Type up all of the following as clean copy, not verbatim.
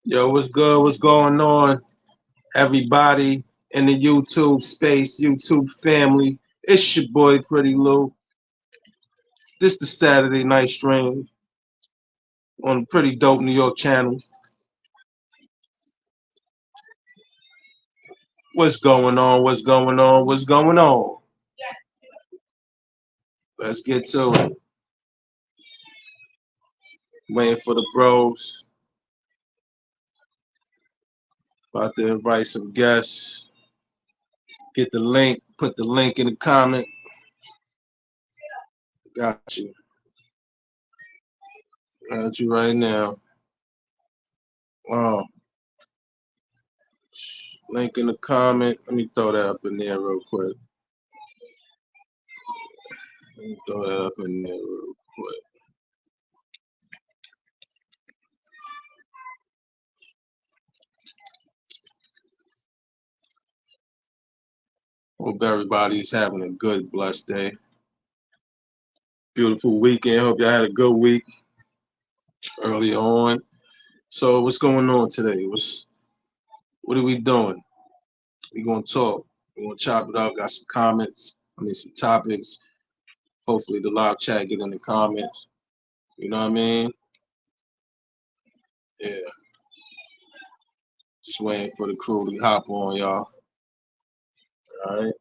Yo, what's good? What's going on, everybody in the YouTube space, YouTube family? It's your boy, Pretty Lou. This the Saturday night stream on the Pretty Dope New York channel. What's going on? What's going on? What's going on? Let's get to it. Waiting for the bros. About to invite some guests. Get the link. Put the link in the comment. Got you. Got you right now. Wow. Link in the comment. Let me throw that up in there real quick. Let me throw that up in there real quick. Hope everybody's having a good, blessed day. Beautiful weekend. Hope y'all had a good week early on. So what's going on today? What are we doing? We gonna talk. We gonna chop it up. Got some comments. Some topics. Hopefully the live chat get in the comments. You know what I mean? Yeah. Just waiting for the crew to hop on, y'all. All right.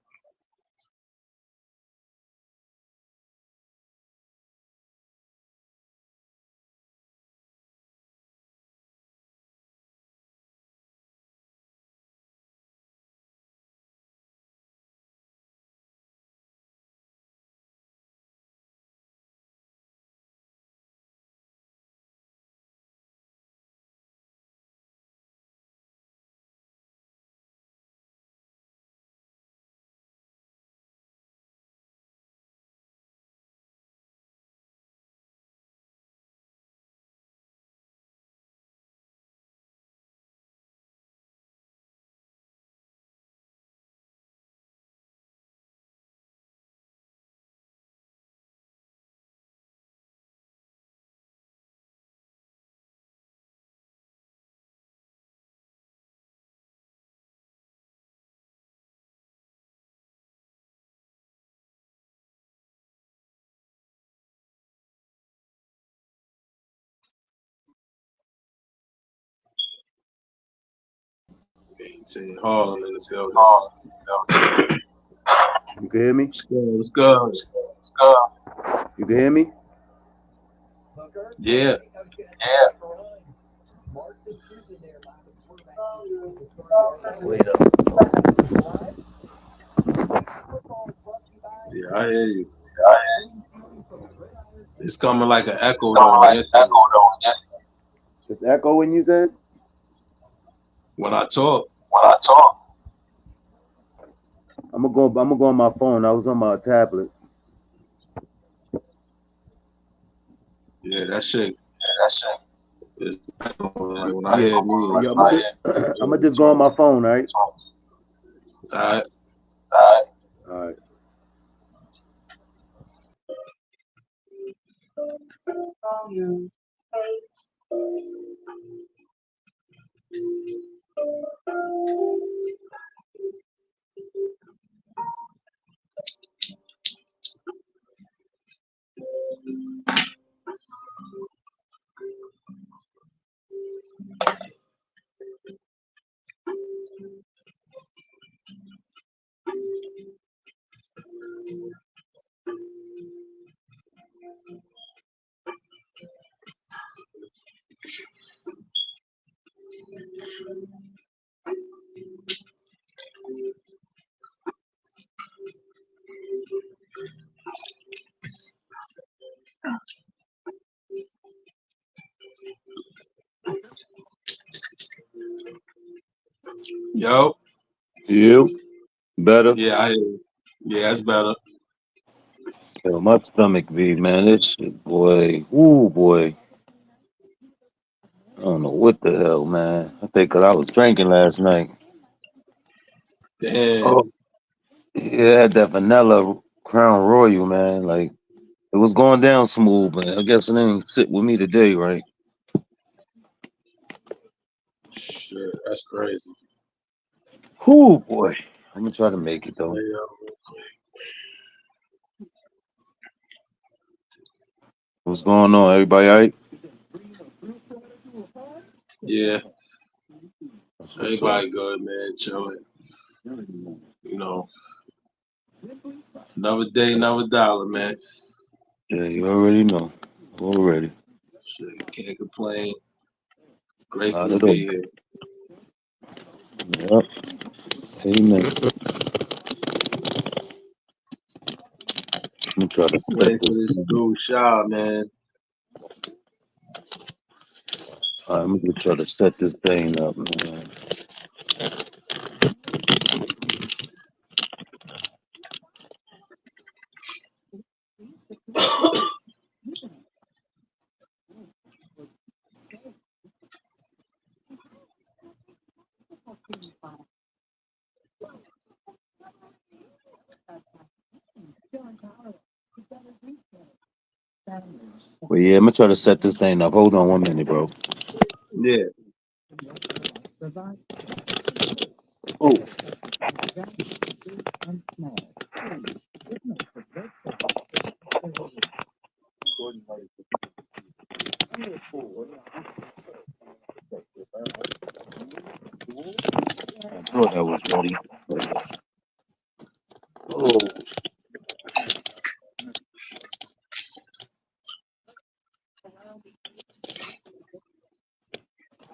Say Harlem in the building. You can hear me? What's good? What's good? You can hear me? Yeah. Wait up. Yeah, I hear you. It's coming like an echo though. Yes, It's echoing, you said? when I talk. I'm gonna go on my phone. I was on my tablet. Yeah, that shit is echoing. Like when I Yeah, hear me, yeah, I'm gonna just go on my phone, all right? alright. All right. Yo. You better? Yeah, I hear you. Yeah, that's better. Yo, my stomach be, man. This shit, boy. Ooh, boy. I don't know what the hell, man. I think 'cause I was drinking last night. Damn. Oh, yeah, I had that vanilla Crown Royal, man. Like, it was going down smooth, but I guess it didn't sit with me today, right? Shit, that's crazy. Whoo boy. I'm gonna try to make it though. Yeah, What's going on? Everybody all right? yeah. That's what's up. Everybody good, man. Chilling. You know, another day, another dollar, man. Yeah, you already know. Already. Shit, can't complain. Grateful Not to at all. be here. Yep. Amen. Let me try to set Waiting for this this thing. dude, Shaw, man. All right, I'm gonna try to set this thing up, man. Well, yeah, I'm gonna try to set this thing up. Hold on 1 minute, bro. Yeah. Oh, I thought I was ready. Oh,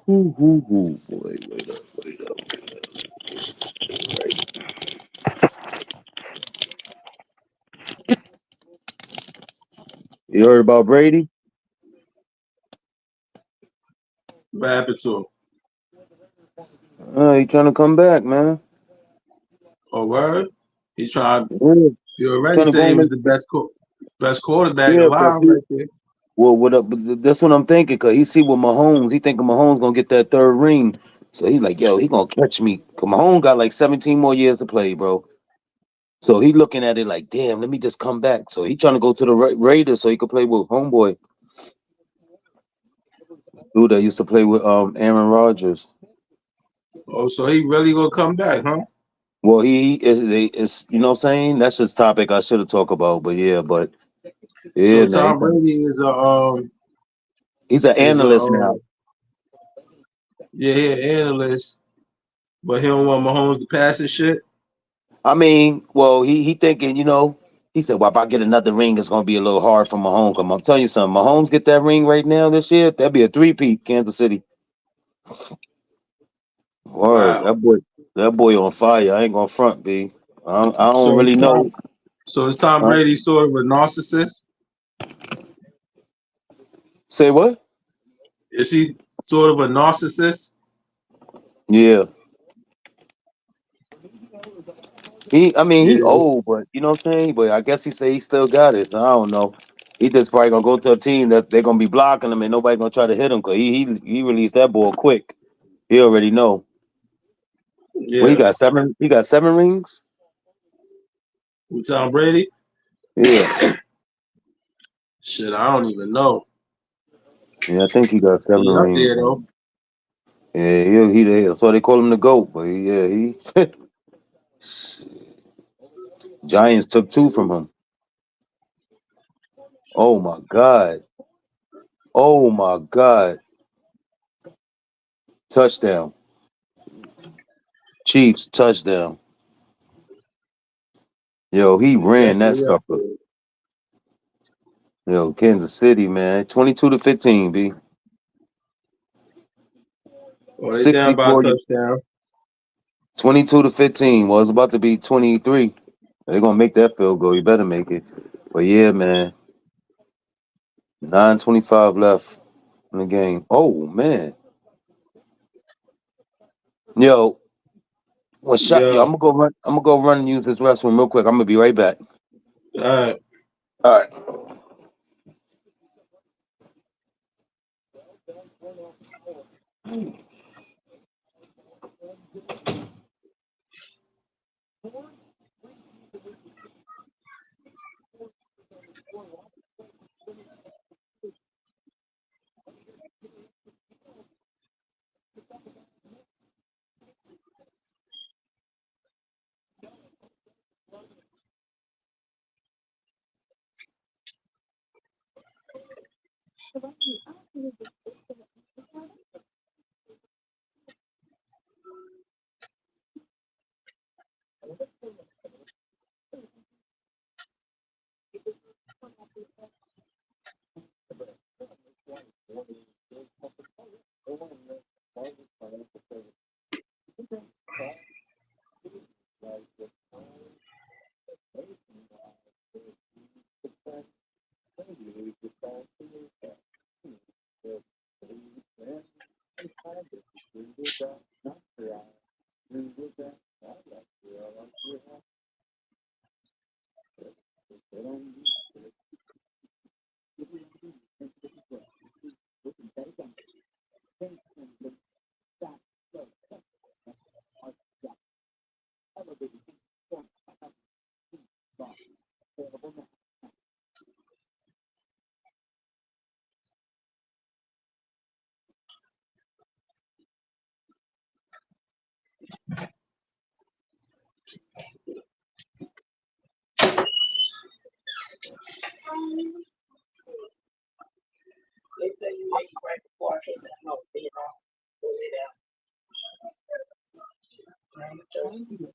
boy, wait up, wait up. You heard about Brady? What happened to him? He trying to come back, man. Oh, word? He tried. Yeah, You already trying to said go he and was make. the best quarterback Yeah, cause alive he right there. well, what up? That's what I'm thinking. Cause he see with Mahomes, he thinking Mahomes gonna get that third ring. So he like, yo, he gonna catch me. Cause Mahomes got like 17 more years to play, bro. So he looking at it like, damn, let me just come back. So he trying to go to the Raiders so he could play with homeboy, dude that used to play with Aaron Rodgers. Oh, so he really gonna come back, huh? Well, he is, you know what I'm saying? That's his topic I should have talked about, but yeah, So man, Tom Brady he's an is a analyst now. yeah, he an analyst, but he don't want Mahomes to pass his shit. I mean, well, he thinking, he said, well, if I get another ring, it's gonna be a little hard for Mahomes. I'm telling you something, Mahomes get that ring right now this year, that'd be a three-peat, Kansas City. Word, Wow. that boy on fire. I ain't gonna front, B. I don't So is really know. Tom Huh? Brady sort of a narcissist? Say what? Is he sort of a narcissist? Yeah. I mean, he Yes. old, but you know what I'm saying? But I guess he say he still got it. So I don't know. He just probably gonna go to a team that they're gonna be blocking him and nobody gonna try to hit him because he released that ball quick. He already know. Well, he Yeah. got seven. He got 7 rings. With Tom Brady? Yeah, Shit, I don't even know. yeah. I think he got seven He up rings, there though. man. Yeah, that's why they call him the GOAT. But he Giants took 2 from him. Oh my God. Oh my God. Touchdown. Chiefs touchdown. Yo, he He ran that definitely up sucker. there. Yo, Kansas City, man. 22-15, B. Oh, they down by a 64, touchdown. 22-15. Well, it's about to be 23. They're gonna make that field goal. You better make it. But yeah, man. 9:25 left in the game. Oh man. Yo, well shot yo, Yo, I'm gonna go run and use this restroom real quick. I'm gonna be right back. all right. All right. They say you ate right before I came in the house, you know, go lay down. I'm thirsty.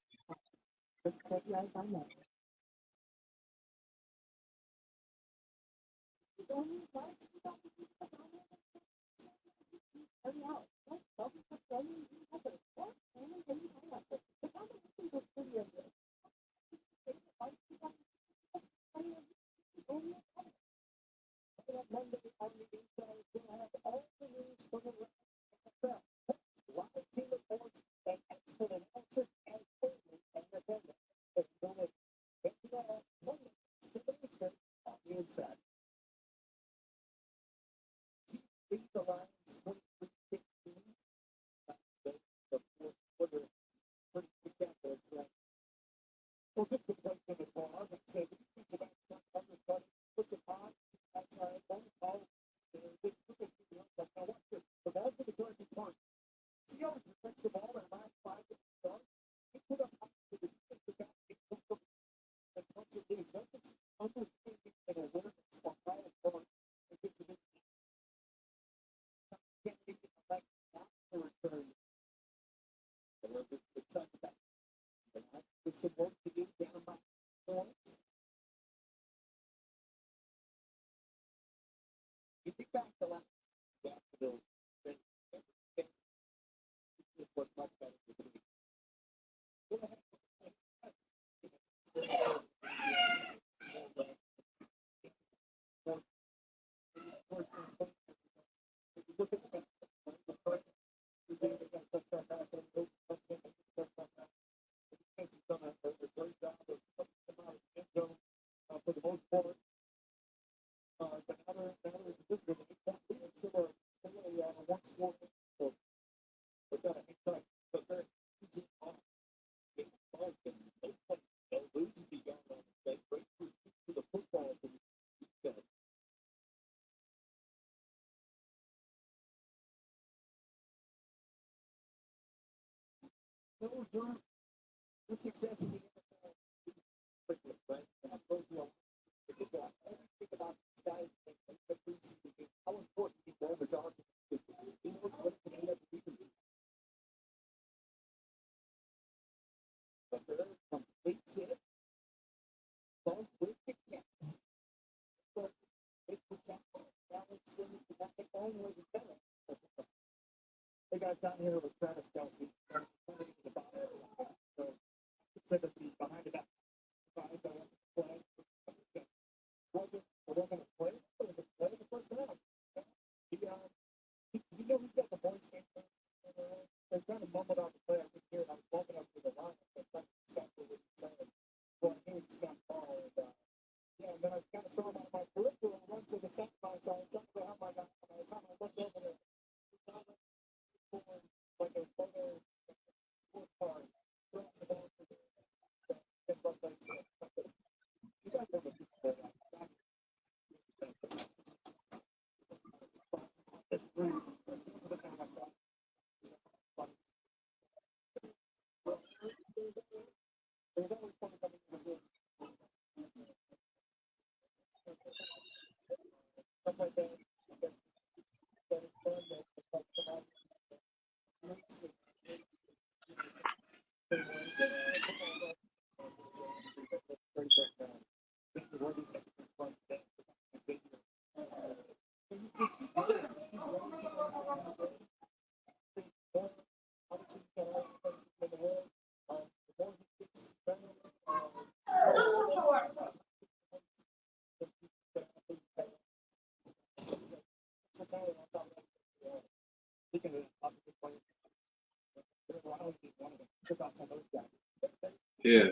Yeah.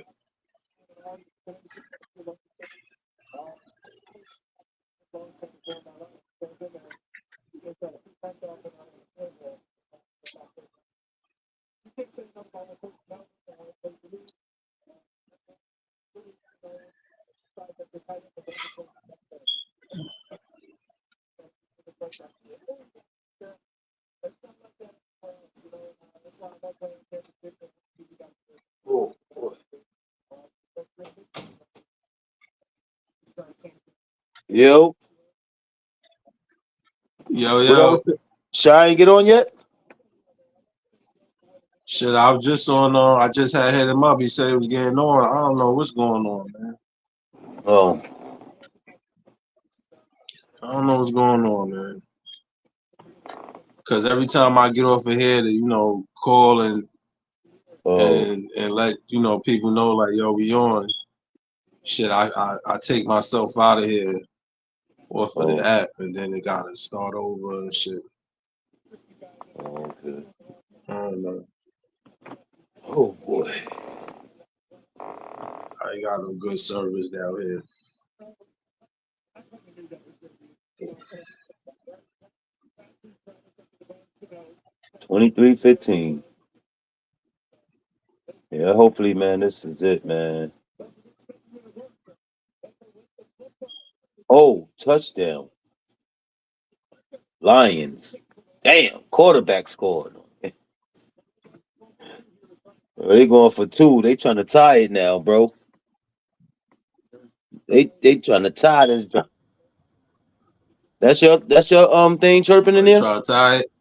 Oh, boy. Yo, Yo, what yo. else? Shy ain't get on yet? Shit, I was just on. I just had hit him up. He said he was getting on. I don't know what's going on, man. Oh, I don't know what's going on, man. Cause every time I get off of here to call oh, and let people know like yo we on. Shit, I take myself out of here off of the oh, app, and then it gotta start over and shit. okay. I don't know. Oh boy. I ain't got no good service down here. 23-15. Yeah, hopefully, man, this is it, man. Oh, touchdown. Lions. Damn, quarterback scored. They going for two. They trying to tie it now, bro. They trying to tie this. That's your thing chirping Or in they there. try to tie it.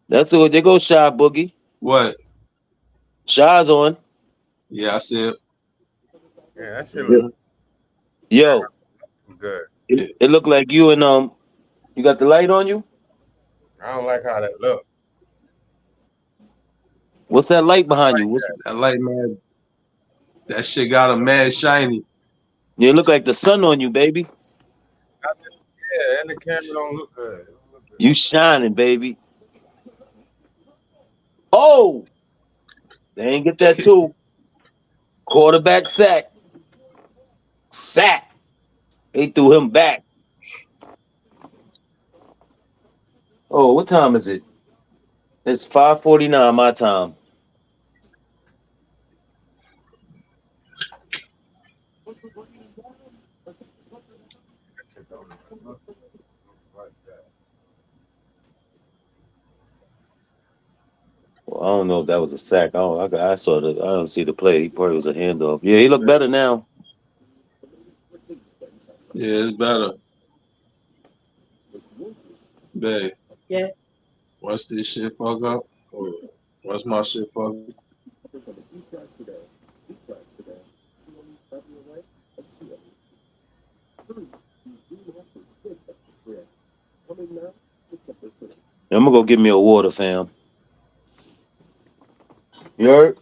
That's what they go. Shy Boogie. What? Shy's on. Yeah, I see it. Yeah, that shit look Hmm. Yo, good. it, it look like you and you got the light on you. I don't like how that look. What's that light behind you? Like What's that. That light man, that shit got a mad shiny. you look like the sun on you, baby. Yeah, and the camera don't look good. It don't look good. You shining, baby. Oh, they ain't get that too. Quarterback sack. Sack. They threw him back. Oh, what time is it? It's 5:49 my time. That shit don't even look like that. Well, I don't know if that was a sack. I saw the. I don't see the play. He probably was a handoff. Yeah, he looked better now. Yeah, it's better. Babe, Yes. once this shit fuck up, or once my shit fuck up, I'm gonna go get me a water, fam. You heard?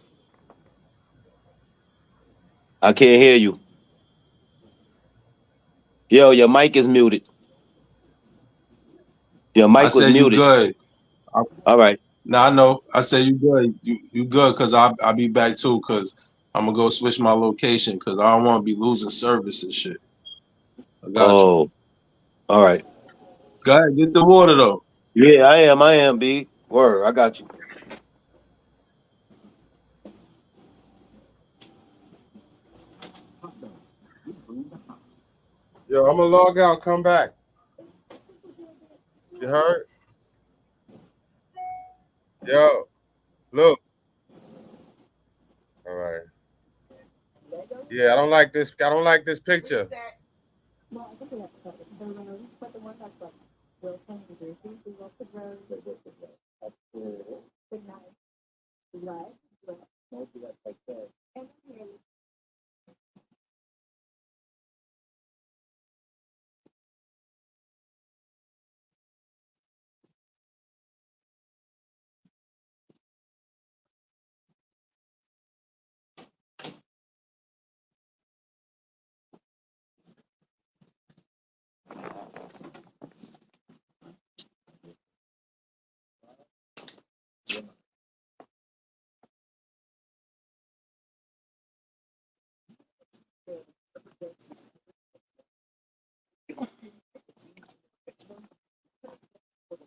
I can't hear you. Yo, your mic is muted. Your I mic was said you muted. good. All right. Nah, I know. I say you good. You good because I'll be back too because I'm gonna go switch my location because I don't want to be losing service and shit. I got you. Oh, all right. Go ahead, get the water though. Yeah, I am. I am. B. Word. I got you. Yo, I'm gonna log out. Come back. You heard? Yo, look. All right. Yeah, I don't like this. I don't like this picture.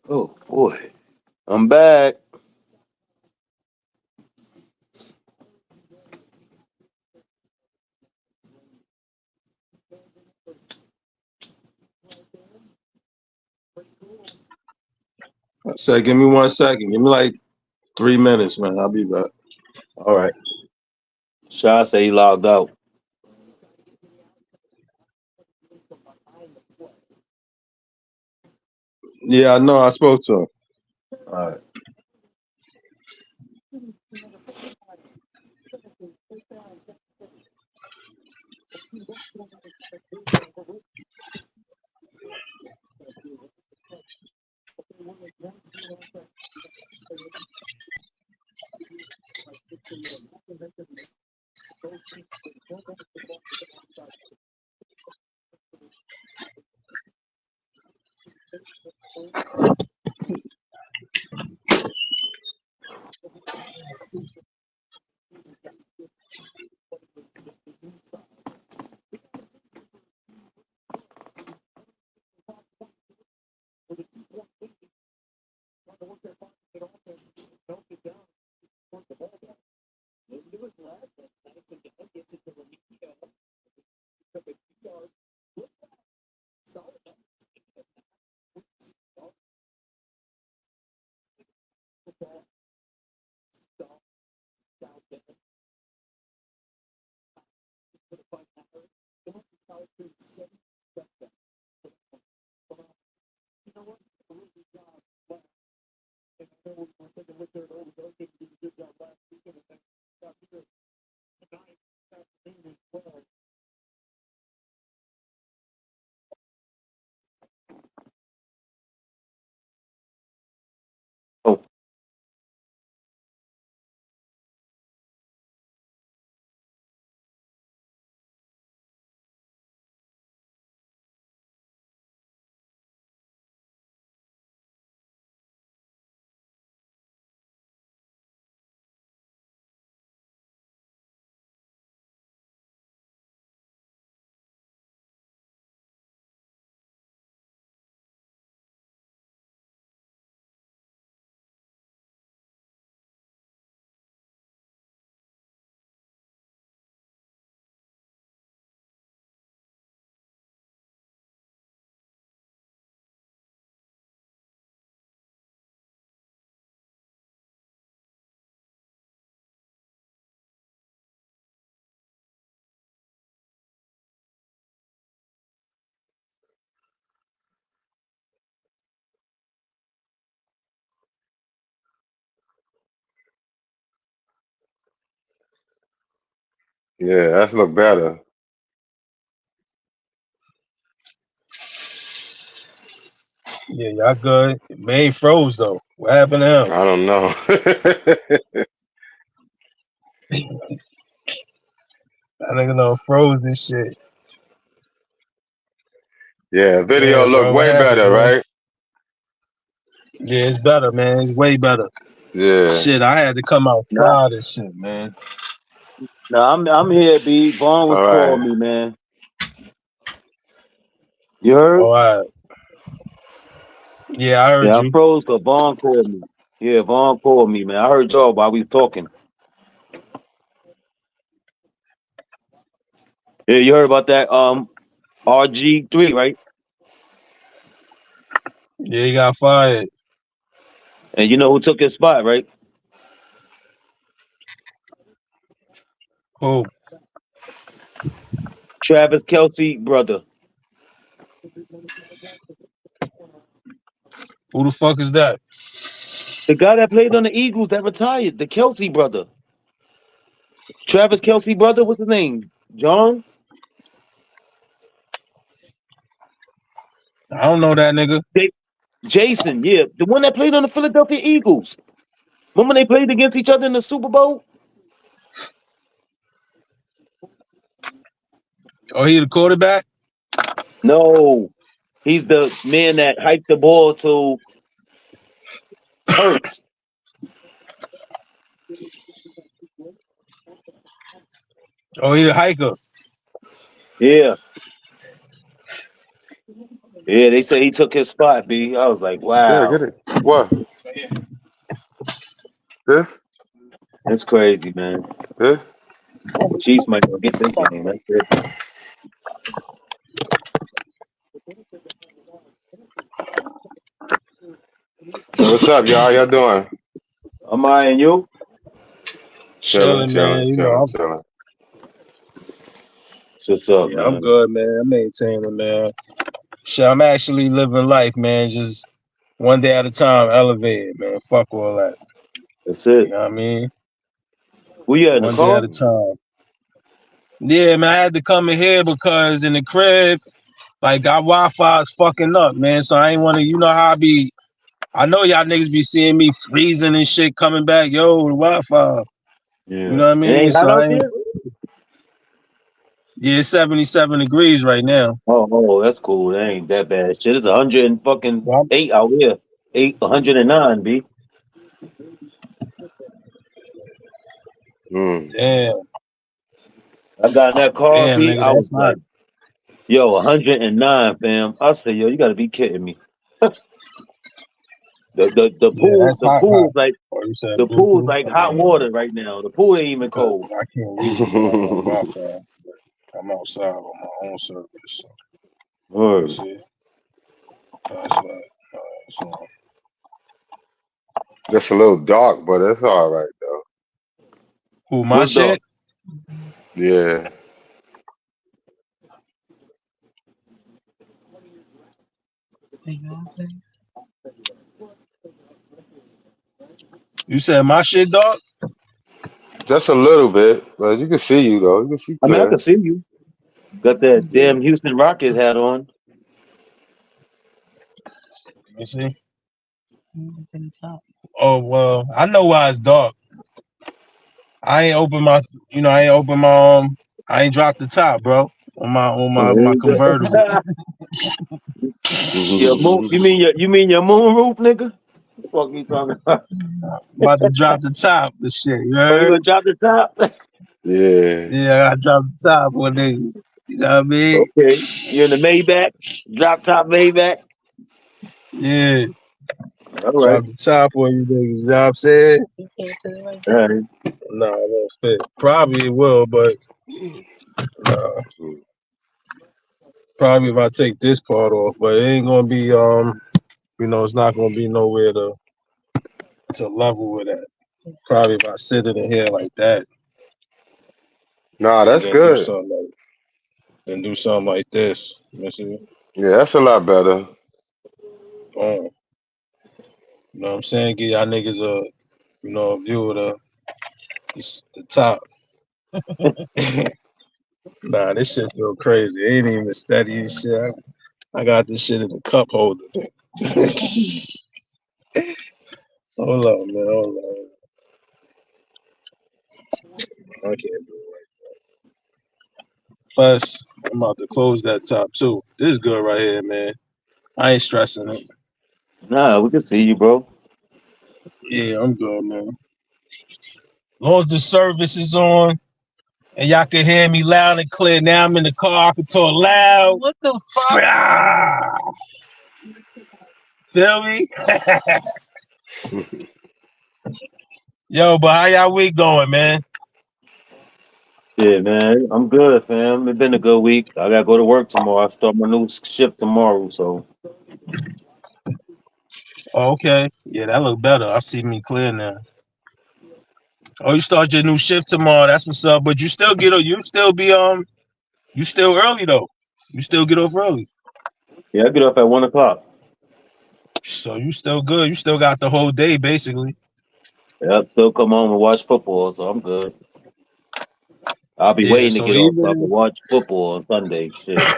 Oh boy, I'm back. I said, give me 1 second. Give me like 3 minutes, man. I'll be back. All right. Shy say he logged out. Yeah, I know. I spoke to him. All right. Oh, Yeah, that's look better. Yeah, y'all good. Main froze though. What happened to him? I don't know. That nigga know froze this shit. Yeah, video Yeah, look bro. What way happened, better, bro? right? Yeah, it's better, man. It's way better. Yeah. Shit, I had to come nah, outside and shit, man. nah, I'm here, B. Vaughn was All calling right. me, man. You heard? All right. Yeah, I heard Yeah, I you. froze because Vaughn called me. Yeah, Vaughn called me, man. I heard y'all while we was talking. Yeah, you heard about that RG3, right? Yeah, he got fired. And you know who took his spot, right? Who? Travis Kelsey brother. Who the fuck is that? The guy that played on the Eagles that retired, the Kelsey brother. Travis Kelsey brother, what's his name? John? I don't know that nigga. Ja- Jason, yeah. The one that played on the Philadelphia Eagles. Remember they played against each other in the Super Bowl? Oh, he the quarterback? No. He's the man that hiked the ball to Hurts. Oh, he the hiker. Yeah. Yeah, they say he took his spot, B. I was like, Yeah, wow, get it. What? This? that's crazy, man. This? Chiefs might not get this game. That's it. So what's up, y'all? How y'all doing? Am I and you? Chilling, Chilling, man. chilling, You know, chilling, chilling. That's what's up, yeah, I'm man. good, man. I'm maintaining, man. Shit, I'm actually living life, man. Just one day at a time, elevated, man. Fuck all that. That's You it. know what I mean? Where you at in the One day car? at a time. Yeah, man. I had to come in here because in the crib, like, our Wi-Fi is fucking up, man. So I ain't want to. You know how I be. I know y'all niggas be seeing me freezing and shit coming back. Yo, the Wi-Fi. You Yeah. know what I It mean? ain't So hot I out ain't. there? Yeah, it's 77 degrees right now. Oh, that's cool. That ain't that bad. Shit, it's 100 and fucking Well, 8 out here. 109, B. Hmm. damn, I got in that car, damn, B. nigga, I was that's hot. like, yo, 109, fam. I said, yo, you gotta be kidding me. The Yeah, pool, that's hot, hot. Or you said the pool's Bluetooth? like hot Okay, water right now. The pool ain't even because cold. I can't use it because I got Wi-Fi. But I'm outside on my own service. So let's Word. see. That's like, so Just a little dark, but it's all right though. who my What's up? shit? Yeah. You said my shit, dog? Just a little bit, but you can see you though. You can see I mean, I can clear. see you. Got that Yeah. damn Houston Rockets hat on. Let me see. Oh well, I know why it's dark. I ain't open my, I ain't open my I ain't dropped the top, bro, on my convertible. Your moon, you mean your moon roof, nigga? Fuck you talking about? I'm about to drop the top, the shit. You Oh, you heard? gonna drop the top? Yeah. Yeah, I gotta drop the top on niggas. You know what I mean? Okay. You in the Maybach? Drop top Maybach? Yeah, All right. drop the top on you niggas. You know what I'm saying? All right. Nah, it won't fit. Probably it will, but probably if I take this part off, but it ain't gonna be it's not gonna be nowhere to level with that. Probably if I sit it in here like that Nah, and that's then do good. something like this. Let me see. Yeah, that's a lot better. Boom. You know what I'm saying? Give y'all niggas a view of the top. Nah, this shit feel crazy. It ain't even steady and shit. I got this shit in the cup holder. Hold on, man. Hold on. I can't do it. Plus, I'm about to close that top too. This is good right here, man. I ain't stressing it. Nah, we can see you, bro. Yeah, I'm good, man. As long as the service is on and y'all can hear me loud and clear. Now I'm in the car. I can talk loud. What the fuck? Feel me? Yo, but how y'all week going, man? Yeah, man. I'm good, fam. It's been a good week. I gotta go to work tomorrow. I start my new shift tomorrow, so Oh, okay. Yeah, that look better. I see me clear now. Oh, you start your new shift tomorrow. That's what's up. But you still you still early though. You still get off early. yeah, I get up at 1 o'clock. So you still good. You still got the whole day basically. Yeah, I still come home and watch football, so I'm good. I'll be Yeah, waiting to so get off so I can even watch football on Sunday. Shit.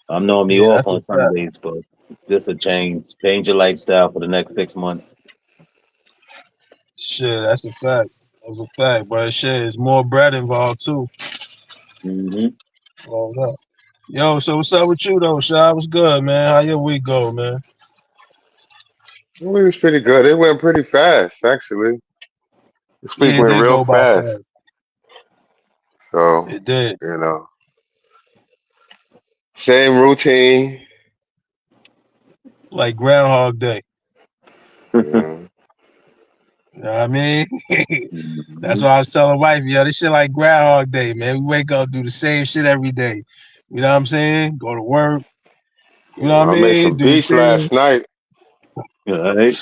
I'm normally yeah, off that's a on fact. Sundays, but this a change your lifestyle for the next 6 months. Shit, that's a fact. That's a fact. But shit, it's more bread involved too. Hmm. Oh, no. Yo, so what's up with you though, Shy? What's good, man? How your week go, man? It was pretty good. It went pretty fast, actually. This week Yeah, it went did real go by fast. fast. So, It did. you know, Same routine. Like Groundhog Day. You know. You know what I mean? That's Mhm. why I was telling wife, yo, this shit like Groundhog Day, man. We wake up, do the same shit every day. You know what I'm saying? Go to work. You know what I I made mean? some Do your beats thing. last night. All right.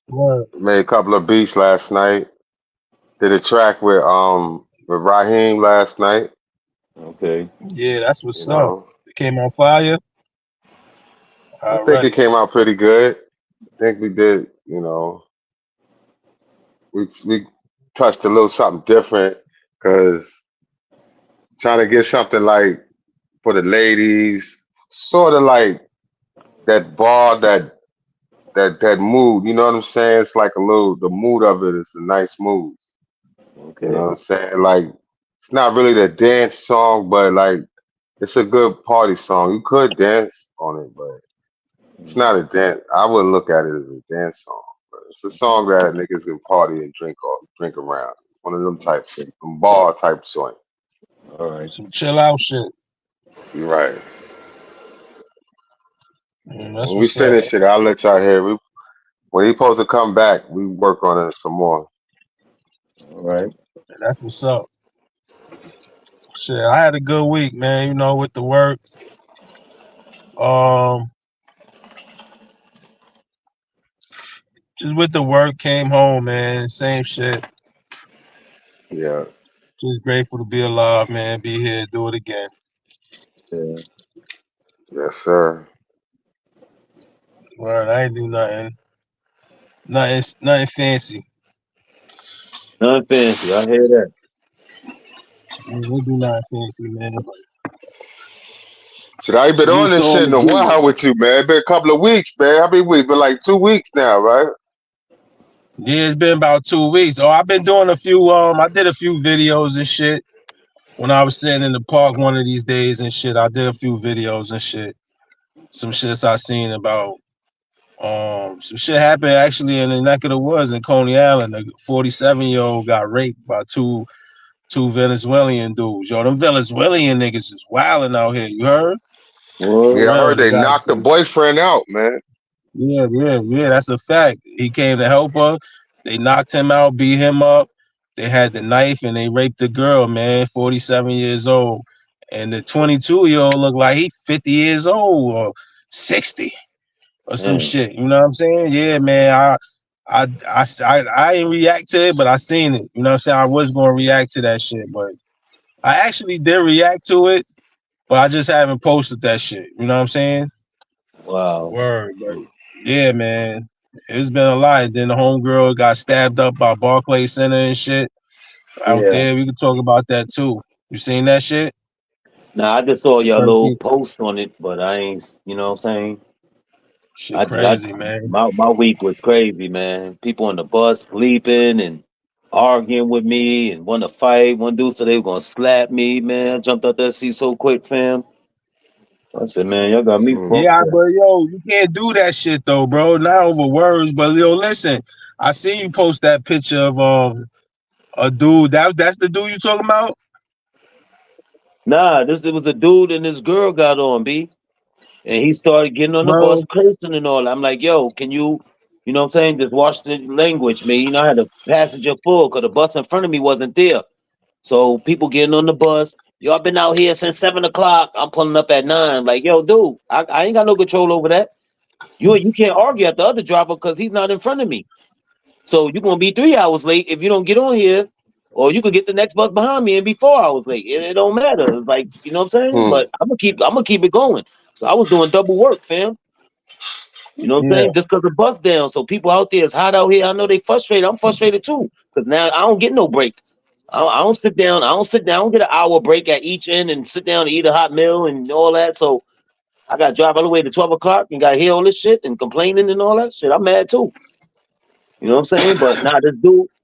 Word. Made a couple of beats last night. Did a track with Raheem last night. Okay. Yeah, that's You what's up. know. It came on fire I think it already. came out pretty good. I think we did, you know, we touched a little something different because trying to get something like for the ladies, sort of like that bar, that mood. You know what I'm saying? It's like a little the mood of it is a nice mood. You know Okay. what I'm saying? Like it's not really the dance song, but like it's a good party song. You could dance on it, but it's Mm. not a dance. I wouldn't look at it as a dance song. But it's a song that niggas can party and drink around. One of them types, Okay. them bar type joint. All right. Some chill out shit. You're right. That's When we what's up. finish it, I'll let y'all hear. When he supposed to come back, we work on it some more. All right. That's what's up. Shit, I had a good week, man. You know, with the work. Um, just with the work, came home, man. Same shit. Yeah. Just grateful to be alive, man. Be here, do it again. Yeah. Yes, sir. Word, I ain't do nothing fancy. Nothing fancy. I hear that. We do nothing fancy, man. Shit, I ain't been on Salute to this all shit the in a dudes. while with you, man. It's been a couple of weeks, man. How many weeks? Been like 2 weeks now, right? Yeah, it's been about 2 weeks. Oh, I've been doing a few. I did a few videos and shit when I was sitting in the park one of these days and shit. I did a few videos and shit. Some shits I seen about. Some shit happened actually in the neck of the woods in Coney Island. A 47-year-old got raped by two Venezuelan dudes. Yo, them Venezuelan niggas is wilding out here. You heard? For What? Yeah, I real, heard the they guy. knocked the boyfriend out, man. Yeah. That's a fact. He came to help her. They knocked him out, beat him up. They had the knife and they raped the girl, man, 47 years old. And the 22-year-old looked like he 50 years old or 60 or some Damn. shit. You know what I'm saying? Yeah, man. I didn't react to it, but I seen it. You know what I'm saying? I was going to react to that shit, but I actually did react to it, but I just haven't posted that shit. You know what I'm saying? Wow. Word, but yeah, man, it's been a lot. Then the homegirl got stabbed up by Barclays Center and shit out Yeah. there. We could talk about that too. You seen that shit? Now I just saw The your little 13th. post on it, but I ain't. You know what I'm saying? Shit crazy, man. My week was crazy, man. People on the bus sleeping and arguing with me and want to fight. One dude said they were gonna slap me, man. I jumped out that seat so quick, fam. I said, man, y'all got me Hmm. fucked Yeah, up. but yo, you can't do that shit though, bro. Not over words, but yo, listen. I seen you post that picture of a dude. That's the dude you talking about, Nah, this it was a dude and this girl got on, B. And he started getting on the bus bro. cursing and all. I'm like, yo, can you know what I'm saying? Just watch the language, man. You know, I had a passenger full because the bus in front of me wasn't there. So people getting on the bus, y'all been out here since 7 o'clock. I'm pulling up at 9. Like, yo, dude, I ain't got no control over that. You can't argue at the other driver because he's not in front of me. So you're gonna be 3 hours late if you don't get on here, or you could get the next bus behind me and be 4 hours late. It don't matter. It's like, you know what I'm saying? Hmm. But I'm gonna keep it going. So I was doing double work, fam. You know what I'm Yeah, saying? Just because the bus down. So people out there, it's hot out here. I know they frustrated. I'm frustrated too. Because now I don't get no break. I don't sit down. I don't sit down. I don't get an hour break at each end and sit down and eat a hot meal and all that. So I got to drive all the way to 12 o'clock and got to hear all this shit and complaining and all that shit. I'm mad too. You know what I'm saying? But nah,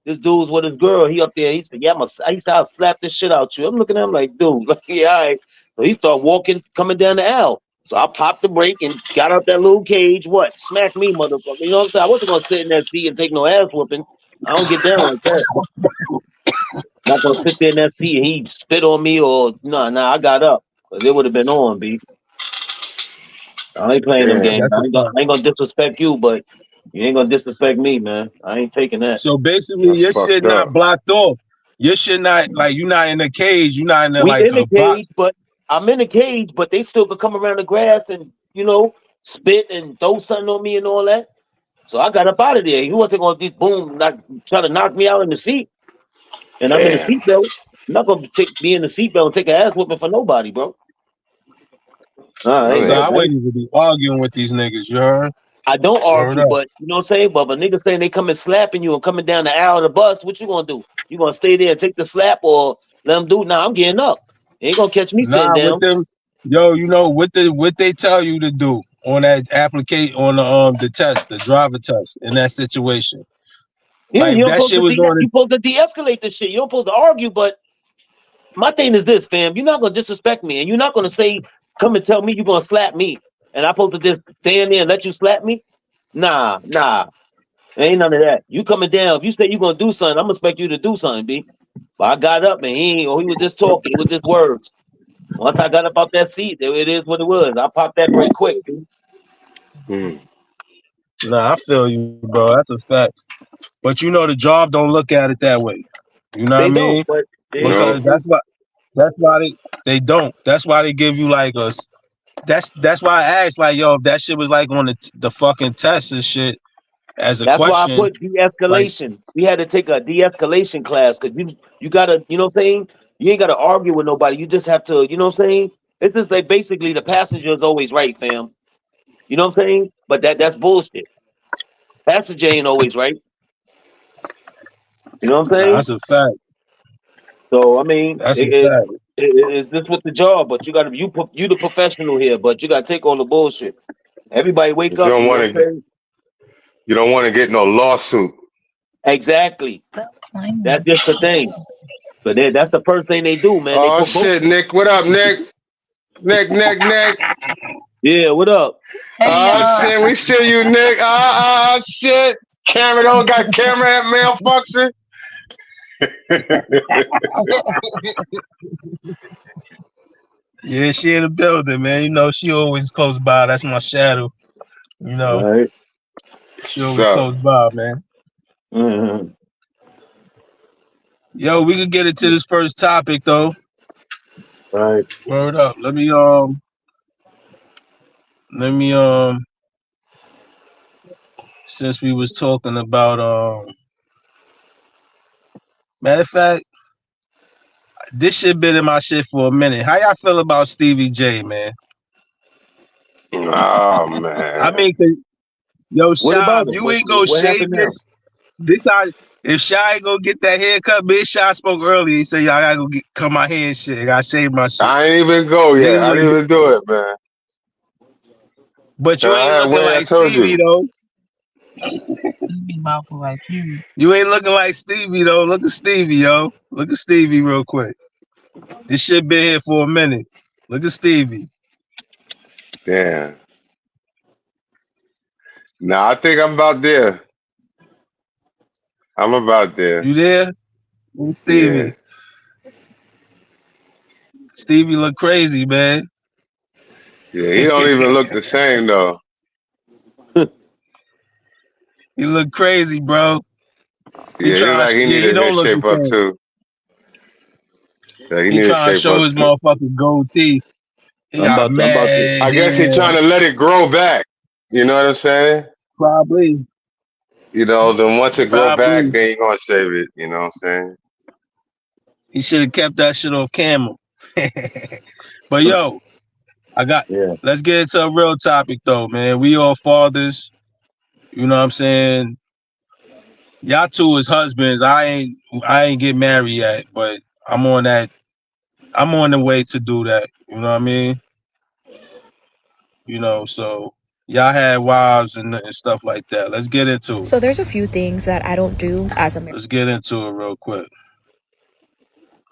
this dude's with his girl. He up there. He said, "Yeah, he said I'll slap this shit out you." I'm looking at him like, dude, like, yeah, all right. So he started walking, coming down the aisle. So I popped the brake and got out that little cage. What? Smack me, motherfucker. You know what I'm saying? I wasn't gonna sit in that seat and take no ass whooping. I don't get down like that. Not gonna sit there in that seat and he spit on me or no, nah. I got up. 'Cause it would have been on, B. I ain't playing them Damn. games. That's a fact. I ain't gonna disrespect you, but you ain't gonna disrespect me, man. I ain't taking that. So basically, That's your shit fucked not up. blocked off. Your shit not like you not in a cage. You not in a, We like in the a cage, box. but I'm in the cage, but they still could come around the grass and spit and throw something on me and all that. So I got up out of there. He wasn't gonna just boom, try to knock me out in the seat, and I'm in the Damn. seatbelt. I'm not gonna be in the seatbelt and take an ass whooping for nobody, bro. I So mean, I wouldn't even be arguing with these niggas. You heard? I don't Word argue, up. but you know what I'm saying? But if a nigga saying they coming slapping you and coming down the aisle of the bus, what you gonna do? You gonna stay there and take the slap or let them do it? Nah, I'm getting up. They ain't gonna catch me sitting Nah, with down. them, yo, you know what they tell you to do on that application on the test, the driver test in that situation. Yeah, Like you if don't that supposed shit to was on you it. supposed to de-escalate this shit. You don't supposed to argue, but my thing is this, fam. You're not gonna disrespect me, and you're not gonna say, come and tell me you're gonna slap me, and I'm supposed to just stand there and let you slap me? Nah. Ain't none of that. You coming down. If you say you gonna do something, I'm gonna expect you to do something, B. But I got up and he was just talking. It was just words. Once I got up out that seat, it is what it was. I popped that break quick, B. hmm. Nah, I feel you, bro. That's a fact. But you know the job don't look at it that way. You know what I They don't, mean? but Because No. that's why they don't. That's why they give you like that's why I asked like yo if that shit was like on the fucking test and shit as a that's why I question put like de-escalation. We had to take a de-escalation class because you gotta, you know what I'm saying? You ain't gotta argue with nobody. You just have to, you know what I'm saying? It's just like basically the passenger is always right, fam. You know what I'm saying? But that's bullshit. Passenger ain't always right. You know what I'm nah, saying? that's a fact. So I mean, That's a fact. it's this with the job, but you the professional here, but you gotta take all the bullshit. Everybody wake But you up. don't You know want what I'm to. saying? You don't want to get no lawsuit. Exactly. That's just the thing. But that's the first thing they do, man. They Oh put both. shit, Nick. What up, Nick? Nick. Yeah. What up? Oh shit, we see you, Nick. Shit. Camera don't got camera at malfunction. Yeah, she in the building, man. You know she always close by. That's my shadow. You know All right. she What's always up? close by, man. Mhm. Yo, we could get into this first topic though. All right. Word up. Let me since we was talking about matter of fact, this shit been in my shit for a minute. How y'all feel about Stevie J, man? Oh I man. mean, yo, What Shy, about if him? you ain't gonna What shave happened now? this I if Shy ain't gonna get that haircut, me and Shy spoke earlier. He said, y'all gotta go cut my hair and shit. I gotta shave my shit. I ain't even go yet. Niggas I would didn't even do it, man. but you I ain't had looking Wayne, I like told Stevie you. though. You ain't looking like Stevie though. Look at Stevie, yo. Look at Stevie real quick. This shit been here for a minute. Look at Stevie. Damn. Nah, I think I'm about there. I'm about there. You there? Look at Yeah. Stevie. Stevie look crazy, man. Yeah. He don't even look the same though. He look crazy, bro. He Yeah, he trying, like he yeah, need he a don't head look the shape up same. too. Yeah, he He need to trying to shape show up his too. motherfucking gold teeth. He I'm got about to. mad I guess he hair. trying to let it grow back. You know what I'm saying? Probably, You know, then once it grow back, probably. then you gonna shave it. You know what I'm saying? He should have kept that shit off camera. But yo, I got. Yeah. Let's get into a real topic though, man. We all fathers. You know what I'm saying? Y'all two is husbands. I ain't get married yet, but I'm on that. I'm on the way to do that. You know what I mean? You know, so y'all had wives and stuff like that. Let's get into it. So there's a few things that I don't do as a Let's get into it real quick.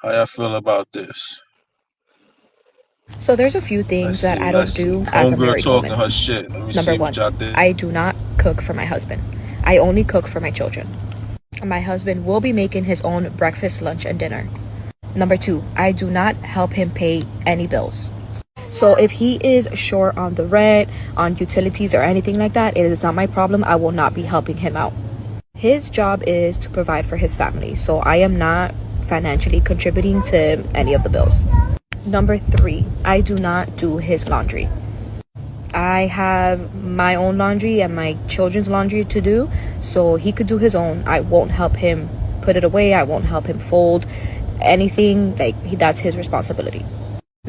How y'all feel about this? So there's a few Let's things that see. I Let's don't see. do as a Homegirl married woman. talking her shit. Let me Number see what one, y'all think. I do not cook for my husband. I only cook for my children. My husband will be making his own breakfast, lunch, and dinner. Number two, I do not help him pay any bills. So if he is short on the rent, on utilities, or anything like that, it is not my problem. I will not be helping him out. His job is to provide for his family, so I am not financially contributing to any of the bills. Number 3, I do not do his laundry. I have my own laundry and my children's laundry to do, so he could do his own. I won't help him put it away. I won't help him fold anything. That's his responsibility.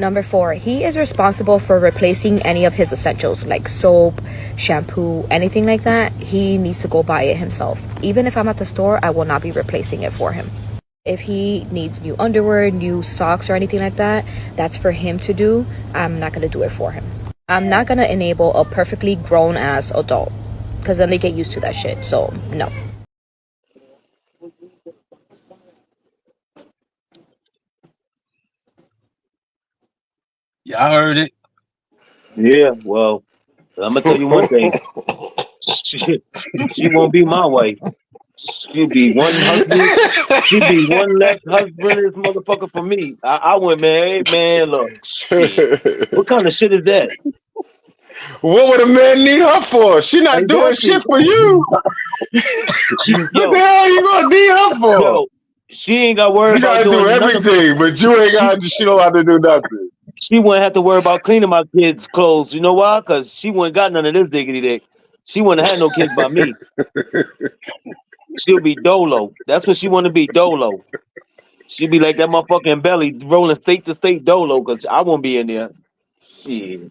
Number 4, he is responsible for replacing any of his essentials like soap, shampoo, anything like that. He needs to go buy it himself. Even if I'm at the store, I will not be replacing it for him. If he needs new underwear, new socks, or anything like that, that's for him to do. I'm not going to do it for him. I'm not going to enable a perfectly grown-ass adult, because then they get used to that shit. So, no. Y'all heard it. Yeah, well, I'm gonna tell you one thing. She won't be my wife. She'll be one husband. She'll be one less husband this motherfucker for me. I went, man, look, shit. What kind of shit is that? What would a man need her for? She not doing Exactly. shit for you. What the hell you gonna need her for? Yo, she ain't got to worry You about gotta do doing everything, but you ain't got. She don't have to do nothing. She wouldn't have to worry about cleaning my kids' clothes. You know why? Because she wouldn't got none of this diggity dick. She wouldn't have had no kids by me. She'll be dolo. That's what she want to be, dolo. She'll be like that motherfucking belly rolling state to state dolo because I won't be in there. Shit.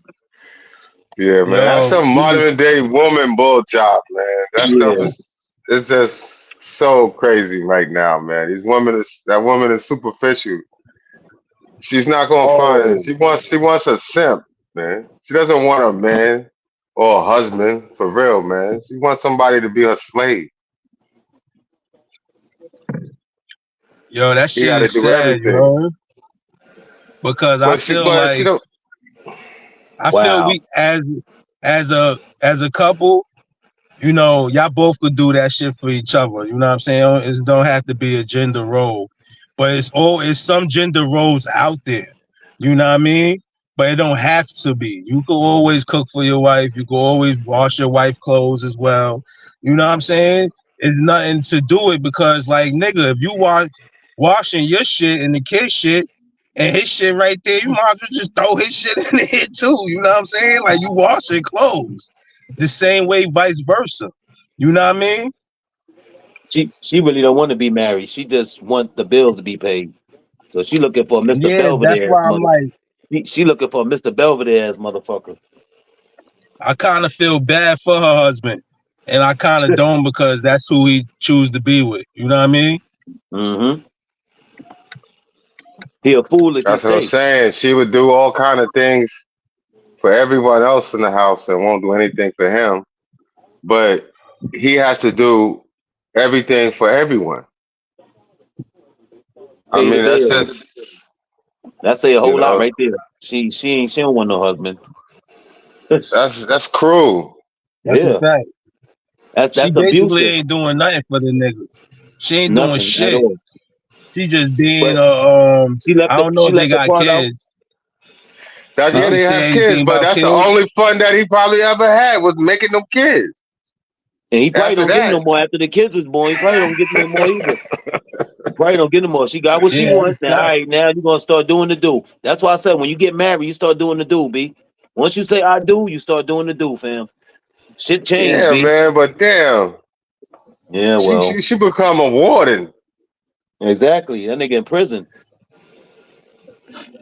Yeah, man. That's some modern day woman bull job, man. That stuff is just so crazy right now, man. That woman is superficial. She's not gonna find it. She wants a simp, man. She doesn't want a man or a husband for real, man. She wants somebody to be her slave. Yo, that He shit gotta is do sad, everything. yo. Because I feel like I feel we as a couple, you know, y'all both could do that shit for each other. You know what I'm saying? It don't have to be a gender role, but it's some gender roles out there. You know what I mean? But it don't have to be. You can always cook for your wife. You can always wash your wife clothes as well. You know what I'm saying? It's nothing to do it because, like, nigga, if you washing your shit and the kid shit and his shit right there, you might as well just throw his shit in there too. You know what I'm saying? Like, you washing clothes the same way, vice versa. You know what I mean? She really don't want to be married. She just want the bills to be paid. So she looking for Mr. Belvedere. That's why I'm like, she looking for Mr. Belvedere ass motherfucker. I kind of feel bad for her husband, and I kind of don't because that's who he choose to be with. You know what I mean? Mm-hmm. He a fool. That's what I'm saying. She would do all kind of things for everyone else in the house and won't do anything for him. But he has to do everything for everyone. I mean, that's a whole lot right there. She don't want no husband. That's cruel. That's a fact. She basically abusive. ain't doing nothing for the nigga. She ain't doing shit. She just being I don't know if they got kids. That's why they have kids, but that's the only fun that he probably ever had was making them kids. And he probably don't get no more after the kids was born. He probably don't get no more either. Probably don't get no more. She got what she wants. Now, all right, now you're gonna start doing the do. That's why I said when you get married, you start doing the do, B. Once you say I do, you start doing the do, fam. Shit changed, yeah, B. man, but damn. Yeah, well. She become a warden. Exactly. That nigga in prison.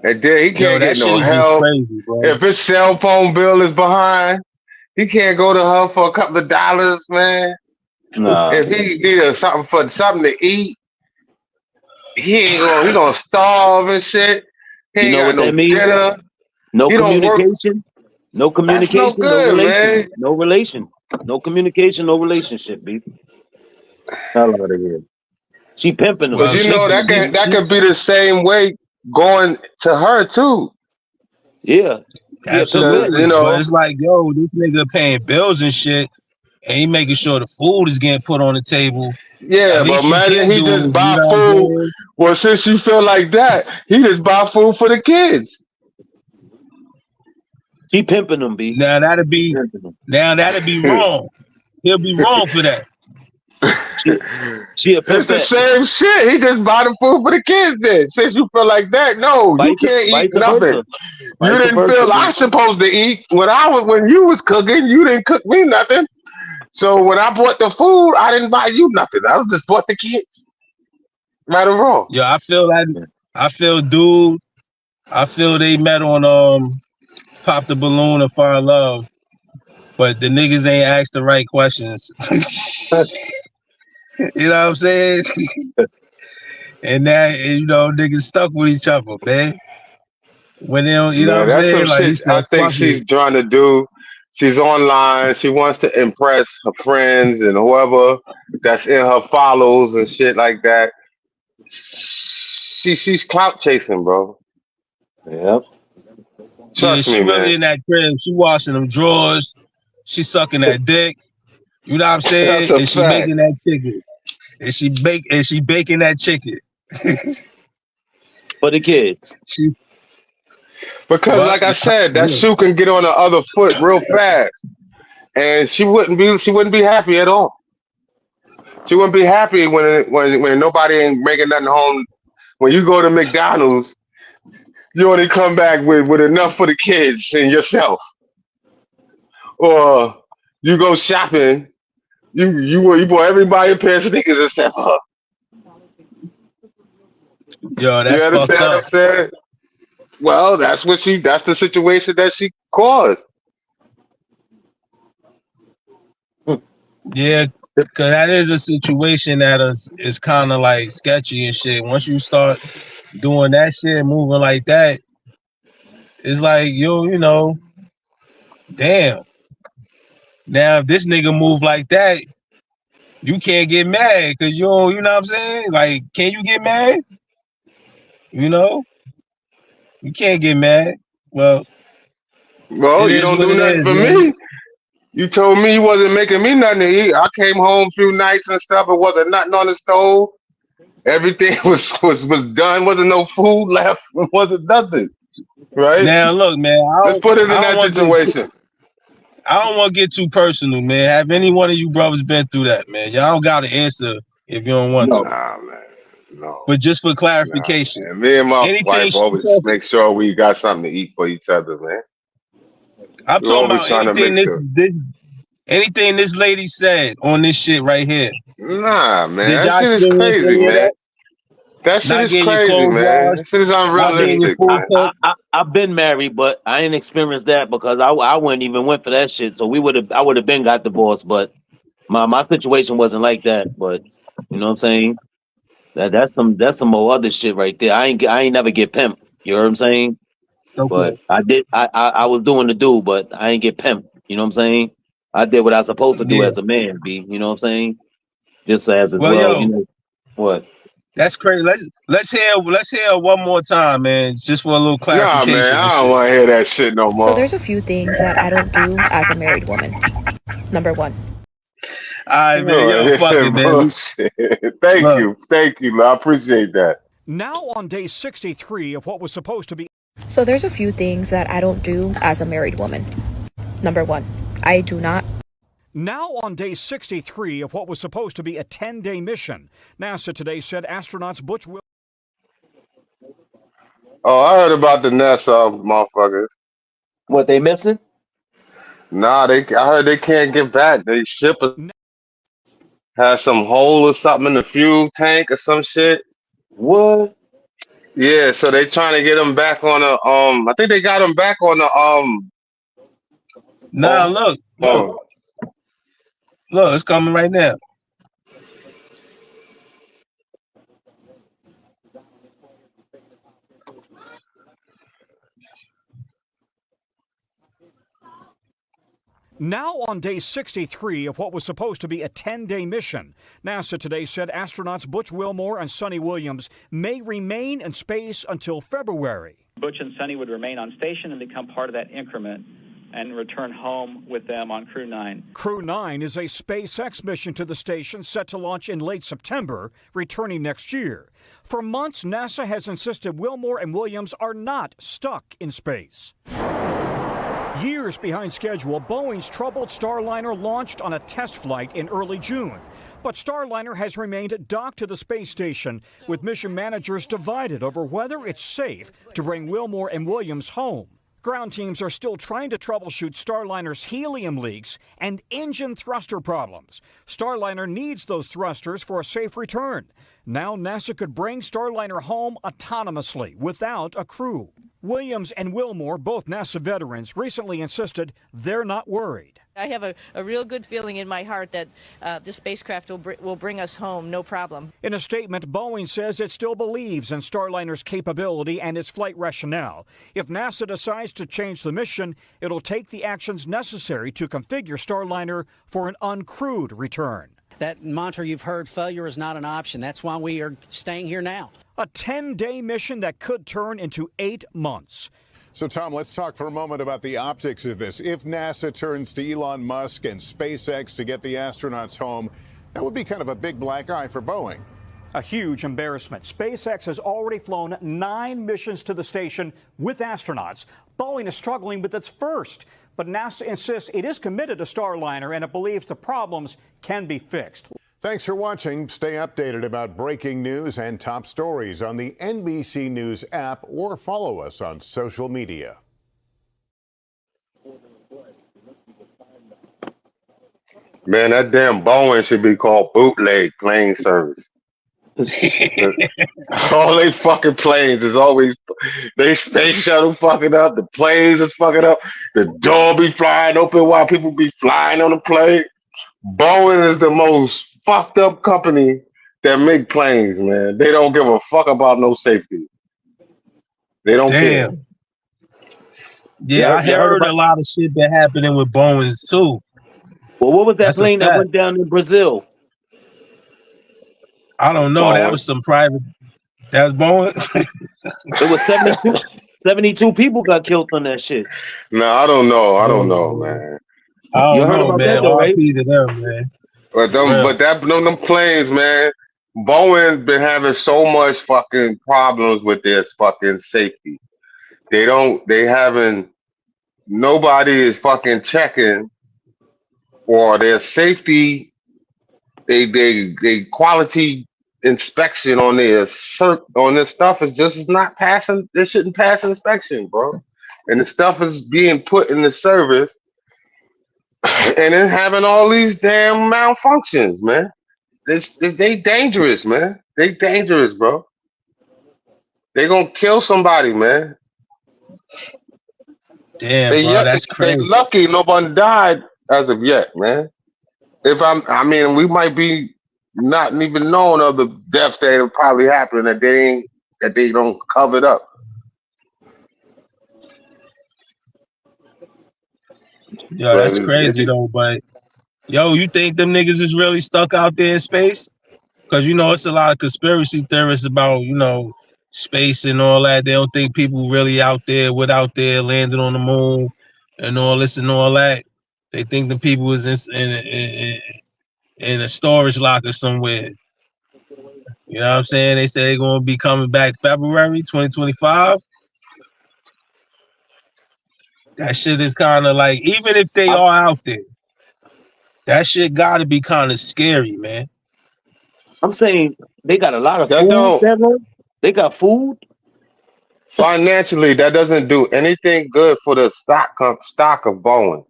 And then he can't get no help. Crazy, if his cell phone bill is behind, he can't go to her for a couple of dollars, man. Nah. If he needs something to eat, he gonna starve and shit. He ain't got no dinner. No communication. No communication. That's no good, man. No relation. No communication. No relationship, B. Hell out of here. She pimping them. But you know that could be the same way going to her too. Yeah. Absolutely. You know, but it's like, yo, this nigga paying bills and shit, and he making sure the food is getting put on the table. Yeah, but imagine he just buy food. Well, since you feel like that, he just buy food for the kids. She pimping them, B. Now that'd She be pimping them. wrong. He'll be wrong for that. She a It's the pimpette. same shit. He just bought the food for the kids then. Since you feel like that, no, you can't eat Vice nothing. versa. You Vice didn't versa, feel B. I supposed to eat when you was cooking. You didn't cook me nothing. So when I bought the food, I didn't buy you nothing. I just bought the kids. Right or wrong. Yeah, I feel that. I feel, dude. I feel they met on Pop the Balloon and Fall in Love, but the niggas ain't asked the right questions. You know what I'm saying? And now niggas stuck with each other, man. When they don't, you know what Man, I'm that's some saying? Like he shit I said, think fuck it. she's trying to do. She's online. She wants to impress her friends and whoever that's in her follows and shit like that. She's clout chasing, bro. Yep. Yeah, Trust she me, really man. in that crib. She washing them drawers. She sucking that dick. You know what I'm That's saying? a And she fact. making that chicken. And she baking that chicken. For the kids. She Because what? like I said, that Yeah. shoe can get on the other foot real fast. And she wouldn't be happy at all. She wouldn't be happy when nobody ain't making nothing home. When you go to McDonald's, you only come back with enough for the kids and yourself. Or you go shopping, you bought everybody a pair of sneakers except her. Yo, You that's fucked understand what up. I'm saying? Well, that's the situation that she caused. Yeah, cause that is a situation that is kind of like sketchy and shit. Once you start doing that shit, moving like that, it's like damn. Now if this nigga move like that, you can't get mad because you know what I'm saying? Like, can you get mad? You know, you can't get mad. Well, Well, it you is don't what do it nothing is, for man. me. You told me you wasn't making me nothing to eat. I came home a few nights and stuff. It wasn't nothing on the stove. Everything was done. Wasn't no food left. Wasn't nothing. Right? Now look, man, Let's put it in I don't that want to get situation. I don't want to get too personal, man. Have any one of you brothers been through that, man? Y'all don't got to answer if you don't want to. No. Nah, man. No. But just for Nah, clarification, man. Me and my anything wife she always talking, make sure we got something to eat for each other, man. I'm We're talking always about trying to anything make sure. anything this lady said on this shit right here. Nah, man. Did That y'all shit is experience crazy, any of man. that? That shit Not is getting your crazy, clothes man. That washed, shit is not getting your unrealistic, food man. cooked. I've been married, but I ain't experienced that because I wouldn't even went for that shit. So I would have been got divorced, but my situation wasn't like that. But you know what I'm saying? That's some more other shit right there. I ain't never get pimped. You know what I'm saying? But Okay. I did I was doing the do, but I ain't get pimped. You know what I'm saying? I did what I was supposed to do Yeah. as a man, B. You know what I'm saying? Just as Well, well, you yo, know what? that's crazy. Let's hear it one more time, man, just for a little Nah, man. clarification and I don't shit. want to hear that shit no So more. there's a few things that I don't do as a married woman. Number one, All right, I don't man. want to Yo, hear fuck it, that man. bullshit. Thank Look. you. Thank you. I appreciate that. Now on day 63 of what was supposed to be so there's a few things that I don't do as a married woman. Number one, I do not Now on day 63 of what was supposed to be a 10-day mission, NASA today said astronauts Butch Will Oh, I heard about the NASA motherfuckers. What they missing? Nah, I heard they can't get back. They ship has some hole or something in the fuel tank or some shit. What? Yeah, so they trying to get them back on the I think they got them back on the Nah, oh, look, it's coming right now. Now on day 63 of what was supposed to be a 10-day mission, NASA today said astronauts Butch Wilmore and Sonny Williams may remain in space until February. Butch and Sonny would remain on station and become part of that increment and return home with them on Crew 9. Crew 9 is a SpaceX mission to the station set to launch in late September, returning next year. For months, NASA has insisted Wilmore and Williams are not stuck in space. Years behind schedule, Boeing's troubled Starliner launched on a test flight in early June. But Starliner has remained docked to the space station, with mission managers divided over whether it's safe to bring Wilmore and Williams home. Ground teams are still trying to troubleshoot Starliner's helium leaks and engine thruster problems. Starliner needs those thrusters for a safe return. Now NASA could bring Starliner home autonomously without a crew. Williams and Wilmore, both NASA veterans, recently insisted they're not worried. I have a real good feeling in my heart that the spacecraft will bring us home, no problem. In a statement, Boeing says it still believes in Starliner's capability and its flight rationale. If NASA decides to change the mission, it'll take the actions necessary to configure Starliner for an uncrewed return. That mantra you've heard, failure is not an option. That's why we are staying here now. A 10-day mission that could turn into 8 months. So, Tom, let's talk for a moment about the optics of this. If NASA turns to Elon Musk and SpaceX to get the astronauts home, that would be kind of a big black eye for Boeing. A huge embarrassment. SpaceX has already flown 9 missions to the station with astronauts. Boeing is struggling with its first, but NASA insists it is committed to Starliner and it believes the problems can be fixed. Thanks for watching. Stay updated about breaking news and top stories on the NBC News app or follow us on social media. Man, that damn Boeing should be called bootleg plane service. All they fucking planes is always they space shuttle fucking up, the planes is fucking up, the door be flying open while people be flying on the plane. Boeing is the most fucked up company that make planes, man. They don't give a fuck about no safety. They don't care. Yeah, I heard a lot of shit been happening with Boeing's too. Well, what was that plane that went down in Brazil? I don't know. That was some private. That was Boeing. It was 72 people got killed on that shit. No, I don't know. I don't know, man. I don't know, man. RP to them, man. But them planes, man. Boeing's been having so much fucking problems with their fucking safety. Nobody is fucking checking for their safety. They quality inspection on their stuff is just not passing. They shouldn't pass inspection, bro. And the stuff is being put in the service, and then having all these damn malfunctions, man. They dangerous, man. They dangerous, bro. They gonna kill somebody, man. Damn, bro, that's crazy. They lucky nobody died as of yet, man. We might be not even knowing of the deaths that have probably happened that they don't cover it up. Yo, that's crazy though. But yo, you think them niggas is really stuck out there in space? Because it's a lot of conspiracy theorists about space and all that. They don't think people really out there landed on the moon and all this and all that. They think the people was in a storage locker somewhere. You know what I'm saying? They say they're gonna be coming back February 2025. That shit is kind of like, even if they are out there, that shit gotta be kind of scary, man. I'm saying they got a lot of food. They got food. Financially, that doesn't do anything good for the stock of Boeing.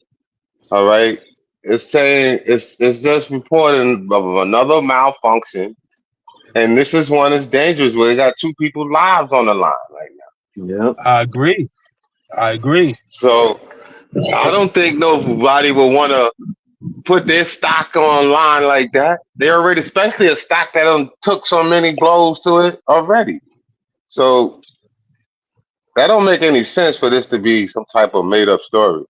All right, it's saying it's just reporting of another malfunction, and this is one that's dangerous where they got 2 people's lives on the line right now. Yeah, I agree. So I don't think nobody will want to put their stock online like that. They already, especially a stock that took so many blows to it already. So that don't make any sense for this to be some type of made up story.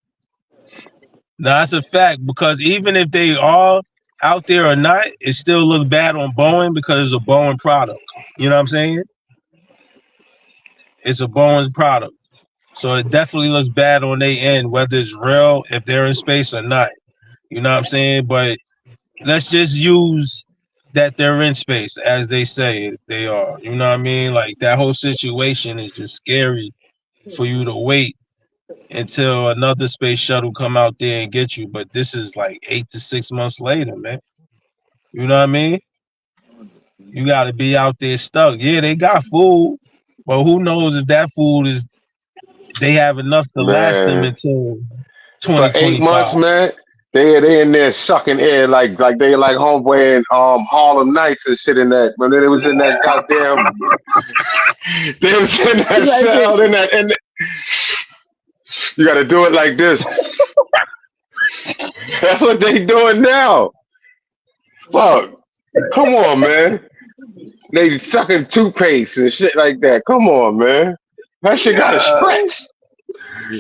No, that's a fact, because even if they are out there or not, it still looks bad on Boeing because it's a Boeing product. You know what I'm saying? It's a Boeing's product. So it definitely looks bad on their end, whether it's real, if they're in space or not. You know what I'm saying? But let's just use that they're in space, as they say they are. You know what I mean? Like, that whole situation is just scary for you to wait until another space shuttle come out there and get you. But this is like 8 to 6 months later, man. You know what I mean? You got to be out there stuck. Yeah, they got food, but who knows if that food is they have enough to last them Man, until for 8 months, 2025. man, they in there sucking air like they like homeboy in Harlem Nights and shit in that when they was in that goddamn they was in that Like it. cell in that and you got to do it like this. That's what they doing now. Fuck, come on, man. They sucking toothpaste and shit like that. Come on, man. That shit got to stretch.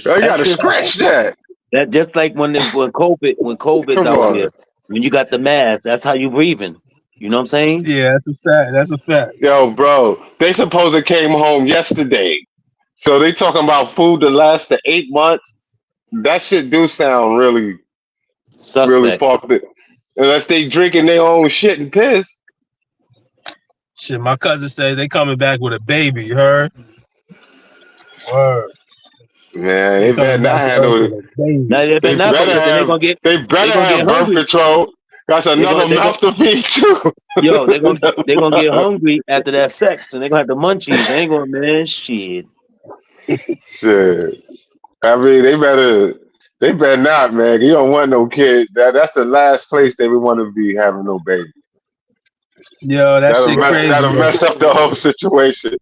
I got That's to just scratch that. that just like when COVID's Come out here. on. When you got the mask, that's how you breathing. You know what I'm saying? Yeah, that's a fact. That's a fact. Yo, bro, they supposed to came home yesterday. So they talking about food to last the 8 months. That shit do sound really Suspect. fucked. Unless they drinking their own shit and piss. Shit, my cousin said they coming back with a baby. You heard? Word. Man, They they better coming not back to Earth handle with it. a baby. Now they better not, because They better they gonna get have birth hungry. control. That's They another gonna they gonna mouth to feed too. yo, they gonna get hungry after that sex, and they gonna have the munchies. They ain't gonna, man, shit. Shit. I mean, they better not, man. You don't want no kid. That's the last place they would want to be having no baby. Yo, that shit crazy. That'll Yo. mess up the whole situation.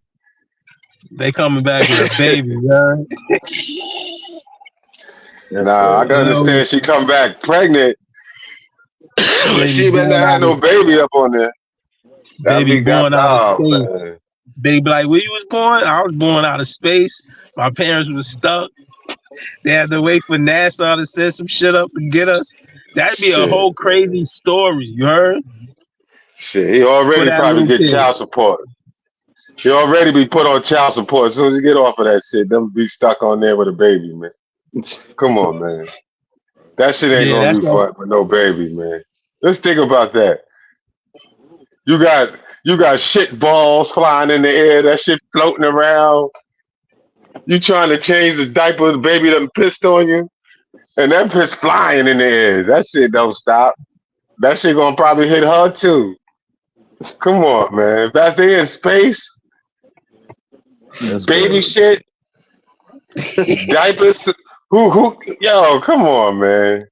They coming back with a baby, man. Nah, I can understand she come back pregnant, but Baby she better born not have out no of baby up on there. baby born out of space. Man. Baby like, where you was born? I was born out of space. My parents was stuck. They had to wait for NASA to set some shit up to get us. That'd be a Shit. whole crazy story, you heard? Shit, he For already that probably little get kid. child support. He already be put on child support. As soon as you get off of that shit, them be stuck on there with a baby, man. Come on, man. That shit ain't Yeah, gonna that's be a fun with no baby, man. Let's think about that. You got shit balls flying in the air, that shit floating around. You trying to change the diaper, the baby done pissed on you, and that piss flying in the air. That shit don't stop. That shit gonna probably hit her too. Come on, man. If that's they in space, That's baby good. shit, diapers. Who? Yo, come on, man.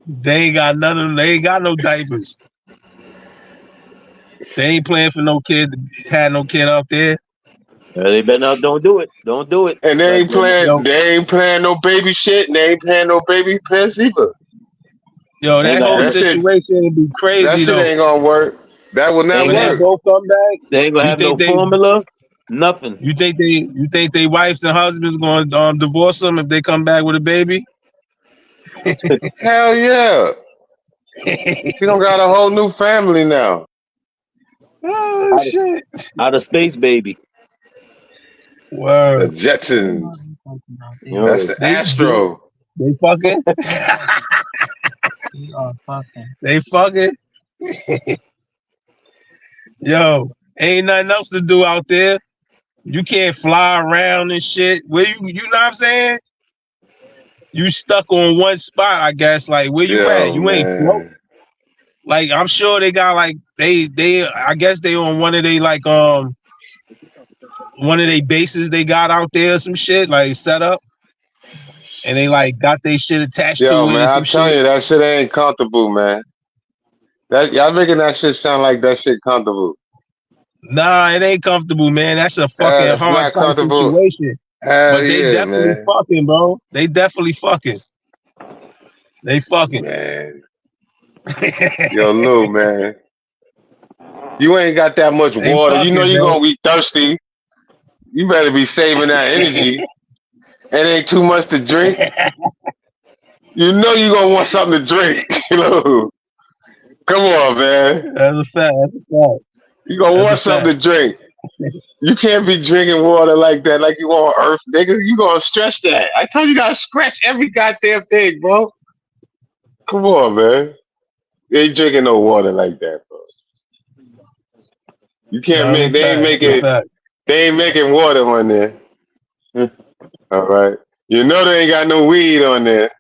they ain't got none of them. They ain't got no diapers. They ain't playing for no kid. Had no kid up there. They better not. Don't do it. Don't do it. And they ain't playing. Yo, They ain't playing no baby shit. And they ain't playing no baby piss either. yo, They ain't that gonna whole have That shit. situation would be That crazy shit though. ain't gonna work. That will they not ain't When gonna they have, work. both come back, they ain't gonna you have no think they formula. Nothing. you think they wives and husbands gonna divorce them if they come back with a baby? Hell yeah. She don't got a whole new family now. Oh shit. Out of space, baby. The Word. Jetsons. You know, That's the Astro. They fucking. They fucking. Yo, ain't nothing else to do out there. You can't fly around and shit. Where you know what I'm saying? You stuck on one spot, I guess. Like where you at? Yo, You ain't float. man. Like I'm sure they got like they I guess they on one of they like one of they bases they got out there or some shit like set up, and they like got they shit attached Yo, to it man, and some I'm telling shit. you, that shit ain't comfortable, man. That y'all making that shit sound like that shit comfortable. Nah, it ain't comfortable, man. That's a fucking It's hard not type comfortable. situation. Hell But they yeah, definitely man. fucking, bro. They definitely fucking. They fucking. Man. Yo, Lou, man. You ain't got that much They water. You know fucking, you're bro. gonna be thirsty. You better be saving that energy. It ain't too much to drink. You know you're gonna want something to drink. You know. Come on, man. That's a fact. That's a fact. You gonna That's a want something fact. to drink. You can't be drinking water like that, like you on Earth, nigga. You gonna stretch that. I told you, you gotta scratch every goddamn thing, bro. Come on, man. You ain't drinking no water like that, bro. You can't That's a make. They ain't fact. That's a making. fact. They ain't making water on there. All right. You know they ain't got no weed on there.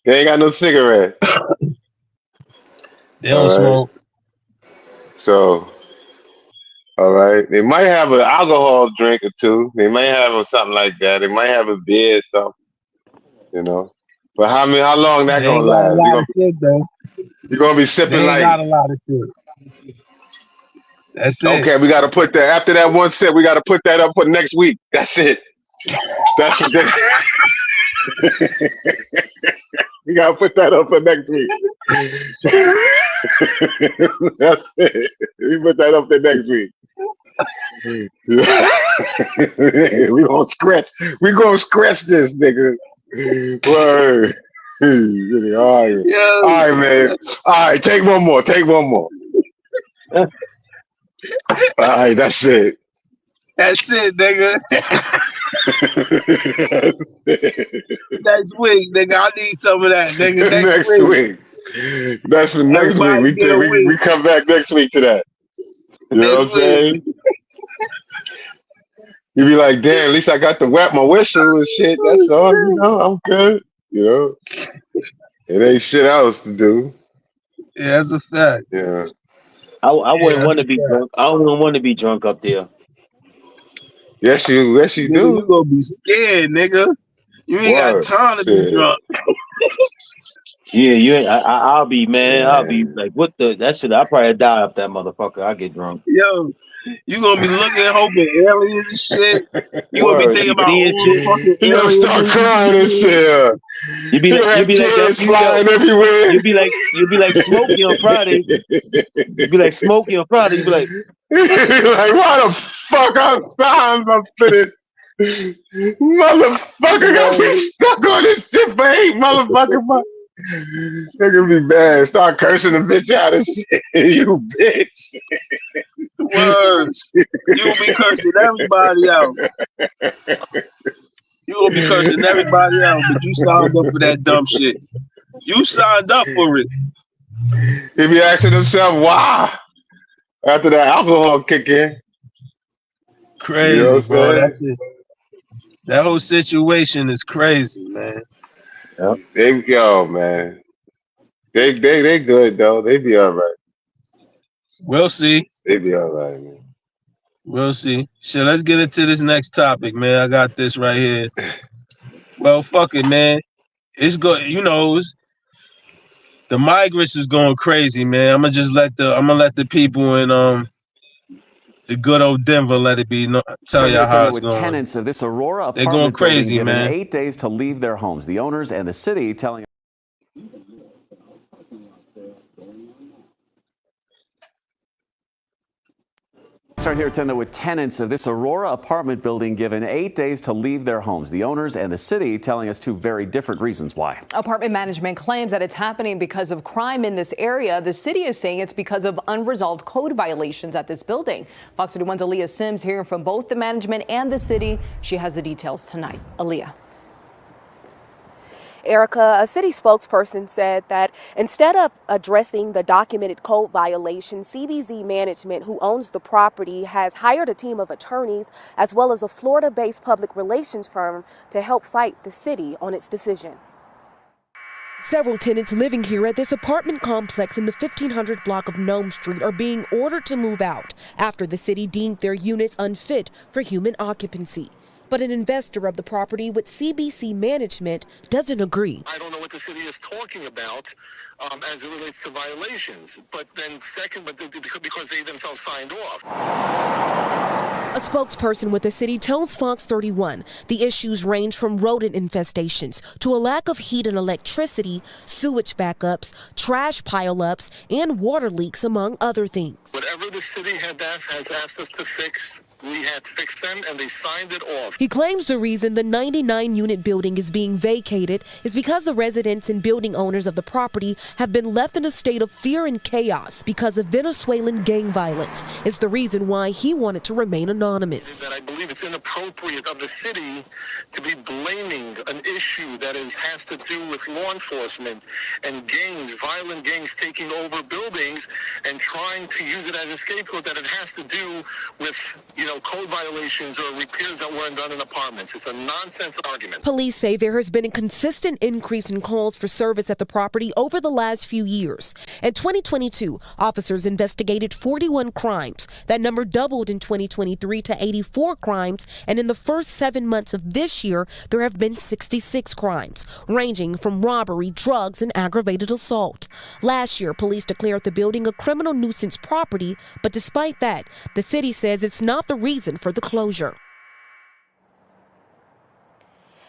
They ain't got no cigarettes. They don't All right. smoke. So, all right. They might have an alcohol drink or two. They might have something like that. They might have a beer or something. You know. But how long that They gonna ain't got a last? lot of shit though. You're gonna be They sipping ain't like. got a lot of shit. That's it. Okay, we gotta put that after that one sip. We gotta put that up for next week. That's it. That's what we gotta put that up for next week. That's it. We put that up for next week. We gonna scratch. We gonna scratch this nigga. Word. All right. Yo. All right, man. All right, take one more. Take one more. All right, that's it. That's it, nigga. Next week, nigga. I need some of that, nigga. Next week. That's for next Everybody week. get a week. We come back next week to that. You know what I'm saying? You be like, damn, at least I got to wet my whistle and shit. That's all, you know, I'm good. You know? It ain't shit else to do. Yeah, that's a fact. Yeah. I wouldn't want to be drunk. I wouldn't want to be drunk up there. Yes, you Nigga, do. you gonna be scared, nigga. You ain't got time to be drunk. Yeah, you ain't. I'll be, man. I'll be like, what the? That shit. I probably die up that motherfucker. I get drunk. Yo, you gonna be looking, hoping aliens and shit. You gonna be thinking about all the fucking You gonna alien start movies crying and shit. You be like tears flying everywhere. You be like Smokey on Friday. You be like Smokey on Friday. You be like, like, why the fuck I'm finished? Motherfucker got me stuck on this shit for 8 motherfucking months. Nigga be bad. Start cursing the bitch out of shit. You bitch. Words. You gonna be cursing everybody out. You gonna be cursing everybody out, but you signed up for that dumb shit. You signed up for it. He be asking himself why after that alcohol kick in. Crazy, you know what bro. I'm That's it. That whole situation is crazy, man. Yep. They go, man. They good though. They be all right. We'll see. They be all right, man. We'll see. Shit, let's get into this next topic, man. I got this right here. Well, fuck it, man. It's good. You know, the migrants is going crazy, man. I'm gonna let the people in the good old Denver let it be. Tell y'all how it's with going. tenants of this Aurora They're going apartment building crazy, given man. 8 days to leave their homes. The owners and the city telling. Start here at 10 with tenants of this Aurora apartment building given 8 days to leave their homes. The owners and the city telling us two very different reasons why. Apartment management claims that it's happening because of crime in this area. The city is saying it's because of unresolved code violations at this building. Fox 31's Aaliyah Sims hearing from both the management and the city. She has the details tonight. Aaliyah. Erica, a city spokesperson said that instead of addressing the documented code violation, CBZ Management, who owns the property, has hired a team of attorneys as well as a Florida-based public relations firm to help fight the city on its decision. Several tenants living here at this apartment complex in the 1500 block of Nome Street are being ordered to move out after the city deemed their units unfit for human occupancy. But an investor of the property with CBC Management doesn't agree. I don't know what the city is talking about as it relates to violations. But then second, because they themselves signed off. A spokesperson with the city tells Fox 31 the issues range from rodent infestations to a lack of heat and electricity, sewage backups, trash pileups, and water leaks, among other things. Whatever the city has asked us to fix, we had fixed them and they signed it off. He claims the reason the 99-unit building is being vacated is because the residents and building owners of the property have been left in a state of fear and chaos because of Venezuelan gang violence. It's the reason why he wanted to remain anonymous. That I believe believe it's inappropriate of the city to be blaming an issue that has to do with law enforcement and gangs, violent gangs taking over buildings and trying to use it as a scapegoat, that it has to do with, code violations or repairs that weren't done in apartments. It's a nonsense argument. Police say there has been a consistent increase in calls for service at the property over the last few years. In 2022, officers investigated 41 crimes. That number doubled in 2023 to 84 crimes, and in the first 7 months of this year, there have been 66 crimes, ranging from robbery, drugs, and aggravated assault. Last year, police declared the building a criminal nuisance property, but despite that, the city says it's not the reason for the closure.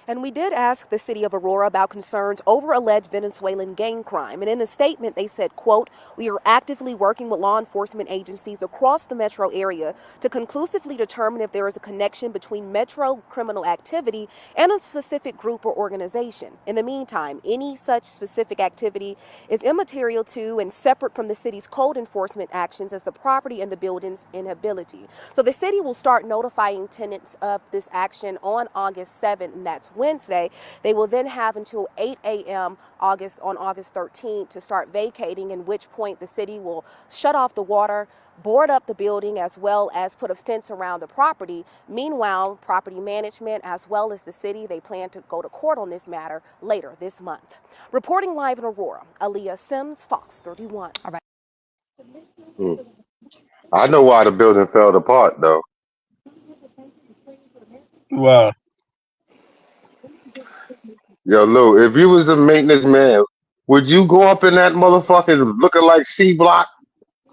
And we did ask the city of Aurora about concerns over alleged Venezuelan gang crime. And in a statement, they said, quote, "We are actively working with law enforcement agencies across the metro area to conclusively determine if there is a connection between metro criminal activity and a specific group or organization. In the meantime, any such specific activity is immaterial to and separate from the city's code enforcement actions as the property and the building's inhabitability." So the city will start notifying tenants of this action on August 7th, and that's Wednesday. They will then have until 8 a.m. on August 13th to start vacating, in which point the city will shut off the water, board up the building, as well as put a fence around the property. Meanwhile, property management as well as the city, they plan to go to court on this matter later this month. Reporting live in Aurora, Aaliyah Sims, Fox 31. All Hmm. I know why the building fell apart, though. Wow. Yo, Lou, if you was a maintenance man, would you go up in that motherfucking looking like C block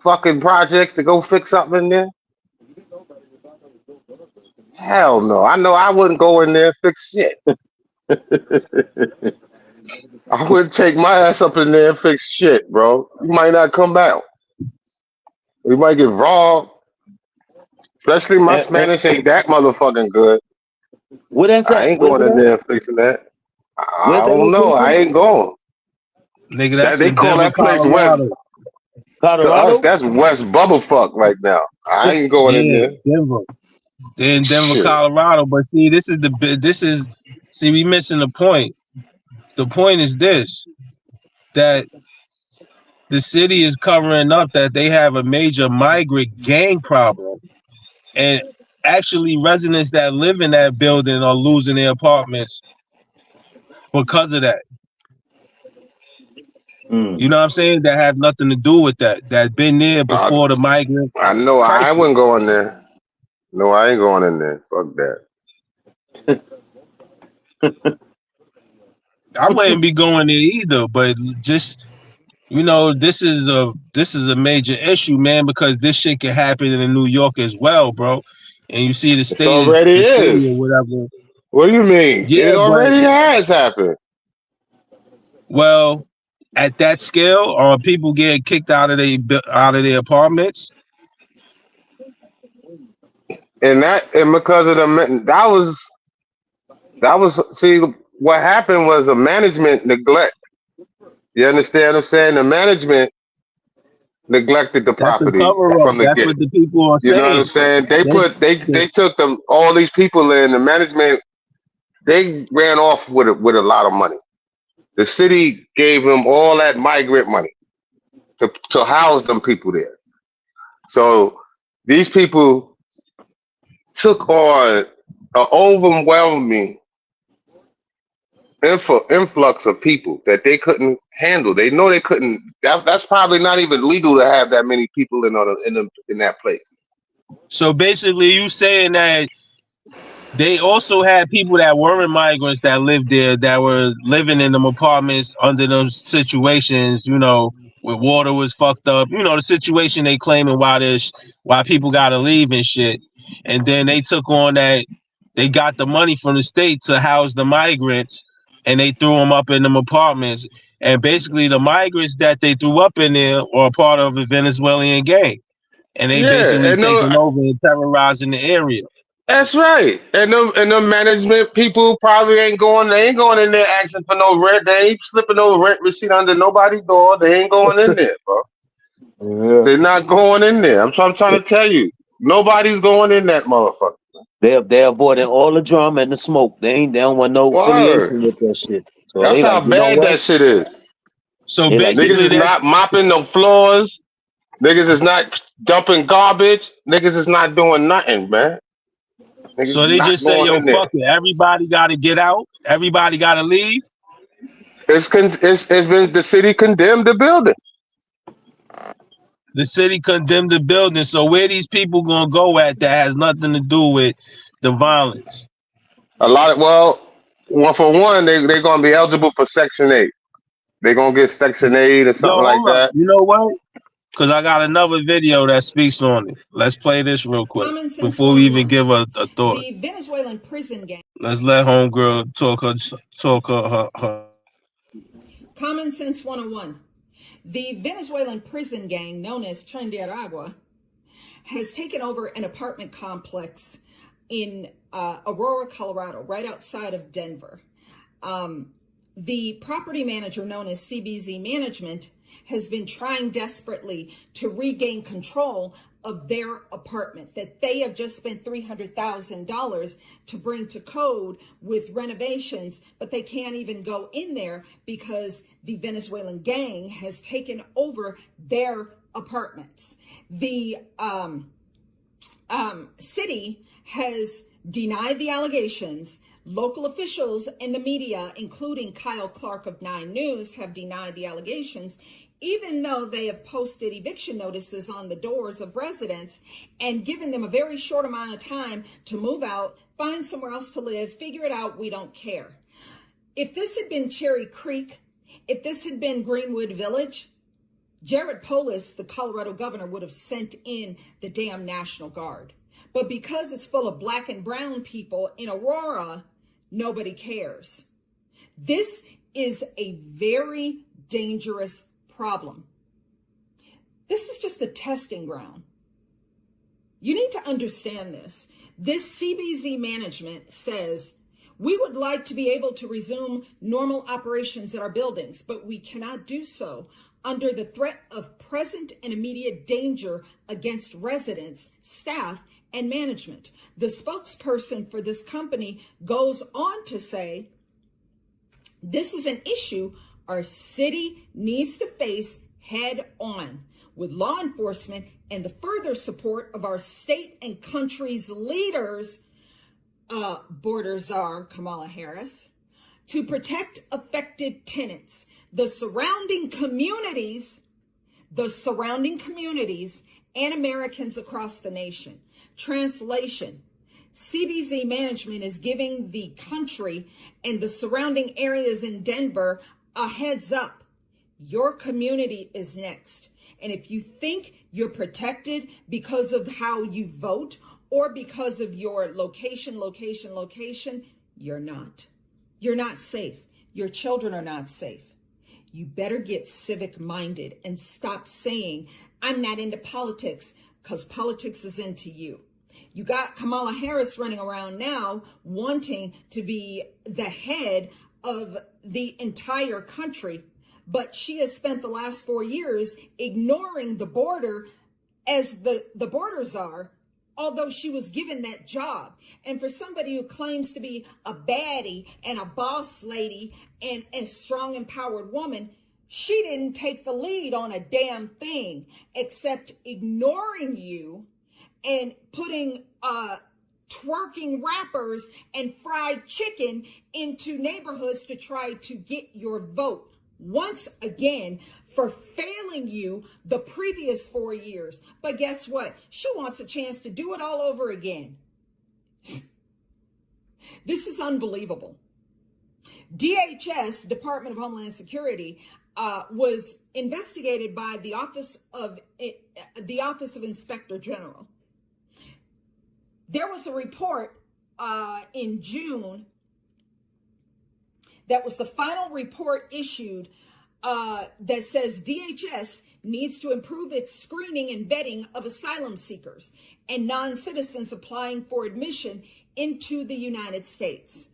fucking projects to go fix something in there? Hell no. I know I wouldn't go in there and fix shit. I wouldn't take my ass up in there and fix shit, bro. You might not come out. You might get robbed. Especially my Spanish ain't that motherfucking good. What that's I ain't going in there and fixing that. I don't know. I ain't going. Nigga, that's They in call Denver, that place Colorado. West. To us, that's West Bubblefuck right now. I ain't going in Yeah, there. Denver. They're in Denver, Shit. Colorado. But see, we missing the point. The point is this, that the city is covering up that they have a major migrant gang problem. And actually residents that live in that building are losing their apartments because of that. You know what I'm saying? That have nothing to do with that. That been there before the migrant I know. I crisis. wouldn't go in there. No, I ain't going in there. Fuck that. I wouldn't be going there either, but just this is a major issue, man, because this shit can happen in New York as well, bro. And you see the state already the city is. or whatever. What do you mean? Yeah, It already has happened. Well, at that scale, are people getting kicked out of their apartments? And because of that was see, what happened was a management neglect. You understand what I'm saying? The management neglected the That's a property cover-up. from the That's get. what the people are You saying. know what I'm saying? They took them, all these people in the management. They ran off with a lot of money. The city gave them all that migrant money to house them people there. So these people took on an overwhelming influx of people that they couldn't handle. They know they couldn't. That's probably not even legal to have that many people in that place. So basically, you saying that they also had people that weren't migrants that lived there, that were living in them apartments under those situations, where water was fucked up, the situation they claiming why people gotta leave and shit. And then they took on that, they got the money from the state to house the migrants, and they threw them up in them apartments. And basically the migrants that they threw up in there were part of a Venezuelan gang. And they basically taking over and terrorizing the area. That's right. And the management people probably ain't going in there asking for no rent. They ain't slipping no rent receipt under nobody's door. They ain't going in there, bro. Yeah. They're not going in there. I'm trying to tell you. Nobody's going in that motherfucker. They avoiding all the drama and the smoke. They don't want no affiliation Word. with that shit. So That's they like, how you know bad what? that shit is. So They like, Niggas basically, is that not mopping the floors. Niggas is not dumping garbage. Niggas is not doing nothing, man. Niggas so is they not just say, going yo, in there. fuck it. Everybody got to get out. Everybody got to leave. It's been the city condemned the building. The city condemned the building. So where these people gonna go at that has nothing to do with the violence? Well, for one, they gonna be eligible for Section 8. They gonna get Section 8 or Yo, something like hold up. that. You know what? Because I got another video that speaks on it. Let's play this real quick Common sense before we even 101. give a thought. The Venezuelan prison gang. Let's let homegirl talk her. Common sense 101. The Venezuelan prison gang known as Tren de Aragua has taken over an apartment complex in Aurora, Colorado, right outside of Denver. The property manager known as CBZ Management has been trying desperately to regain control of their apartment that they have just spent $300,000 to bring to code with renovations, but they can't even go in there because the Venezuelan gang has taken over their apartments. The city has denied the allegations. Local officials and the media, including Kyle Clark of 9 News, have denied the allegations, even though they have posted eviction notices on the doors of residents and given them a very short amount of time to move out, find somewhere else to live, figure it out, we don't care. If this had been Cherry Creek, if this had been Greenwood Village, Jared Polis, the Colorado governor, would have sent in the damn National Guard. But because it's full of black and brown people in Aurora, nobody cares. This is a very dangerous problem. This is just a testing ground. You need to understand this. This CBZ management says, we would like to be able to resume normal operations at our buildings, but we cannot do so under the threat of present and immediate danger against residents, staff, and management. The spokesperson for this company goes on to say, this is an issue our city needs to face head on with law enforcement and the further support of our state and country's leaders, border czar Kamala Harris, to protect affected tenants, the surrounding communities, and Americans across the nation. Translation: CBZ management is giving the country and the surrounding areas in Denver a heads up. Your community is next. And if you think you're protected because of how you vote or because of your location, you're not. You're not safe. Your children are not safe. You better get civic minded and stop saying, I'm not into politics, because politics is into you. You got Kamala Harris running around now wanting to be the head of the entire country, but she has spent the last 4 years ignoring the border as the border czar, although she was given that job. And for somebody who claims to be a baddie and a boss lady and a strong, empowered woman, she didn't take the lead on a damn thing except ignoring you and putting twerking rappers and fried chicken into neighborhoods to try to get your vote. Once again, for failing you the previous 4 years. But guess what? She wants a chance to do it all over again. This is unbelievable. DHS, Department of Homeland Security, was investigated by the Office of Inspector General. There was a report in June that was the final report issued that says DHS needs to improve its screening and vetting of asylum seekers and non-citizens applying for admission into the United States.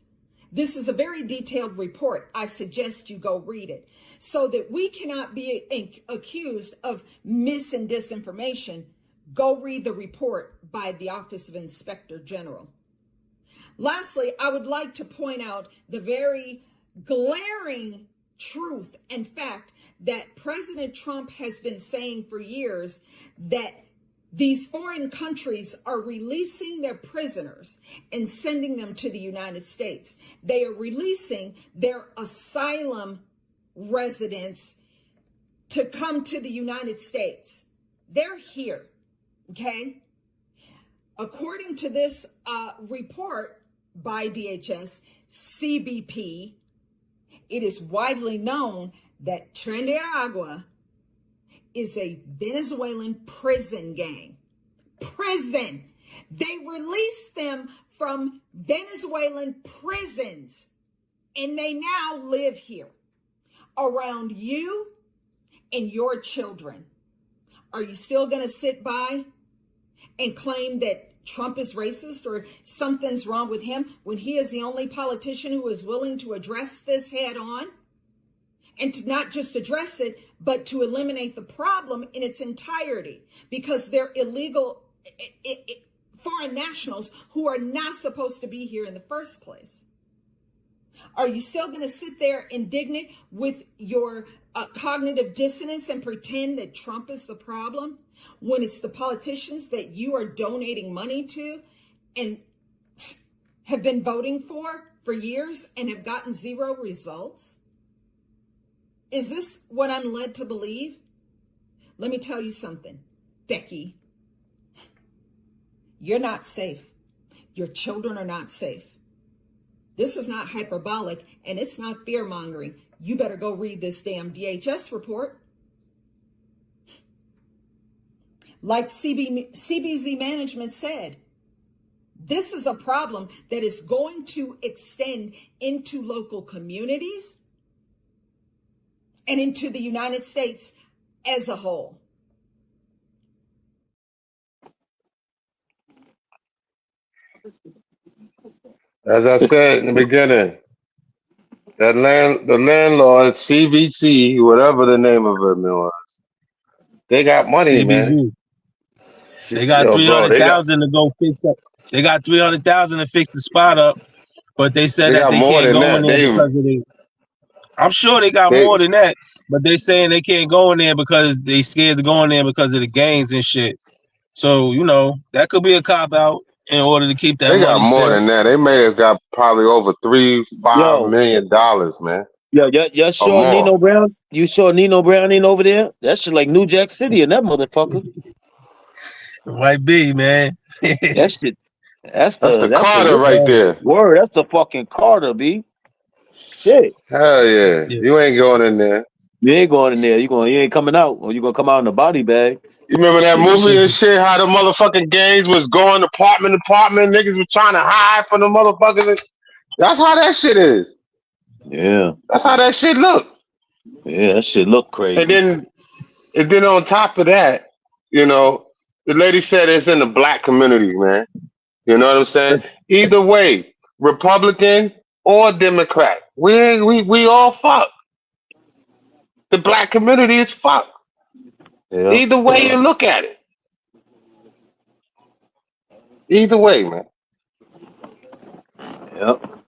This is a very detailed report. I suggest you go read it so that we cannot be accused of mis and disinformation. Go read the report by the Office of Inspector General. Lastly, I would like to point out the very glaring truth and fact that President Trump has been saying for years, that these foreign countries are releasing their prisoners and sending them to the United States. They are releasing their asylum residents to come to the United States. They're here, okay? According to this report by DHS, CBP, it is widely known that Tren de Aragua is a Venezuelan prison gang. Prison! They released them from Venezuelan prisons, and they now live here around you and your children. Are you still going to sit by and claim that Trump is racist or something's wrong with him when he is the only politician who is willing to address this head on? And to not just address it, but to eliminate the problem in its entirety, because they're illegal foreign nationals who are not supposed to be here in the first place. Are you still going to sit there indignant with your cognitive dissonance and pretend that Trump is the problem when it's the politicians that you are donating money to and have been voting for years and have gotten zero results? Is this what I'm led to believe? Let me tell you something, Becky. You're not safe. Your children are not safe. This is not hyperbolic, and it's not fear-mongering. You better go read this damn DHS report. Like CBZ management said, this is a problem that is going to extend into local communities and into the United States as a whole. As I said in the beginning, the landlord, CVC, whatever the name of it was, they got money, man. CBZ. They got Yo, bro, they got 300,000 to go fix up. They got 300,000 to fix the spot up, but they said that they more can't than go in that. there because of the. I'm sure they got more than that, but they saying they can't go in there because they scared to go in there because of the gangs and shit. So that could be a cop out in order to keep that They got money more still. than that. They may have got probably over $3-5 million, man. Yeah, Or sure more. Nino Brown? You sure Nino Brown ain't over there? That shit like New Jack City and that motherfucker. Might be, man. That shit. That's the the Carter right there. word. That's the fucking Carter, B. Shit. Hell yeah. You ain't going in there. You ain't going in there. You ain't coming out, or you gonna come out in a body bag. You remember that movie and shit? How the motherfucking gangs was going apartment, niggas was trying to hide from the motherfuckers. That's how that shit is. Yeah. That's how that shit look. Yeah, that shit look crazy. And then on top of that, the lady said it's in the black community, man. You know what I'm saying? Either way, Republican or Democrat, we all fuck. The black community is fucked. Yeah. Either way you look at it. Either way, man. Yep.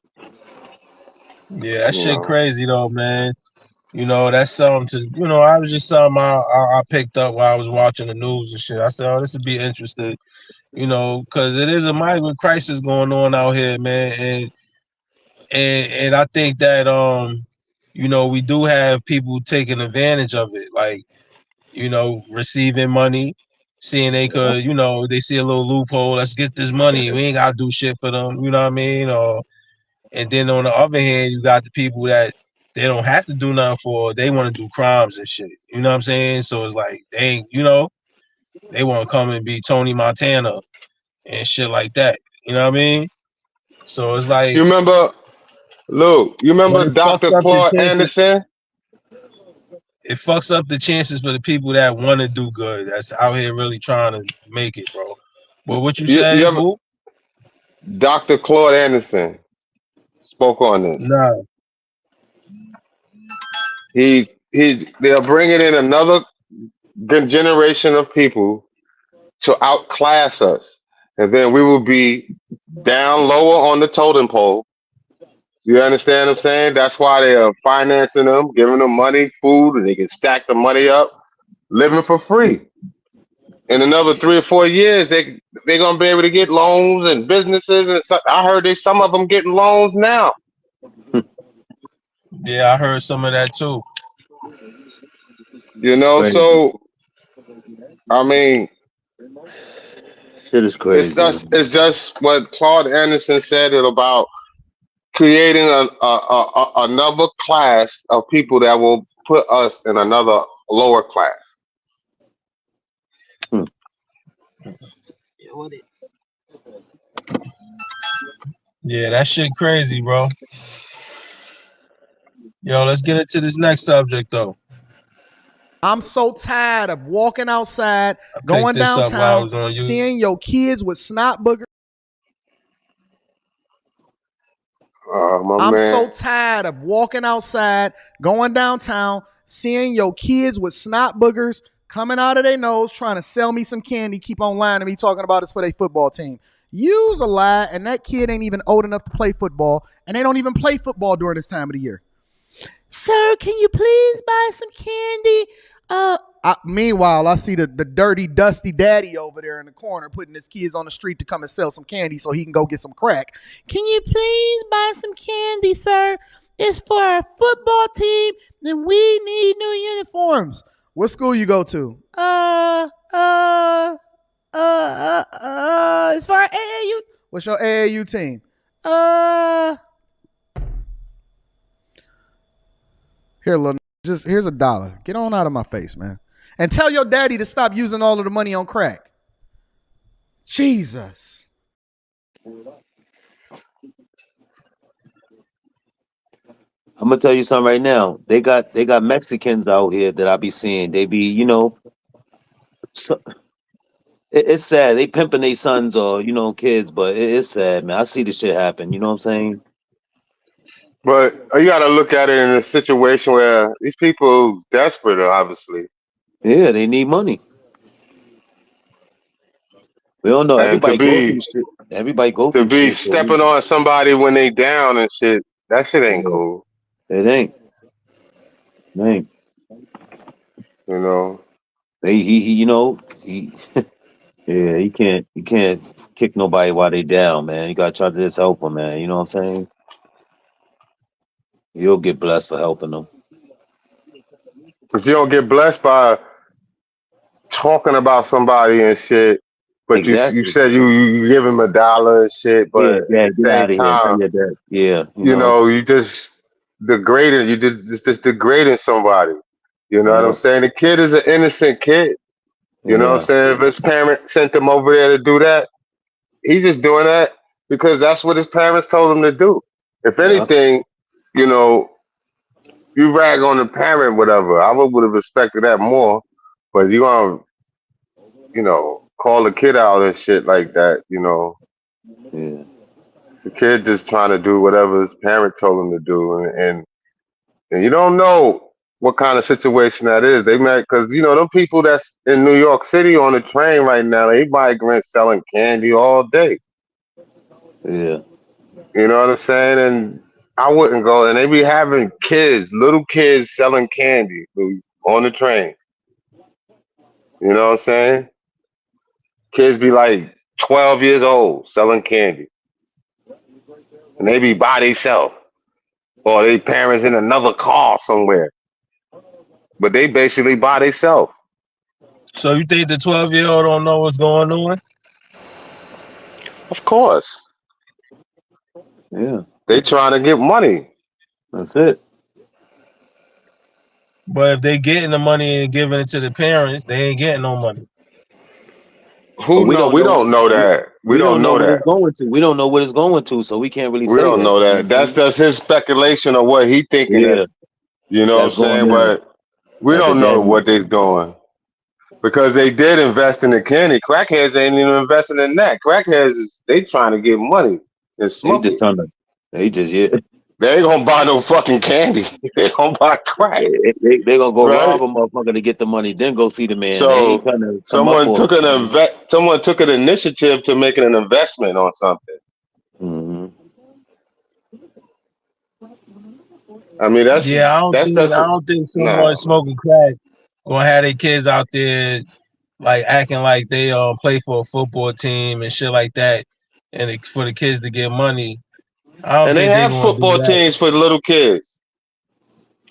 Yeah, that shit crazy though, man. That's something to, I was just something I picked up while I was watching the news and shit. I said, oh, this would be interesting, because it is a migrant crisis going on out here, man. And I think that, we do have people taking advantage of it, like, receiving money, seeing they could, they see a little loophole. Let's get this money. We ain't got to do shit for them. You know what I mean? And then on the other hand, you got the people that they don't have to do nothing for. They want to do crimes and shit. You know what I'm saying? So it's like they ain't, they want to come and be Tony Montana and shit like that. You know what I mean? So it's like, you remember, Lou? You remember Dr. Claude Anderson? It fucks up the chances for the people that want to do good. That's out here really trying to make it, bro. But what you say, Boo? Dr. Claude Anderson spoke on this. Nah. They're bringing in another generation of people to outclass us. and then we will be down lower on the totem pole. You understand what I'm saying? That's why they are financing them, giving them money, food, and they can stack the money up, living for free. In another 3 or 4 years, they're gonna be able to get loans and businesses, and I heard some of them getting loans now. Yeah, I heard some of that too. You know, Crazy. so I mean, Shit is crazy. it's just what Claude Anderson said about creating another class of people that will put us in another lower class. Yeah, that shit crazy, bro. Yo, let's get into this next subject though. I'm so tired of walking outside, going downtown, seeing your kids with snot boogers. I'm so tired of walking outside, going downtown, seeing your kids with snot boogers coming out of their nose, trying to sell me some candy, keep on lying to me, talking about it's for their football team. You's a lie, and that kid ain't even old enough to play football, and they don't even play football during this time of the year. Sir, can you please buy some candy? Meanwhile, I see the dirty, dusty daddy over there in the corner putting his kids on the street to come and sell some candy so he can go get some crack. Can you please buy some candy, sir? It's for our football team, and we need new uniforms. What school you go to? It's for our AAU. What's your AAU team? Here, little, here's $1. Get on out of my face, man. And tell your daddy to stop using all of the money on crack. Jesus. I'm gonna tell you something right now. They got Mexicans out here that I be seeing. They be, it's sad. They pimping their sons or kids, but it's sad, man. I see this shit happen. You know what I'm saying? But you got to look at it in a situation where these people desperate, obviously. Yeah, they need money. We don't know. And Everybody go through shit. Everybody go through shit. Stepping on somebody when they down and shit. That shit ain't cool. It ain't. You know. He yeah, he can't kick nobody while they down, man. You gotta try to just help them, man. You know what I'm saying? You'll get blessed for helping them. If you don't get blessed by talking about somebody and shit, but exactly. you said you give him $1 and shit, but yeah, at the same time, you just degrading. You just degrading somebody. You know what I'm saying? The kid is an innocent kid. You know what I'm saying? If his parent sent him over there to do that, he's just doing that because that's what his parents told him to do. If anything, you rag on the parent, whatever. I would have respected that more. But you gonna, call the kid out and shit like that, Yeah. The kid just trying to do whatever his parent told him to do, and you don't know what kind of situation that is. They might, because them people that's in New York City on the train right now, they migrants selling candy all day. Yeah. You know what I'm saying? And I wouldn't go, and they be having little kids selling candy on the train. You know what I'm saying? Kids be like 12 years old selling candy. And they be by themselves. Or they parents in another car somewhere. But they basically by themselves. So you think the 12-year-old don't know what's going on? Of course. Yeah. They trying to get money. That's it. But if they getting the money and giving it to the parents, they ain't getting no money. We don't know that. We don't know what that. it's going to. We don't know what it's going to, so we can't really say that. We don't know that. That's just his speculation of what he thinking. Yeah. You know what I'm saying? But we don't know what they're doing. Because they did invest in the candy. Crackheads ain't even investing in that. Crackheads, they trying to get money and smoke. They just They ain't gonna buy no fucking candy. They gonna buy crack, They gonna go right? rob a motherfucker to get the money, then go see the man. They ain't So trying to come up off. someone took an initiative to make an investment on something. Mm-hmm. I mean, Yeah, I don't think someone nah, man. smoking crack gonna have their kids out there like acting like they play for a football team and shit like that, and for the kids to get money. I don't And they think they're have gonna do football that. teams for the little kids.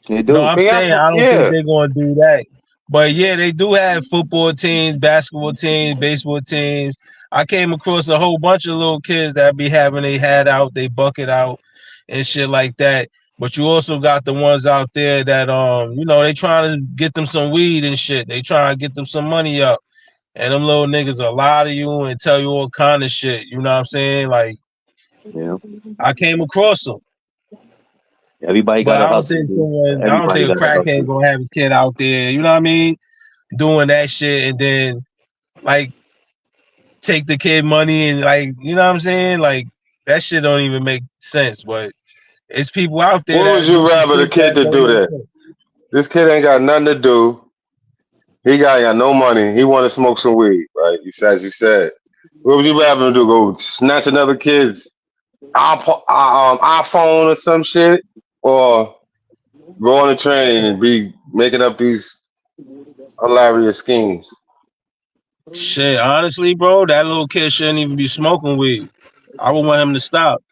They No, do. I'm They have, saying I don't think yeah. they're gonna do that. But yeah, they do have football teams, basketball teams, baseball teams. I came across a whole bunch of little kids that be having they hat out, they bucket out, and shit like that. But you also got the ones out there that they trying to get them some weed and shit. They trying to get them some money up. And them little niggas will lie to you and tell you all kind of shit. You know what I'm saying? Like, Yeah. I came across them. Everybody But got I to don't hustle, think dude. I don't Everybody think a got to crackhead hustle. gonna have his kid out there, you know what I mean? Doing that shit and then like take the kid money and like, you know what I'm saying? Like that shit don't even make sense. But it's people out there What would that do you some rather the shit kid that to don't do make that? sense. This kid ain't got nothing to do. He got no money. He want to smoke some weed, right? As you said. What would you rather him do? Go snatch another kid's iPhone or some shit, or go on a train and be making up these hilarious schemes? Shit, honestly, bro, that little kid shouldn't even be smoking weed. I would want him to stop.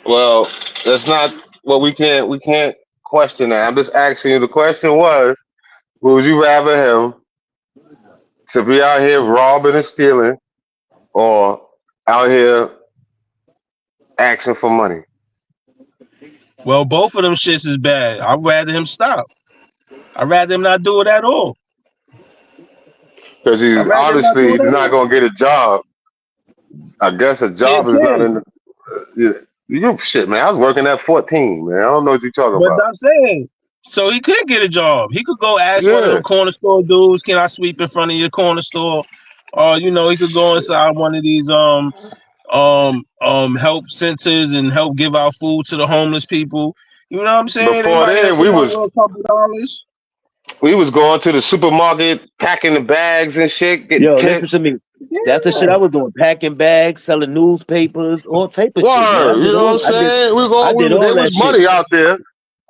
Well, that's not what we can't question that. I'm just asking you. The question was, would you rather him to be out here robbing and stealing, or out here asking for money? Well, both of them shits is bad. I'd rather him stop. I'd rather him not do it at all. Because I'd he's rather him not do obviously it at not all. going to get a job. I guess a Yeah, job is not kid. in. You shit, man. I was working at 14, man. I don't know what you're talking But about. I'm saying, so he could get a job. He could go ask one of Yeah, them corner store dudes, "Can I sweep in front of your corner store?" Or he could go inside one of these help centers and help give out food to the homeless people. You know what I'm saying? They before might help then him out with a couple dollars. we was going to the supermarket, packing the bags and shit, getting Yo, listen to tips. me. That's the shit Yeah. I was doing. Packing bags, selling newspapers, all type of shit, man. Word, you know what I'm saying? I did There all was that shit. money out there.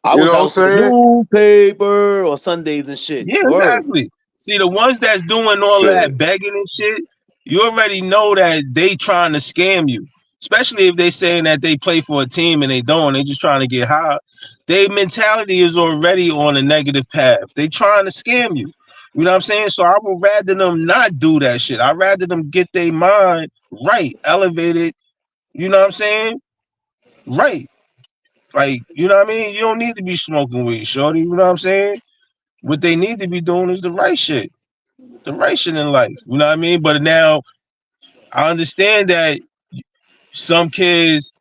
I You was know what I'm out for the saying? newspaper or Sundays and shit. Yeah, Word. exactly. See, the ones that's doing all Shit. that begging and shit, you already know that they trying to scam you. Especially if they saying that they play for a team and they don't, they just trying to get high. Their mentality is already on a negative path. They trying to scam you. You know what I'm saying? So I would rather them not do that shit. I'd rather them get their mind right, elevated. You know what I'm saying? Right. Like, you know what I mean? You don't need to be smoking weed, shorty. You know what I'm saying? What they need to be doing is the right shit. The right shit in life. You know what I mean? But now I understand that some kids'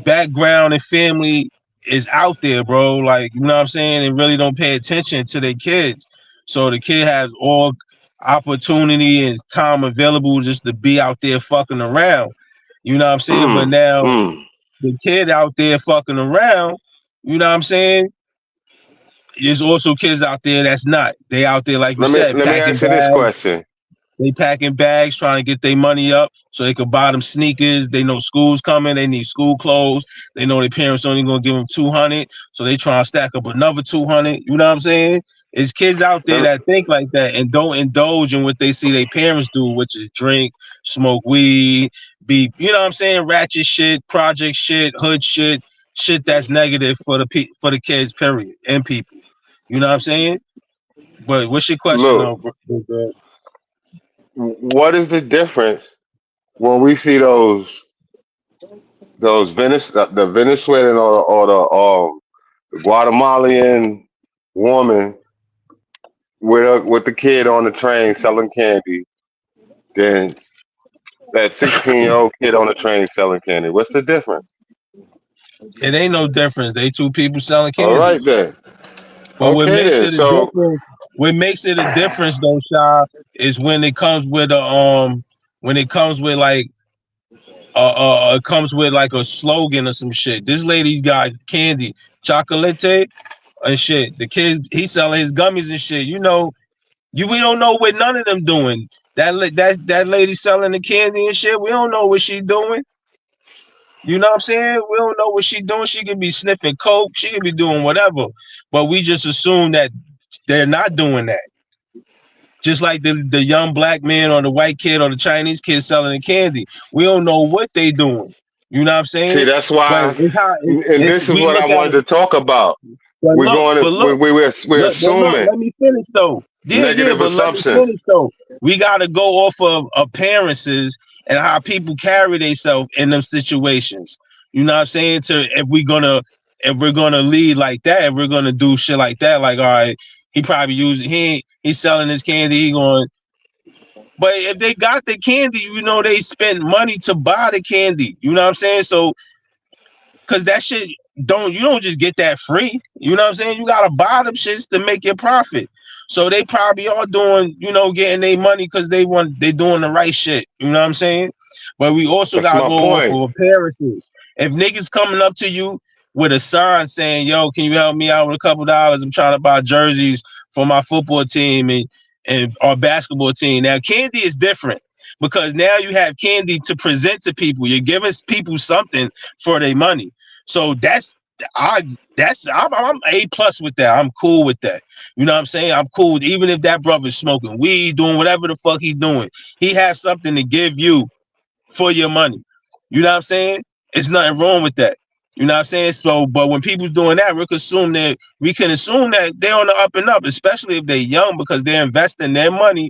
background and family is out there, bro. Like, you know what I'm saying? And really don't pay attention to their kids. So the kid has all opportunity and time available just to be out there fucking around. You know what I'm saying? But now the kid out there fucking around, you know what I'm saying? There's also kids out there that's not. They out there, like you said, Let me packing ask you this bags. question. They packing bags, trying to get their money up so they could buy them sneakers. They know school's coming. They need school clothes. They know their parents only gonna give them 200, so they trying to stack up another 200. You know what I'm saying? It's kids out there that think like that and don't indulge in what they see their parents do, which is drink, smoke weed, be, you know what I'm saying, ratchet shit, project shit, hood shit, shit that's negative for the kids, period, and people. You know what I'm saying? But what's your question Look, though, bro? what is the difference when we see the Venezuelan or the Guatemalan woman with the kid on the train selling candy, then that 16-year-old kid on the train selling candy? What's the difference? It ain't no difference. They two people selling All candy. right then. But Okay then. So what makes it a difference though, Shy, is when it comes with like it comes with like a slogan or some shit. This lady got candy, chocolate and shit. The kid, he selling his gummies and shit. You know, we don't know what none of them doing. That lady selling the candy and shit. We don't know what she doing. You know what I'm saying? We don't know what she doing. She could be sniffing coke. She could be doing whatever. But we just assume that they're not doing that. Just like the young black man or the white kid or the Chinese kid selling the candy. We don't know what they doing. You know what I'm See, saying? that's But why, it's how and it's this is we what look I at wanted it. to talk about. But We're look, going but to, look, we're look, assuming let me finish though. Yeah, negative but let me assumptions. finish though. We gotta go off of appearances and how people carry themselves in them situations. You know what I'm saying? If we're gonna lead like that, if we're gonna do shit like that, like all right, he probably using he's selling his candy, he going. But if they got the candy, you know they spent money to buy the candy. You know what I'm saying? So cause that shit you don't just get that free. You know what I'm saying? You gotta buy them shits to make your profit. So they probably are doing, getting their money because they doing the right shit. You know what I'm saying? But we also That's gotta my go off point. of appearances. If niggas coming up to you with a sign saying, yo, can you help me out with a couple dollars? I'm trying to buy jerseys for my football team and our basketball team. Now candy is different because now you have candy to present to people. You're giving people something for their money. So I'm A+ with that. I'm cool with that. You know what I'm saying? I'm cool with, even if that brother's smoking weed, doing whatever the fuck he's doing. He has something to give you for your money. You know what I'm saying? It's nothing wrong with that. You know what I'm saying? So, but when people's doing that, we can assume that they're on the up and up, especially if they're young, because they're investing their money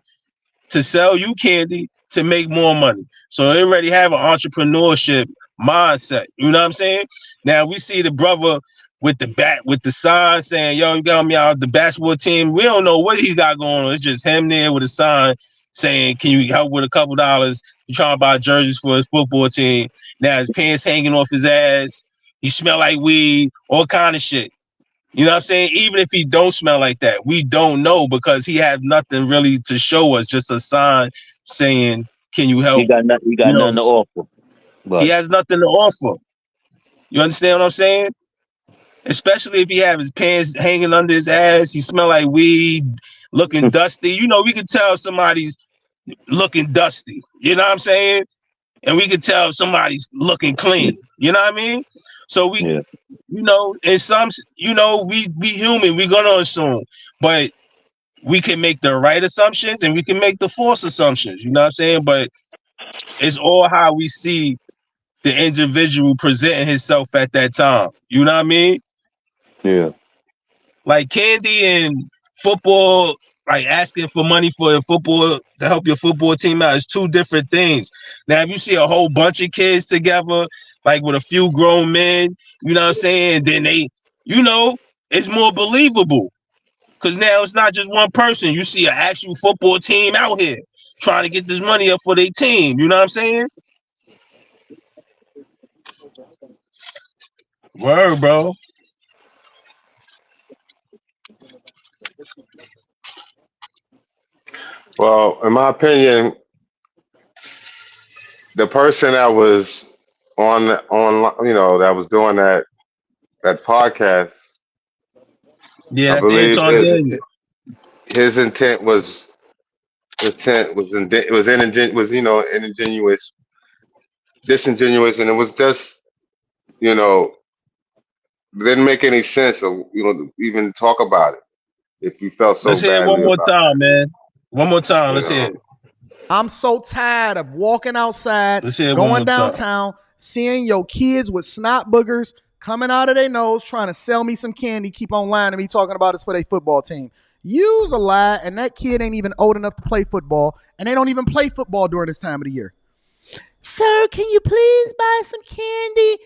to sell you candy to make more money. So they already have an entrepreneurship mindset. You know what I'm saying? Now we see the brother with the sign saying, yo, you got me out the basketball team. We don't know what he got going on. It's just him there with a sign saying, can you help with a couple dollars? You trying to buy jerseys for his football team. Now his pants hanging off his ass. He smell like weed, all kind of shit. You know what I'm saying? Even if he don't smell like that, we don't know because he has nothing really to show us, just a sign saying, can you He help? got nothing. He You got nothing know, to offer. he But has nothing to offer. You understand what I'm saying? Especially if he have his pants hanging under his ass, he smell like weed, looking dusty. You know, we can tell somebody's looking dusty. You know what I'm saying? And we can tell somebody's looking clean. You know what I mean? So yeah, in some, we human, we're gonna assume. But we can make the right assumptions and we can make the false assumptions. You know what I'm saying? But it's all how we see the individual presenting himself at that time. You know what I mean? yeah. Like Candy and football, like asking for money for football to help your football team out is two different things. Now, if you see a whole bunch of kids together, like with a few grown men, you know what I'm saying? Then it's more believable. Because now it's not just one person. You see an actual football team out here trying to get this money up for their team. You know what I'm saying? Word, bro. Well, in my opinion, the person that was that was doing that podcast, Yeah, I that's believe Anton Daniel. his intent was ingenuous, disingenuous, and it was just you know didn't make any sense of to even talk about it if you felt so Let's hear it one badly more about time, man. One more it. time. Let's hear it. I'm so tired of walking outside, Let's hear it one going more time. downtown, seeing your kids with snot boogers coming out of their nose, trying to sell me some candy, keep on lying to me, talking about it's for their football team. Use a lie, and that kid ain't even old enough to play football, and they don't even play football during this time of the year. Sir, can you please buy some candy?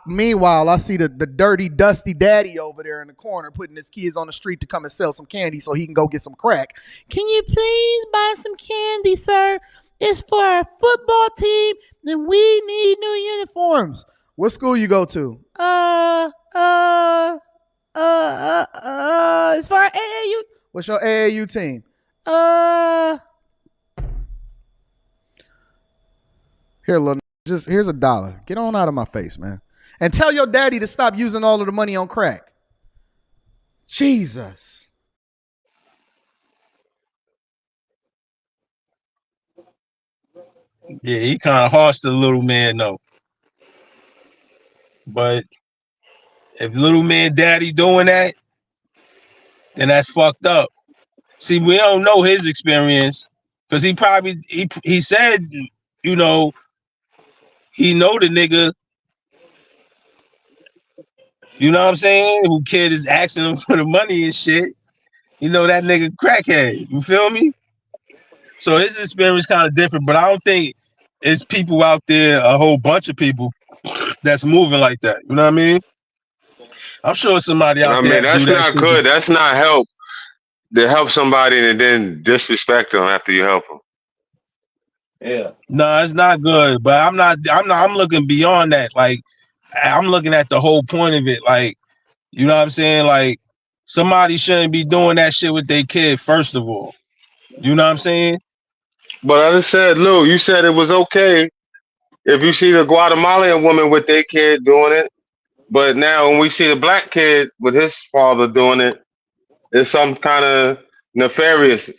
Meanwhile, I see the dirty, dusty daddy over there in the corner putting his kids on the street to come and sell some candy so he can go get some crack. Can you please buy some candy, sir? It's for our football team, and we need new uniforms. What school you go to? It's for our AAU. What's your AAU team? Here, little Just here's $1. Get on out of my face, man. And tell your daddy to stop using all of the money on crack. Jesus. Yeah, he kind of harsh to the little man though. But if little man daddy doing that, then that's fucked up. See, we don't know his experience because he said, you know, he know the nigga. You know what I'm saying? Who kid is asking him for the money and shit. You know that nigga crackhead. You feel me? So his experience kind of different, but I don't think it's people out there, a whole bunch of people that's moving like that. You know what I mean? I'm sure somebody out I there mean, that do that's that not shit. good. That's not help. To help somebody and then disrespect them after you help them. Yeah. No, it's not good. But I'm looking beyond that. Like, I'm looking at the whole point of it. Like, you know what I'm saying? Like, somebody shouldn't be doing that shit with their kid, first of all. You know what I'm saying? But I just said, Lou, you said it was okay if you see the Guatemalan woman with their kid doing it. But now when we see the black kid with his father doing it, it's some kind of nefarious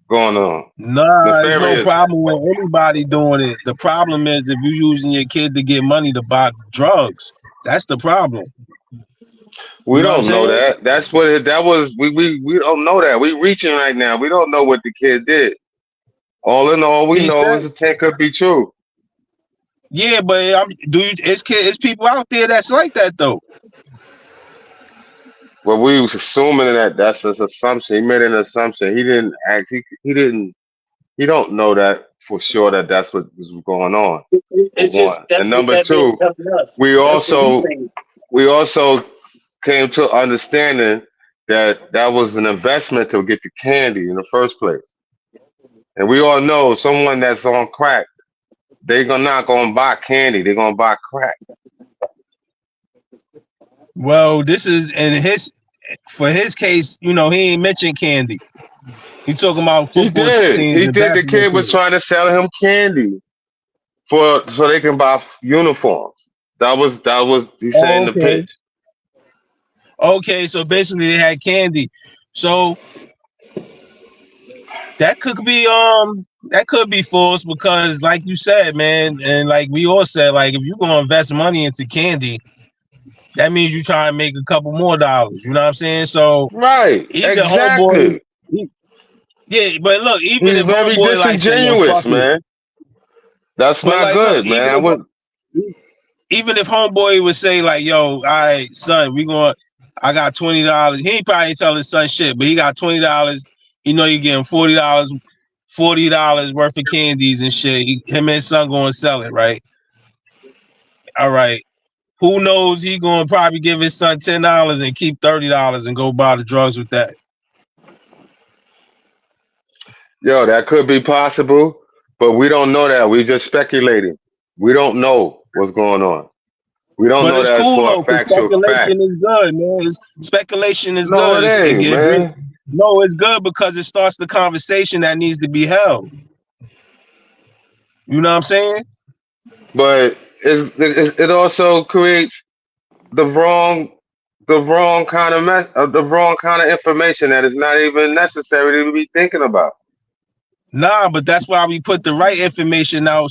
going on. Nah, there's no Nefarious. problem with anybody doing it. The problem is if you're using your kid to get money to buy drugs. That's the problem. We You know what I'm don't know saying? that. That's what that was. We don't know that. We reaching right now. We don't know what the kid did. All in all, we He know said, is the 10 could be true. yeah, but it's people out there that's like that though. But we was assuming that that's his assumption. He made an assumption. He didn't act. He didn't. He don't know that for sure that that's what was going on. For It's just one, that's and what number that man two, telling us. we That's what he's also saying. we also came to understanding that that was an investment to get the candy in the first place. And we all know someone that's on crack, not gonna buy candy. They're gonna buy crack. Well, this is for his case, you know, he ain't mentioned candy. He talking about He football did. teams He and did. The basketball kid was teams. trying to sell him candy so they can buy uniforms. That was he said in Oh, the okay. pitch. Okay, so basically they had candy. So that could be false because like you said, man, and like we all said, like if you're gonna invest money into candy, that means you try and make a couple more dollars. You know what I'm saying? So Right. either homeboy, Exactly. yeah, but look, even He's if very homeboy like say, yo, disingenuous, fuck it. man. That's But not like look, good, man. I would. even if homeboy would say like, yo, all right, son, I got $20. He ain't probably tell his son shit, but he got $20. You know, you're getting $40 worth of candies and shit. Him and his son going to sell it, right? All right. Who knows? He going to probably give his son $10 and keep $30 and go buy the drugs with that. Yo, that could be possible, but we don't know that. We just speculating. We don't know what's going on. We don't But know it's that cool for a though, because factual fact. speculation is good, man. Speculation is No, it good. ain't, man. No, it's good because it starts the conversation that needs to be held. You know what I'm saying? But it also creates the wrong kind of the wrong kind of information that is not even necessary to be thinking about. Nah, but that's why we put the right information out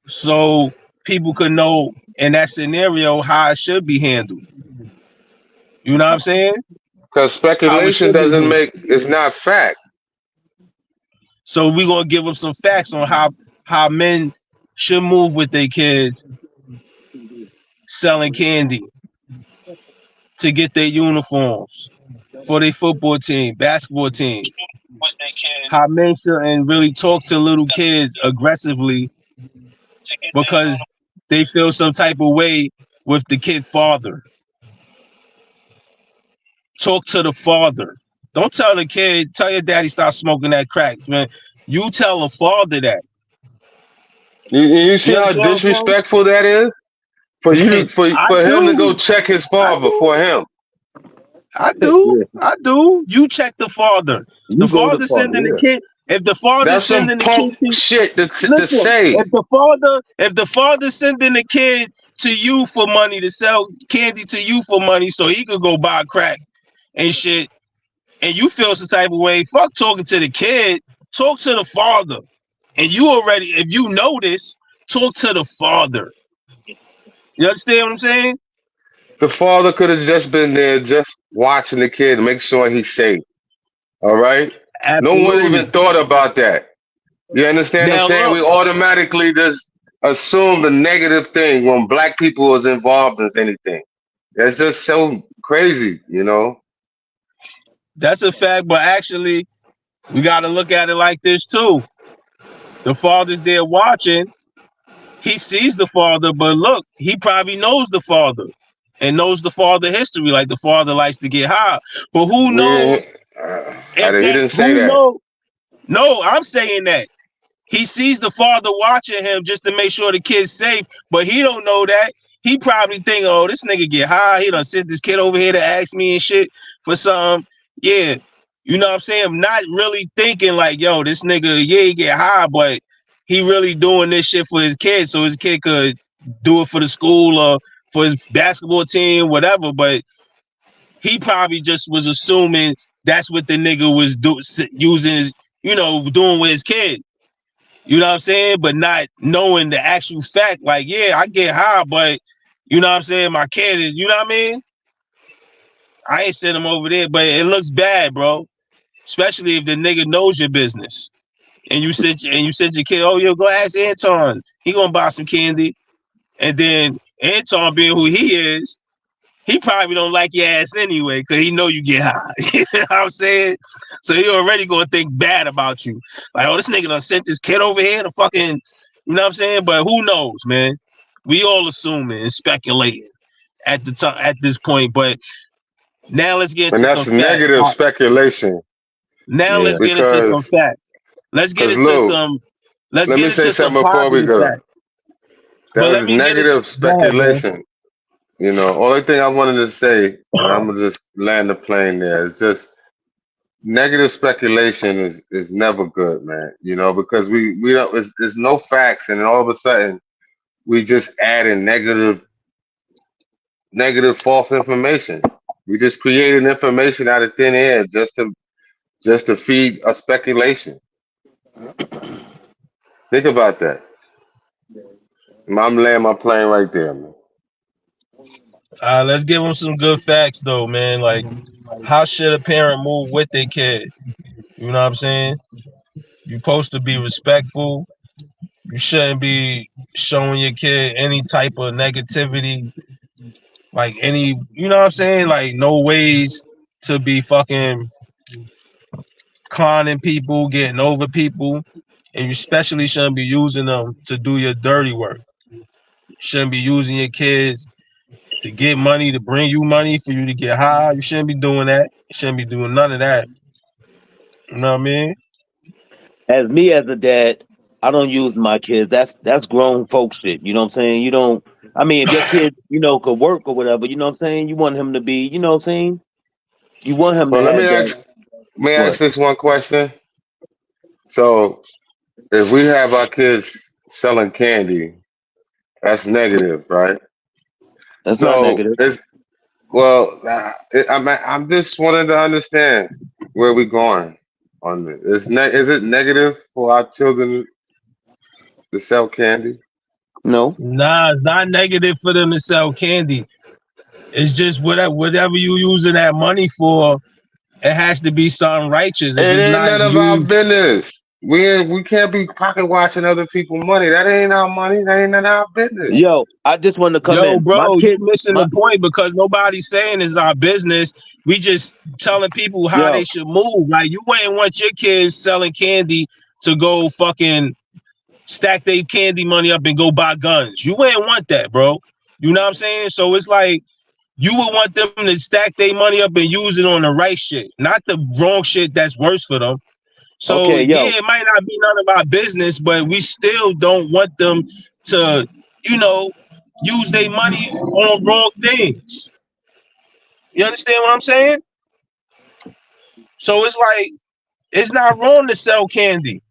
so people could know in that scenario how it should be handled. You know what I'm saying? Because How it speculation should be handled. it's not fact. So we're gonna give them some facts on how men should move with their kids selling candy to get their uniforms for their football team, basketball team. How men should and really talk to little kids aggressively because they feel some type of way with the kid father. Talk to the father. Don't tell the kid, tell your daddy stop smoking that cracks, man. You tell the father that. You see You how understand what I'm saying? disrespectful that is for you for I him to go do. check his father for him. I do. You check the father. The You go to father father, sending the yeah. kid. If the father's That's some sending the punk kid to shit to listen, say. if the father's sending the kid to you for money to sell candy to you for money so he could go buy crack and shit, and you feel some type of way, fuck talking to the kid, talk to the father. And you already, if you know this, talk to the father. You understand what I'm saying? The father could have just been there, just watching the kid, make sure he's safe. All right. No one Absolutely. even thought about that. You understand what I'm Now saying? look, We automatically just assume the negative thing when black people is involved in anything. That's just so crazy, you know. that's a fact, but actually, we got to look at it like this too. The father's there watching. He sees the father, but look, he probably knows the father and knows the father history. Like the father likes to get high, but who We knows didn't, if he that? didn't say Who that. knows? No, I'm saying that. He sees the father watching him just to make sure the kid's safe, but he don't know that. He probably think, oh, this nigga get high. He done sent this kid over here to ask me and shit for something. Yeah. You know what I'm saying? I'm not really thinking like, yo, this nigga, yeah, he get high, but he really doing this shit for his kid so his kid could do it for the school or for his basketball team, whatever. But he probably just was assuming that's what the nigga was using his, doing with his kid. You know what I'm saying? But not knowing the actual fact, like, yeah, I get high, but you know what I'm saying? My kid is, you know what I mean? I ain't sent him over there, but it looks bad, bro. Especially if the nigga knows your business. And you said your kid, oh, yo, go ask Anton. He gonna buy some candy. And then Anton being who he is, he probably don't like your ass anyway, because he know you get high. You know what I'm saying? So he already gonna think bad about you. Like, oh, this nigga done sent this kid over here to fucking, you know what I'm saying? But who knows, man? We all assuming and speculating at the time at this point. But now let's get And into some that's facts. negative speculation. Now let's get into some Because, facts. Let's get into Lou, some let's let get me say into some something before we positive go. facts. That But was let me get it. negative Go ahead, bro. speculation. You know, only thing I wanted to say, and I'm gonna just land the plane there. It's just negative speculation is never good, man. You know, because we don't. There's no facts, and then all of a sudden we just add in negative false information. We just created information out of thin air just to feed a speculation. Think about that. I'm laying my plane right there, man. Let's give them some good facts though, man. Like, how should a parent move with their kid? You know what I'm saying? You're supposed to be respectful. You shouldn't be showing your kid any type of negativity, like any, you know what I'm saying? Like, no ways to be fucking conning people, getting over people. And you especially shouldn't be using them to do your dirty work. You shouldn't be using your kids to get money, to bring you money for you to get high. You shouldn't be doing that. You shouldn't be doing none of that. You know what I mean? As me as a dad, I don't use my kids. That's grown folk shit. You know what I'm saying? You don't. I mean, if your kid, could work or whatever, you know what I'm saying? You want him to be, you know what I'm saying? You want him to Well, have that. may I ask What? this one question? So, if we have our kids selling candy, that's negative, right? That's not So, negative. I'm just wanting to understand where we're going on this. Is it negative for our children to sell candy? No. Nah, it's not negative for them to sell candy. It's just whatever you using that money for, it has to be something righteous. If It it's ain't not none of our used, business. We can't be pocket watching other people's money. That ain't our money. That ain't none of our business. Yo, I just wanted to come yo, in. My bro, you kids, missing the point because nobody's saying it's our business. We just telling people how yo, they should move. Like, you wouldn't want your kids selling candy to go fucking stack their candy money up and go buy guns. You wouldn't want that, bro. You know what I'm saying? So it's like, you would want them to stack their money up and use it on the right shit, not the wrong shit that's worse for them. So okay, yo, yeah, it might not be none of our business, but we still don't want them to, use their money on wrong things. You understand what I'm saying? So it's like, It's not wrong to sell candy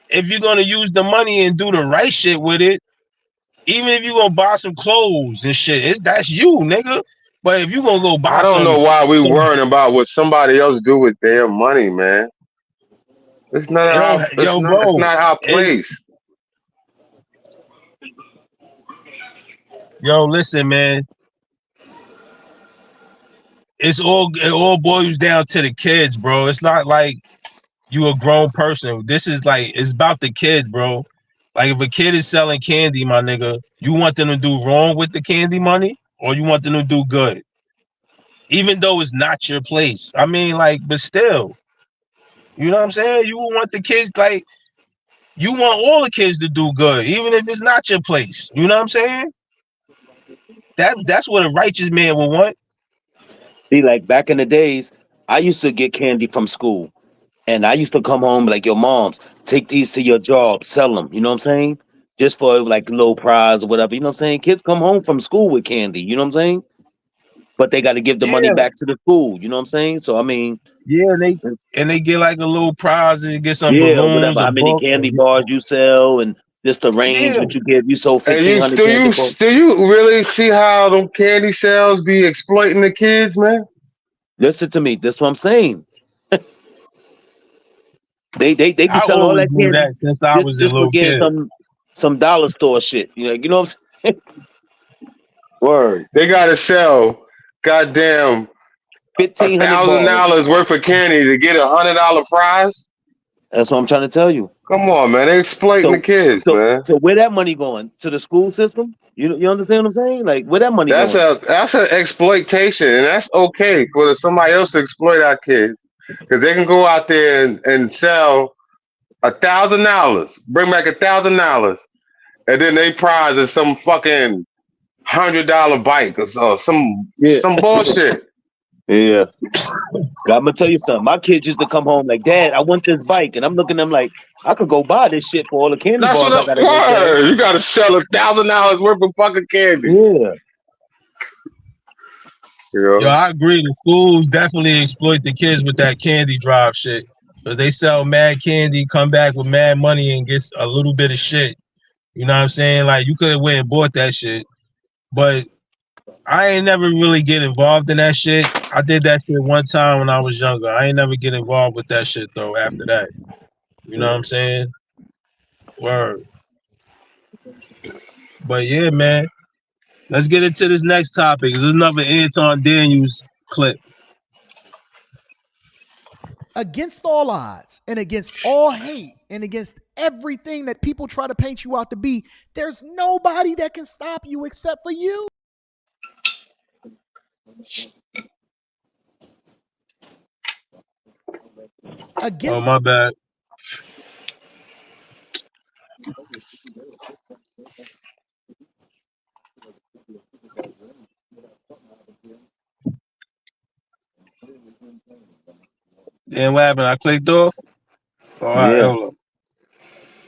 if you're gonna use the money and do the right shit with it. Even if you're gonna buy some clothes and shit, that's you, nigga. But if you gonna go I buy don't know some, why we worrying about what somebody else do with their money, man. It's not our. It's yo, not. It's bro, not our place. yo, listen, man. It all boils down to the kids, bro. It's not like you a grown person. This is like it's about the kids, bro. Like if a kid is selling candy, my nigga, you want them to do wrong with the candy money, or you want them to do good, even though it's not your place. I mean, like, but still, you know what I'm saying? You want the kids like you want all the kids to do good, even if it's not your place. You know what I'm saying? That's what a righteous man would want. See, like back in the days, I used to get candy from school, and I used to come home like, "Your moms, take these to your job, sell them." You know what I'm saying? Just for like a little prize or whatever. You know what I'm saying? Kids come home from school with candy. You know what I'm saying? But they got to give the money Yeah, back to the school. You know what I'm saying? So I mean, yeah, and they get like a little prize and get some yeah, whatever. balloons, a How many book. candy bars you sell, and just the range Yeah, what you give. You sold And 1,500 candy bars. do you really see how them candy sales be exploiting the kids, man? Listen to me. That's what I'm saying. They be I selling all always that knew candy that since I was a just for little getting kid. some dollar store shit. You know what I'm saying? Word. They gotta sell goddamn $1,500 bars. $1,000 worth of candy to get $100 prize. That's what I'm trying to tell you. Come on, man. They exploiting the So kids, so man. so where that money going? To the school system? You understand what I'm saying? Like where that money That's going? an exploitation, and that's okay for somebody else to exploit our kids because they can go out there and sell $1,000, bring back $1,000, and then they prize is some fucking $100 bike or so, Yeah. some bullshit. Yeah. I'm gonna tell you something. My kids used to come home like, "Dad, I want this bike," and I'm looking at them like, "I could go buy this shit for all the candy That's what bars I gotta I'm go sell." word. You gotta sell $1,000 worth of fucking candy. Yeah. You know? Yo, I agree. The schools definitely exploit the kids with that candy drive shit. So they sell mad candy, come back with mad money, and gets a little bit of shit. You know what I'm saying? Like you could have went and bought that shit, but I ain't never really get involved in that shit. I did that shit one time when I was younger. I ain't never get involved with that shit though. After that, you know what I'm saying? Word. But yeah, man. Let's get into this next topic. There's another Anton Daniels clip. Against all odds and against all hate and against everything that people try to paint you out to be, there's nobody that can stop you except for you. Oh, my bad. Damn, what happened? I clicked off? All right, Yeah. hold up.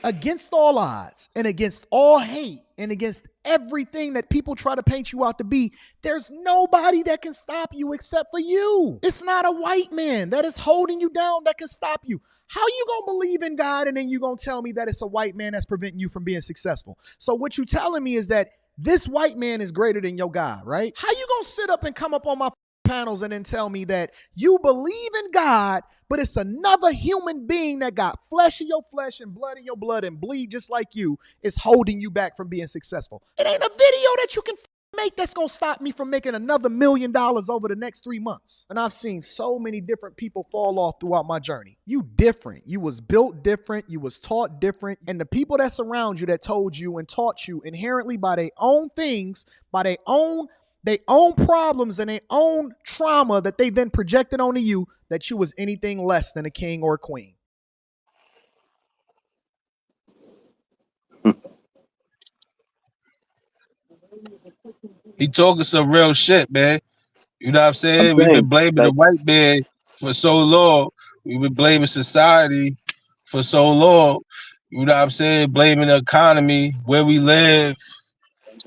Against all odds and against all hate and against everything that people try to paint you out to be, there's nobody that can stop you except for you. It's not a white man that is holding you down that can stop you. How you gonna believe in God and then you gonna tell me that it's a white man that's preventing you from being successful? So what you telling me is that this white man is greater than your God, right? How you gonna sit up and come up on my panels and then tell me that you believe in God, but it's another human being that got flesh in your flesh and blood in your blood and bleed just like you is holding you back from being successful? It ain't a video that you can make that's gonna stop me from making another $1 million over the next 3 months. And I've seen so many different people fall off throughout my journey. You different. You was built different. You was taught different. And the people that surround you that told you and taught you inherently by their own things, by their own problems and their own trauma that they then projected onto you, that you was anything less than a king or a queen. He talking some real shit, man. You know what I'm saying? We've been blaming the white man for so long. We've been blaming society for so long. You know what I'm saying? Blaming the economy, where we live,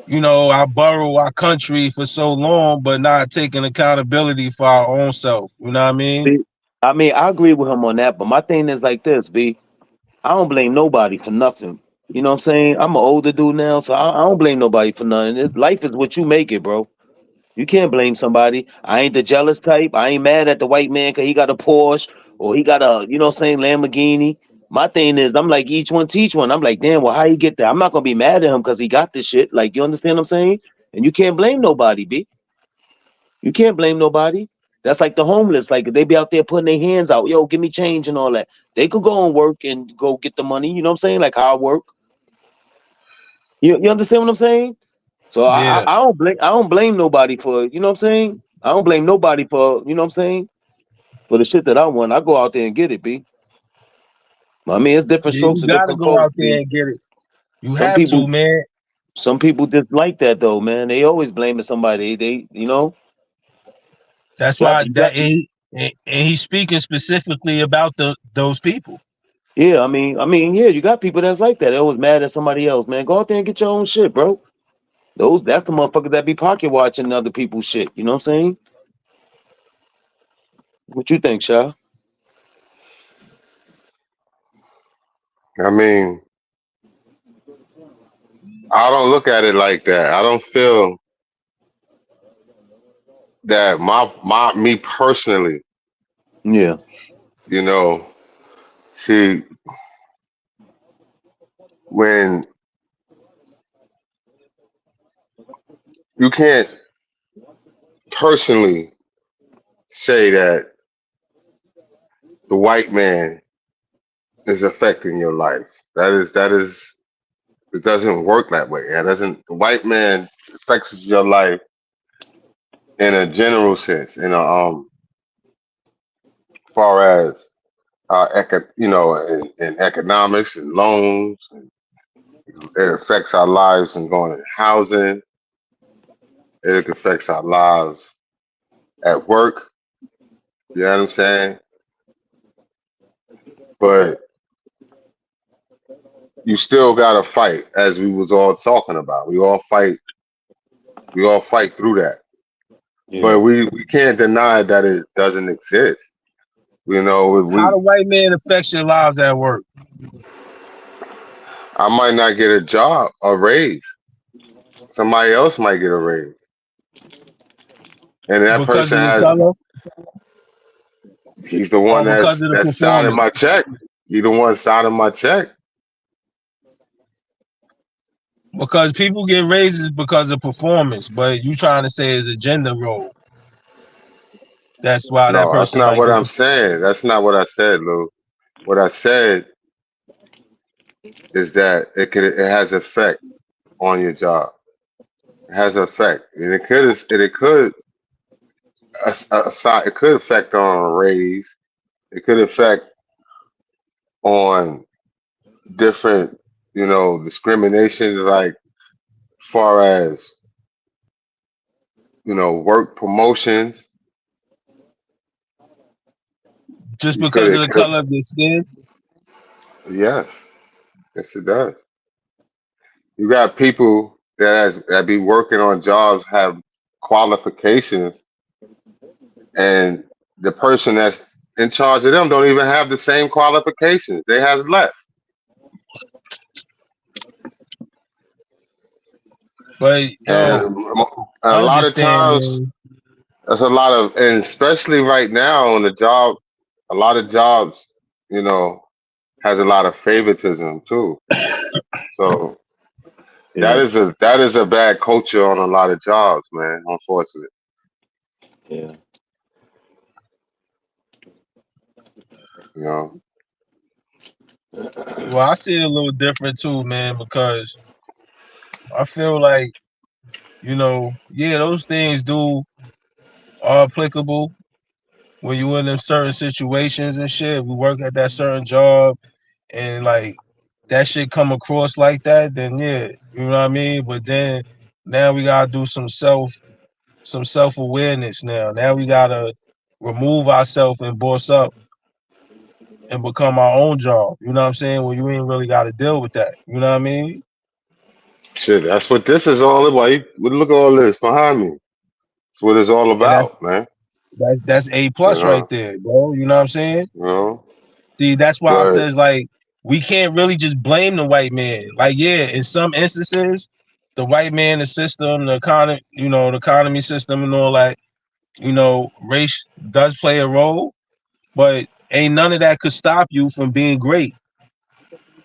you know, our borough, our country for so long, but not taking accountability for our own self. You know what I mean? I mean, I agree with him on that, but my thing is like this, B. I don't blame nobody for nothing. You know what I'm saying? I'm an older dude now, so I don't blame nobody for nothing. Life is what you make it, bro. You can't blame somebody. I ain't the jealous type. I ain't mad at the white man because he got a Porsche or he got a, you know what I'm saying, Lamborghini. My thing is, I'm like, each one teach one. I'm like, damn, well, how you get that? I'm not going to be mad at him because he got this shit. Like, you understand what I'm saying? And you can't blame nobody, B. You can't blame nobody. That's like the homeless. Like, they be out there putting their hands out. Yo, give me change and all that. They could go and work and go get the money. You know what I'm saying? Like how I work. You understand what I'm saying? So Yeah. I don't blame nobody for, you know what I'm saying? I don't blame nobody for, you know what I'm saying? For the shit that I want. I go out there and get it, B. I mean, it's different Yeah, strokes you for gotta different go folks, out there B. and get it. You Some have to, people man. some people just like that though, man. They always blaming somebody. They you know, That's got why you got that and he's speaking specifically about those people. yeah, yeah, you got people that's like that. They always mad at somebody else, man. Go out there and get your own shit, bro. That's the motherfuckers that be pocket watching other people's shit. You know what I'm saying? What you think, Sha? I mean, I don't look at it like that. I don't feel that me personally, Yeah. you know, see, when you can't personally say that the white man is affecting your life. That is it doesn't work that way. It doesn't the white man affects your life in a general sense, in a far as in economics and loans. It affects our lives in going in housing. It affects our lives at work. You know what I'm saying? But you still gotta fight, as we was all talking about. We all fight. We all fight through that. Yeah. But we can't deny that it doesn't exist. You know, How the white man affects your lives at work? I might not get a job, a raise. Somebody else might get a raise, and that Because person of the has. color He's the one or because of the that's signing performance? my check. He's the one signing my check. Because people get raises because of performance, but you trying to say it's a gender role. That's why that No, that's person not might what get I'm it. saying. That's not what I said, Lou. What I said is that it has effect on your job. It has effect, and it could affect on a raise. It could affect on different, discriminations, like far as work promotions. Just You could because of it the could color of their skin? yes, yes it does. You got people that be working on jobs have qualifications, and the person that's in charge of them don't even have the same qualifications. They have less. But And, yo, a I lot of understand, times, man. there's a lot of, and especially right now on the job, a lot of jobs, has a lot of favoritism too. So Yeah. that is a bad culture on a lot of jobs, man. Unfortunately. Yeah. You know. Well, I see it a little different too, man, because I feel like, yeah, those things are applicable when you in them certain situations and shit. We work at that certain job and like that shit come across like that, then yeah, you know what I mean? But then now we gotta do some self-awareness now. Now we gotta remove ourselves and boss up and become our own job. You know what I'm saying? Well, you ain't really gotta deal with that. You know what I mean? Shit, that's what this is all about. Look at all this behind me. That's what it's all And about, man. That's A plus Uh-huh. right there, bro. You know what I'm saying? You know? See, that's why I But says like we can't really just blame the white man. Like, yeah, in some instances, the white man, the system, the economy, the economy system and all that, race does play a role, but ain't none of that could stop you from being great.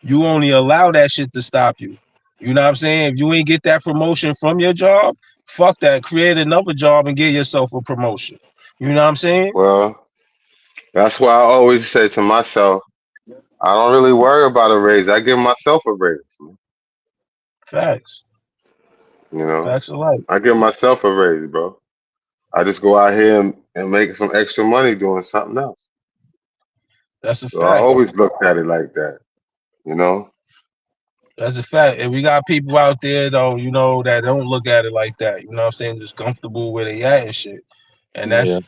You only allow that shit to stop you. You know what I'm saying? If you ain't get that promotion from your job, fuck that. Create another job and get yourself a promotion. You know what I'm saying? well, that's why I always say to myself, I don't really worry about a raise. I give myself a raise. Facts. You know? Facts alike. I give myself a raise, bro. I just go out here and make some extra money doing something else. That's a So I fact. always looked at it like that, you know? That's a fact. And we got people out there though, that don't look at it like that. You know what I'm saying? Just comfortable where they at and shit. And Yeah.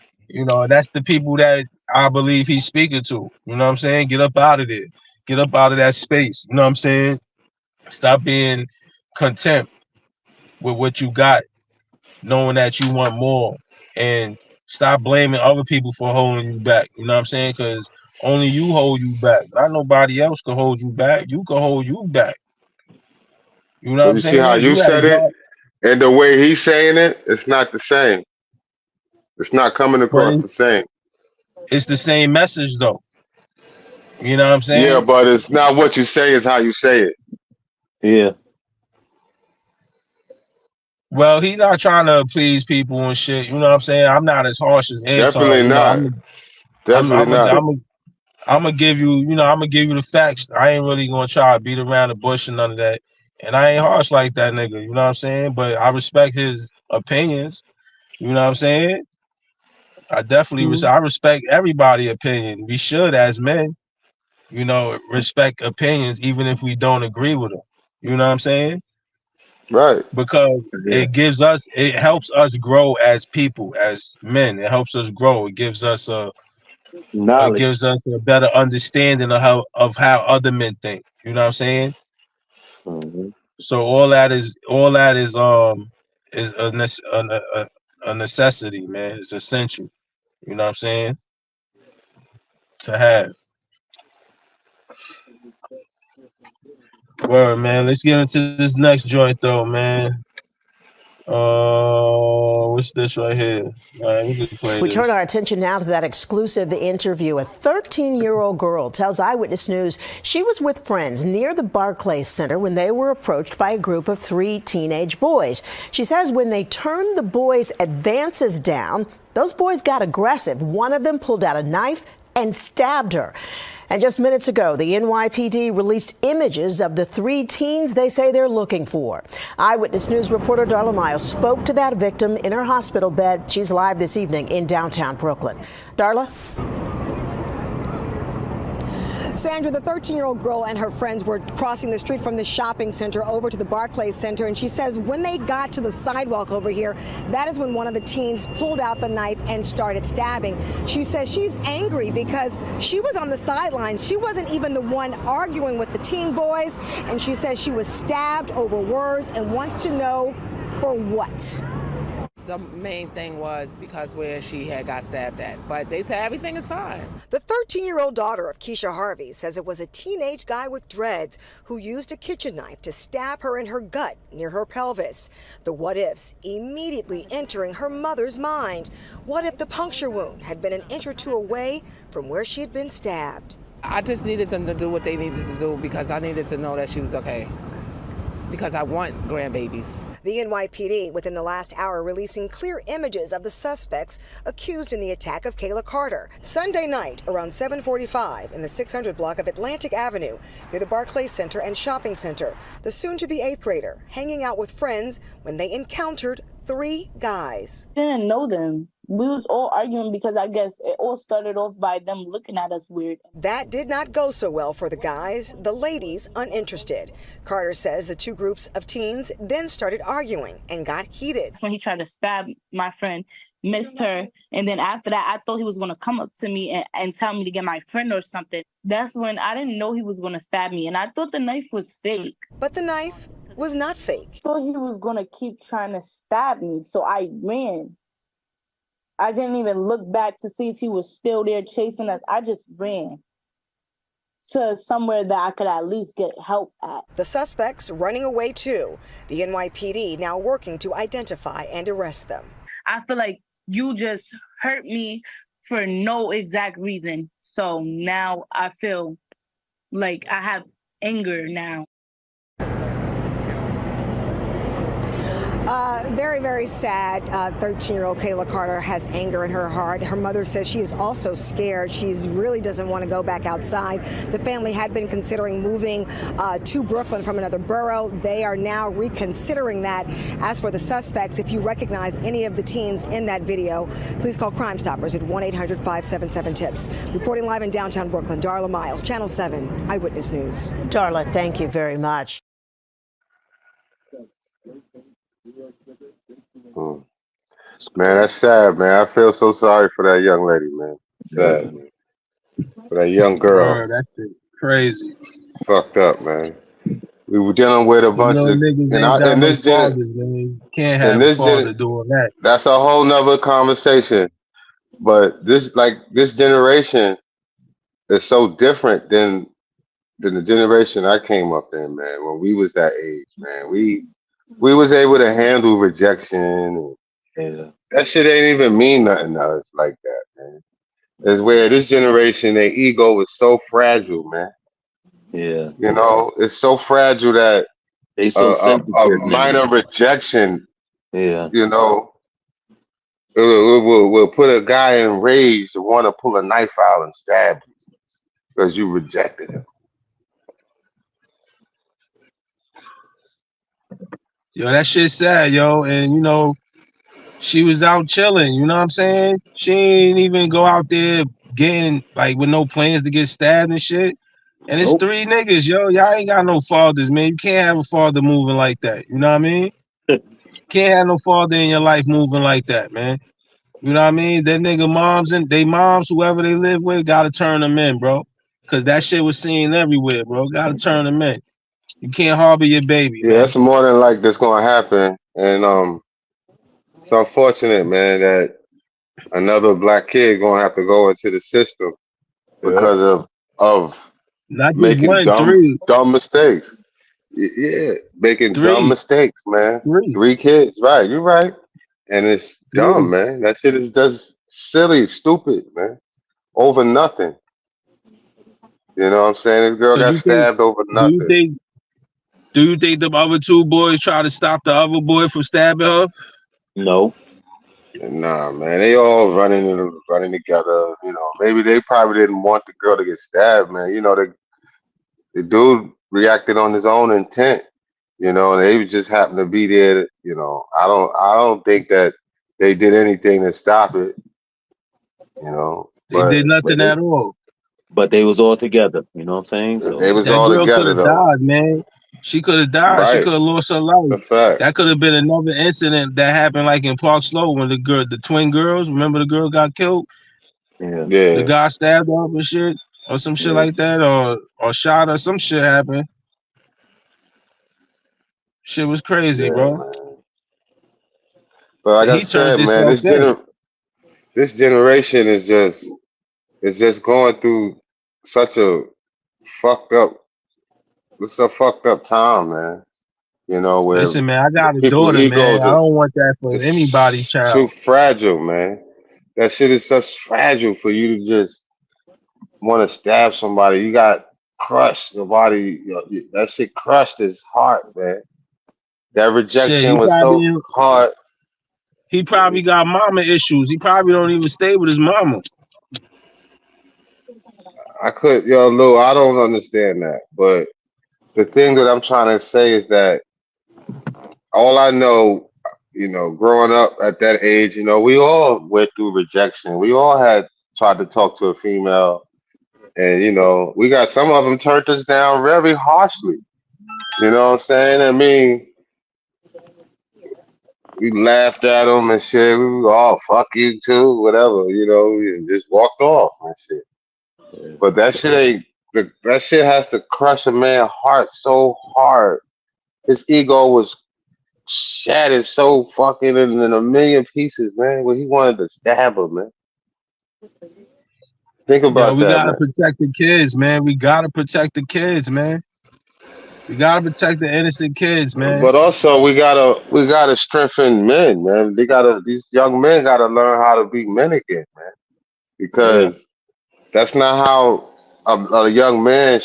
that's the people that I believe he's speaking to. You know what I'm saying? Get up out of there. Get up out of that space. You know what I'm saying? Stop being content with what you got, knowing that you want more. And stop blaming other people for holding you back. You know what I'm saying? Because only you hold you back. Not nobody else can hold you back. You can hold you back. You know what But I'm you see how saying? you You as said it hard, and the way he's saying it, it's not the same. It's not coming but across the same. it's the same message though. You know what I'm Yeah, saying? but it's not what you say, it's how you say it. Yeah. Well, he not trying to please people and shit. You know what I'm saying? I'm not as harsh as Anton. Definitely not. Definitely not. I'm gonna give you, I'm gonna give you the facts. I ain't really gonna try to beat around the bush and none of that. And I ain't harsh like that nigga. You know what I'm saying? But I respect his opinions. You know what I'm saying? I definitely I respect everybody's opinion. We should, as men, respect opinions, even if we don't agree with them. You know what I'm saying? Right. Because Yeah. it helps us grow as people, as men. It helps us grow. It gives us Knowledge. a better understanding of how other men think. You know what I'm saying? Mhm. So all that is a necessity, man. It's essential. You know what I'm saying? To have. Word, man. Let's get into this next joint though, man. What's this right here? All right, we can play We turn this. our attention now to that exclusive interview. A 13-year-old girl tells Eyewitness News she was with friends near the Barclays Center when they were approached by a group of 3 teenage boys. She says when they turned the boys' advances down, those boys got aggressive. One of them pulled out a knife and stabbed her. And just minutes ago, the NYPD released images of the 3 teens they say they're looking for. Eyewitness News reporter Darla Miles spoke to that victim in her hospital bed. She's live this evening in downtown Brooklyn. Darla? Sandra, the 13-year-old girl and her friends were crossing the street from the shopping center over to the Barclays Center, and she says when they got to the sidewalk over here, that is when one of the teens pulled out the knife and started stabbing. She says she's angry because she was on the sidelines. She wasn't even the one arguing with the teen boys, and she says she was stabbed over words and wants to know for what. The main thing was because where she had got stabbed at, but they said everything is fine. The 13-year-old daughter of Keisha Harvey says it was a teenage guy with dreads who used a kitchen knife to stab her in her gut near her pelvis. The what-ifs immediately entering her mother's mind. What if the puncture wound had been an inch or two away from where she had been stabbed? I just needed them to do what they needed to do because I needed to know that she was okay. Because I want grandbabies. The NYPD within the last hour releasing clear images of the suspects accused in the attack of Kayla Carter. Sunday night around 7:45 in the 600 block of Atlantic Avenue near the Barclays Center and Shopping Center. The soon-to-be 8th grader hanging out with friends when they encountered 3 guys. Didn't know them. We was all arguing because I guess it all started off by them looking at us weird. That did not go so well for the guys, the ladies uninterested. Carter says the 2 groups of teens then started arguing and got heated. When he tried to stab my friend, missed her, and then after that I thought he was going to come up to me and tell me to get my friend or something. That's when I didn't know he was going to stab me, and I thought the knife was fake. But the knife was not fake. I thought he was going to keep trying to stab me, so I ran. I didn't even look back to see if he was still there chasing us. I just ran to somewhere that I could at least get help at. The suspects running away too. The NYPD now working to identify and arrest them. I feel like you just hurt me for no exact reason. So now I feel like I have anger now. Very, very sad. 13-year-old Kayla Carter has anger in her heart. Her mother says she is also scared. She really doesn't want to go back outside. The family had been considering moving to Brooklyn from another borough. They are now reconsidering that. As for the suspects, if you recognize any of the teens in that video, please call Crime Stoppers at 1-800-577-TIPS. Reporting live in downtown Brooklyn, Darla Miles, Channel 7 Eyewitness News. Darla, thank you very much. Man, that's sad, man. I feel so sorry for that young lady, man. Sad, man. For that young girl. Bro, that shit crazy. Fucked up, man. We were dealing with a bunch of niggas ain't got no fathers, man. You can't have a father doing that. That's a whole nother conversation. But this generation is so different than the generation I came up in, man. When we was that age, man, we was able to handle rejection. And that shit ain't even mean nothing to us like that, man. It's where this generation, their ego is so fragile, man. Yeah. You know, it's so fragile that they so sensitive, a minor rejection, yeah, you know, it will put a guy in rage to want to pull a knife out and stab you because you rejected him. Yo, that shit sad, yo. And you know, she was out chilling, you know what I'm saying? She ain't even go out there getting like with no plans to get stabbed and shit. And it's three niggas, yo. Y'all ain't got no fathers, man. You can't have a father moving like that. You know what I mean? Can't have no father in your life moving like that, man. You know what I mean? That nigga moms and they moms, whoever they live with, gotta turn them in, bro. Cause that shit was seen everywhere, bro. Gotta turn them in. You can't harbor your baby, Yeah, man. that's more than like that's gonna happen. And it's unfortunate, man, that another black kid gonna have to go into the system because of Not just making one, three. dumb mistakes. Yeah, making dumb mistakes, man. Three kids, right? You're right, and it's dumb, man. That shit is just silly, stupid, man. Over nothing. You know what I'm saying? This girl got stabbed over nothing. Do you think the other two boys try to stop the other boy from stabbing her? No. Nah, man. They all running together. You know, maybe they probably didn't want the girl to get stabbed, man. You know, the dude reacted on his own intent. You know, and they just happened to be there. You know, I don't think that they did anything to stop it. You know, they did nothing at all. But they was all together. You know what I'm saying? So they was that all girl together though. Died, man. She could have died. Right. She could have lost her life. That's a fact. That could have been another incident that happened, like in Park Slope when the twin girls. Remember the girl got killed? Yeah. The guy stabbed her up and shit, or some shit like that, or shot her. Some shit happened. Shit was crazy, bro. Man. But like I said, man, this generation is just going through such a fucked up. It's a fucked up time, man. You know, where listen, man, I got a daughter, man. I don't want that for anybody's child. Too fragile, man. That shit is such fragile for you to just want to stab somebody. You got crushed your body. That shit crushed his heart, man. That rejection was so hard. He probably got mama issues. He probably don't even stay with his mama. Lou, I don't understand that. But the thing that I'm trying to say is that all I know, you know, growing up at that age, you know, we all went through rejection. We all had tried to talk to a female, and you know, we got some of them turned us down very harshly. You know what I'm saying? I mean, we laughed at them and shit. We were all fuck you too, whatever, you know, and just walked off and shit. But that shit ain't. That shit has to crush a man's heart so hard. His ego was shattered so fucking in a million pieces, man. Where he wanted to stab her, man. Think Yo, about we that, gotta man. protect the kids, man. We gotta protect the kids, man. We gotta protect the innocent kids, man. But also we gotta strengthen men, man. These young men gotta learn how to be men again, man. Yeah. Because that's not how a young man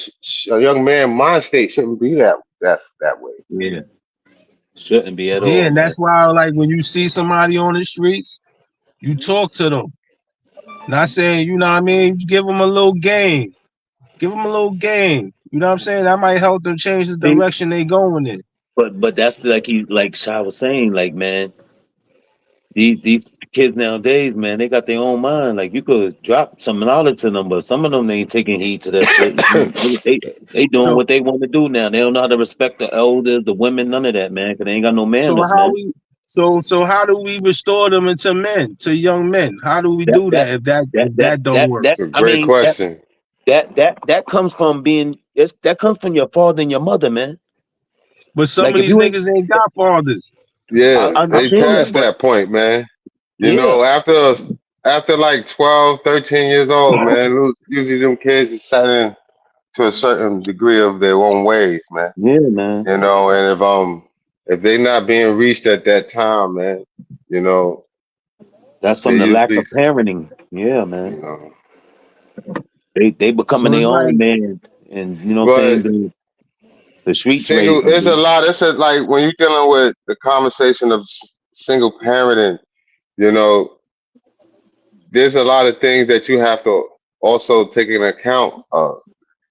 mind state shouldn't be that way. Yeah. Shouldn't be at Yeah, all, and man. that's why, like, when you see somebody on the streets, you talk to them. Not saying, you know what I mean? You give them a little game. Give them a little game. You know what I'm saying? That might help them change the See, direction they going in. but that's like Shy was saying, like, man, these kids nowadays, man, they got their own mind. Like, you could drop some knowledge to them, but some of them they ain't taking heed to that shit. They doing So, what they want to do now. They don't know how to respect the elders, the women, none of that, man, because they ain't got no so manners, how man. we, so how do we restore them into men, to young men? How do we That do that that if that that if that that don't that work? that It's a I great mean question. that comes from that comes from your father and your mother, man. But some Like of if these you ain't, niggas ain't got fathers. I Yeah, they understand that, passed but that point, man. You yeah, know, after like 12, 13 years old, man, usually them kids is set in to a certain degree of their own ways, man. yeah, man. You know, and if they not being reached at that time, man, you know, That's they from the lack usually, of parenting. Yeah, man. you know, They becoming So it's their like, own man, and you know what I'm saying. but The streets raise them. it's a Dude. lot. It's like when you're dealing with the conversation of single parenting, you know, there's a lot of things that you have to also take into account of.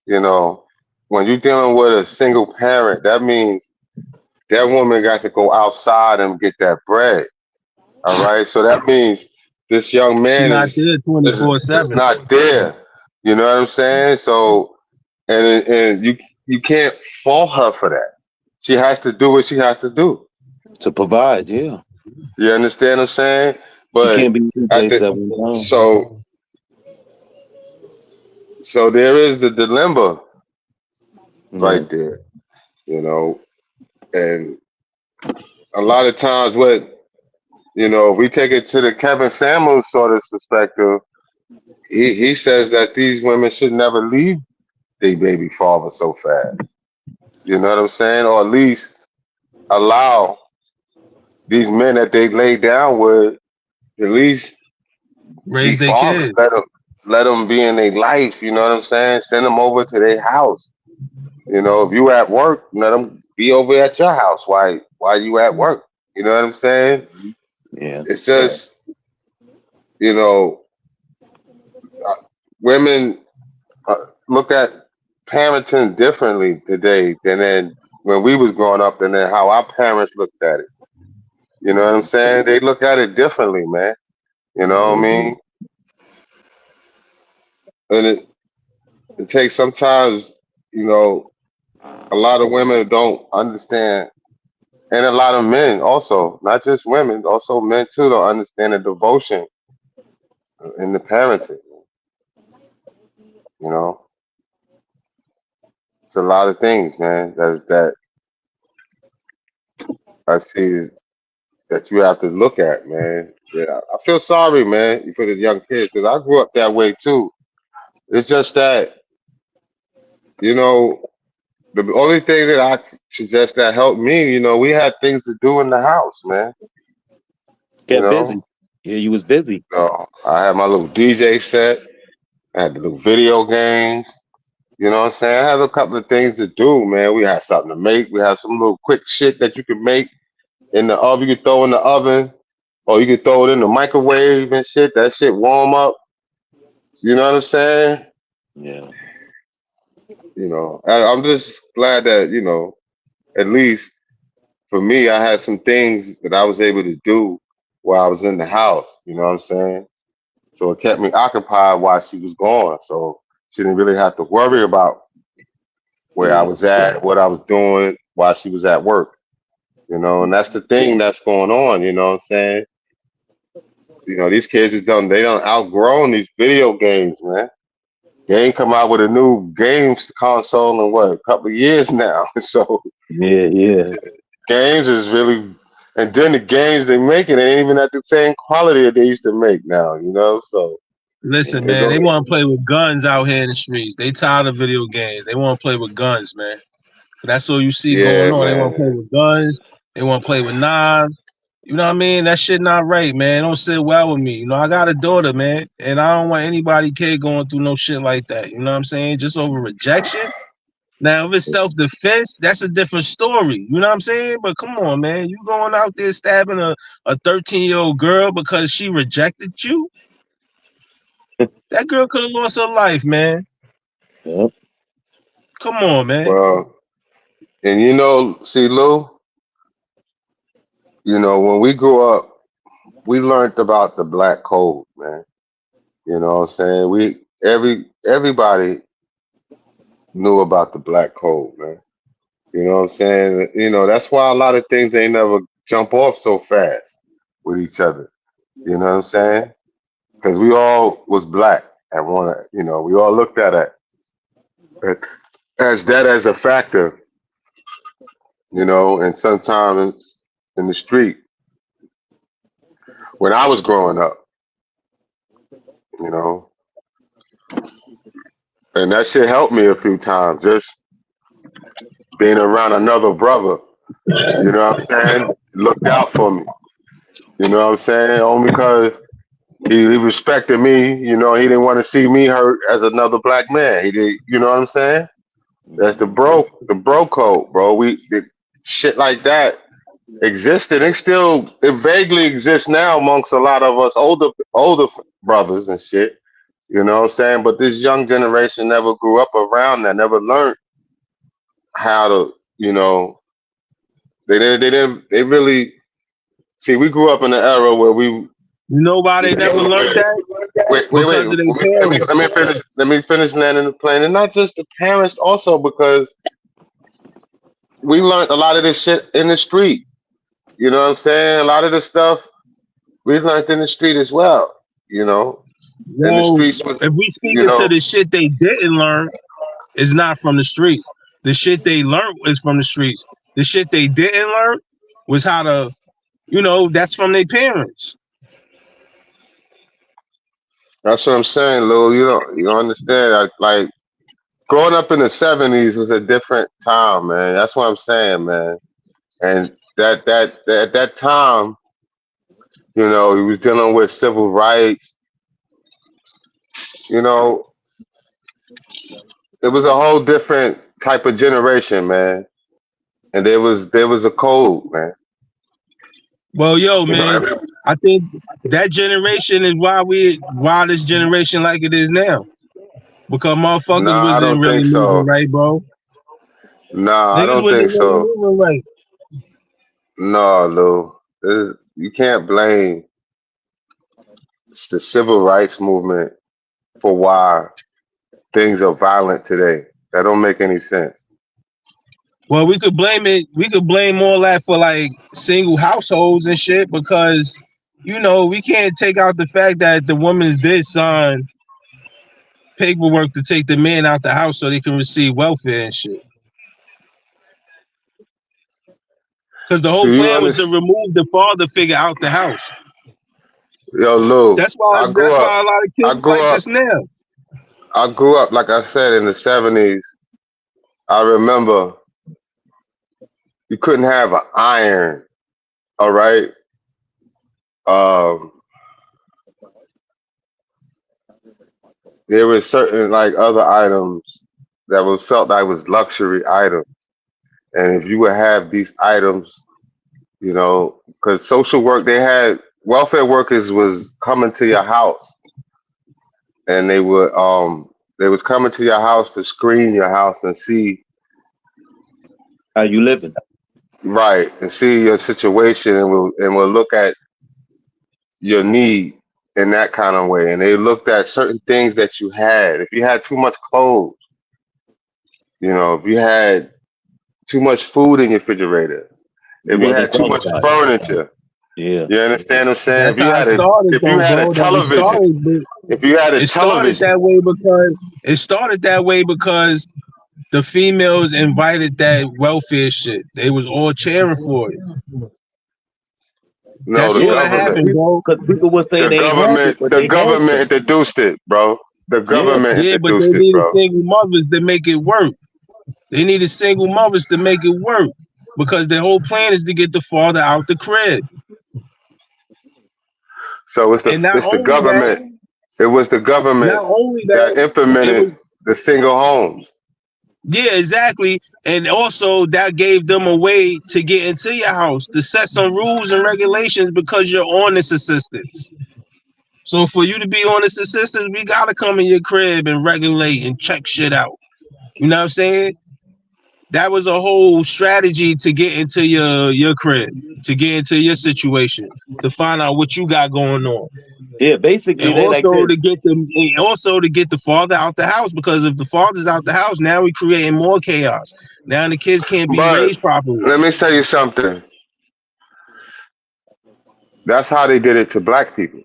You know, when you're dealing with a single parent, that means that woman got to go outside and get that bread. All right, so that means this young she man not there is 24/7. not there. You know what I'm saying? So, and you can't fault her for that. She has to do what she has to do. To provide. Yeah, You understand what I'm saying? you can't But be two at places the at one time. so there is the dilemma Yeah, right there. You know, and a lot of times if we take it to the Kevin Samuels sort of perspective, he says that these women should never leave their baby father so fast. You know what I'm saying? Or at least allow these men that they lay down with at least be Raise their fathers. kids. Let them be in their life. You know what I'm saying? Send them over to their house. You know, if you at work, let them be over at your house. Why you at work? You know what I'm saying? yeah. It's just you know, women look at parenting differently today than then when we was growing up, and then how our parents looked at it. You know what I'm saying? They look at it differently, man. You know what I mean? And it takes sometimes, you know, a lot of women don't understand, and a lot of men also, not just women, also men too, don't understand the devotion in the parenting. You know, it's a lot of things, man. That I see that you have to look at, man. Yeah, I feel sorry, man, for the young kids because I grew up that way too. It's just that, you know, the only thing that I suggest that helped me, you know, we had things to do in the house, man. You Get know, busy. Yeah, you was busy. I had my little DJ set. I had the little video games. You know what I'm saying? I had a couple of things to do, man. We had something to make. We had some little quick shit that you could make in the oven. You could throw in the oven, or you could throw it in the microwave and shit. That shit warm up. You know what I'm saying? Yeah. You know, I'm just glad that, you know, at least for me, I had some things that I was able to do while I was in the house. You know what I'm saying? So it kept me occupied while she was gone. So she didn't really have to worry about where I Yeah. was at, what I was doing while she was at work. You know, and that's the thing that's going on. You know what I'm saying? You know, these kids they don't outgrown these video games, man. They ain't come out with a new games console in what, a couple of years now. So Yeah, yeah. games is really And during the games they making, they ain't even at the same quality that they used to make now, you know? So Listen, it man, they go, want to play with guns out here in the streets. They tired of video games. They want to play with guns, man. That's all you see going yeah, on. They want to play man. with guns. They want to play with knives. You know what I mean? That shit not right, man. Don't sit well with me. You know, I got a daughter, man, and I don't want anybody kid going through no shit like that. You know what I'm saying? Just over rejection. Now, if it's self-defense, that's a different story. You know what I'm saying? But come on, man. You going out there stabbing a 13-year-old girl because she rejected you? That girl could have lost her life, man. Yep. Come on, man. Well, and you know, see, Lou, you know, when we grew up, we learned about the black code, man. You know what I'm saying? Everybody knew about the black code, man. You know what I'm saying? You know, that's why a lot of things ain't never jump off so fast with each other. You know what I'm saying? Because we all was black at one, you know, we all looked at it as a factor, you know, and sometimes in the street when I was growing up, you know, and that shit helped me a few times, just being around another brother, you know what I'm saying? Looked out for me, you know what I'm saying? Only because he respected me, you know, he didn't want to see me hurt as another black man. He did, you know what I'm saying? That's the bro code, bro. Shit like that existed. It vaguely exists now amongst a lot of us older brothers and shit. You know what I'm saying? But this young generation never grew up around that, never learned how to, you know, they really see. We grew up in an era where we. You know why they never learned that? Wait. Because of their parents. Let me finish landing the plane, and not just the parents, also because we learned a lot of this shit in the street. You know what I'm saying? A lot of the stuff we learned in the street as well. You know, and the Well, streets was, if we you speaking to know, the shit they didn't learn, it's not from the streets. The shit they learned is from the streets. The shit they didn't learn was how to, you know, that's from their parents. that's what I'm saying, Lou. You don't understand. Like growing up in the '70s was a different time, man. That's what I'm saying, man. And at that time, you know, he was dealing with civil rights. You know, it was a whole different type of generation, man. And there was a code, man. Well, yo, You know, man, I think that generation is why this generation like it is now. Because motherfuckers nah, I wasn't don't really think moving so. right, bro. Nah, I Niggas don't wasn't think really so. moving right. No, Lou. You can't blame the civil rights movement for why things are violent today. That don't make any sense. Well, we could blame it. We could blame all that for like single households and shit because, you know, we can't take out the fact that the woman did sign paperwork to take the man out the house so they can receive welfare and shit. Because the whole Do you plan was to understand? remove the father figure out the house. Yo, Lou, That's why a lot of I kids grew like up, this now. I grew up, like I said, in the '70s. I remember you couldn't have an iron, all right? Um, there were certain like other items that was felt like was luxury items. And if you would have these items, you know, because social work, they had welfare workers was coming to your house and they was coming to your house to screen your house and see how you living. Right, and see your situation, and we'll look at your need in that kind of way. And they looked at certain things that you had. If you had too much clothes, you know, if you had too much food in your refrigerator, You if you wasn't had too much qualified. furniture, Yeah. you understand what I'm saying? That's how it started, If you though, had a bro. television, if you had a It started television, that way because the females invited that welfare shit. They was all cheering for it. No, That's the all that happened, government. bro. Because people were saying The they ain't have it, government. but The they had government some. introduced it, bro. The Yeah. government Yeah, but they introduced it, needed bro. single mothers to make it work. They needed single mothers to make it work because their whole plan is to get the father out the crib. So And not it's the only that, government. It was the not government only that that, it was implemented the single homes. yeah, exactly. And also that gave them a way to get into your house, to set some rules and regulations because you're on this assistance. So for you to be on this assistance, we gotta come in your crib and regulate and check shit out. You know what I'm saying? That was a whole strategy to get into your crib, to get into your situation, to find out what you got going on. Yeah, And basically they like also this. to get them, and also to get the father out the house, because if the father's out the house, now we're creating more chaos. Now the kids can't be But raised properly. let me tell you something. That's how they did it to black people.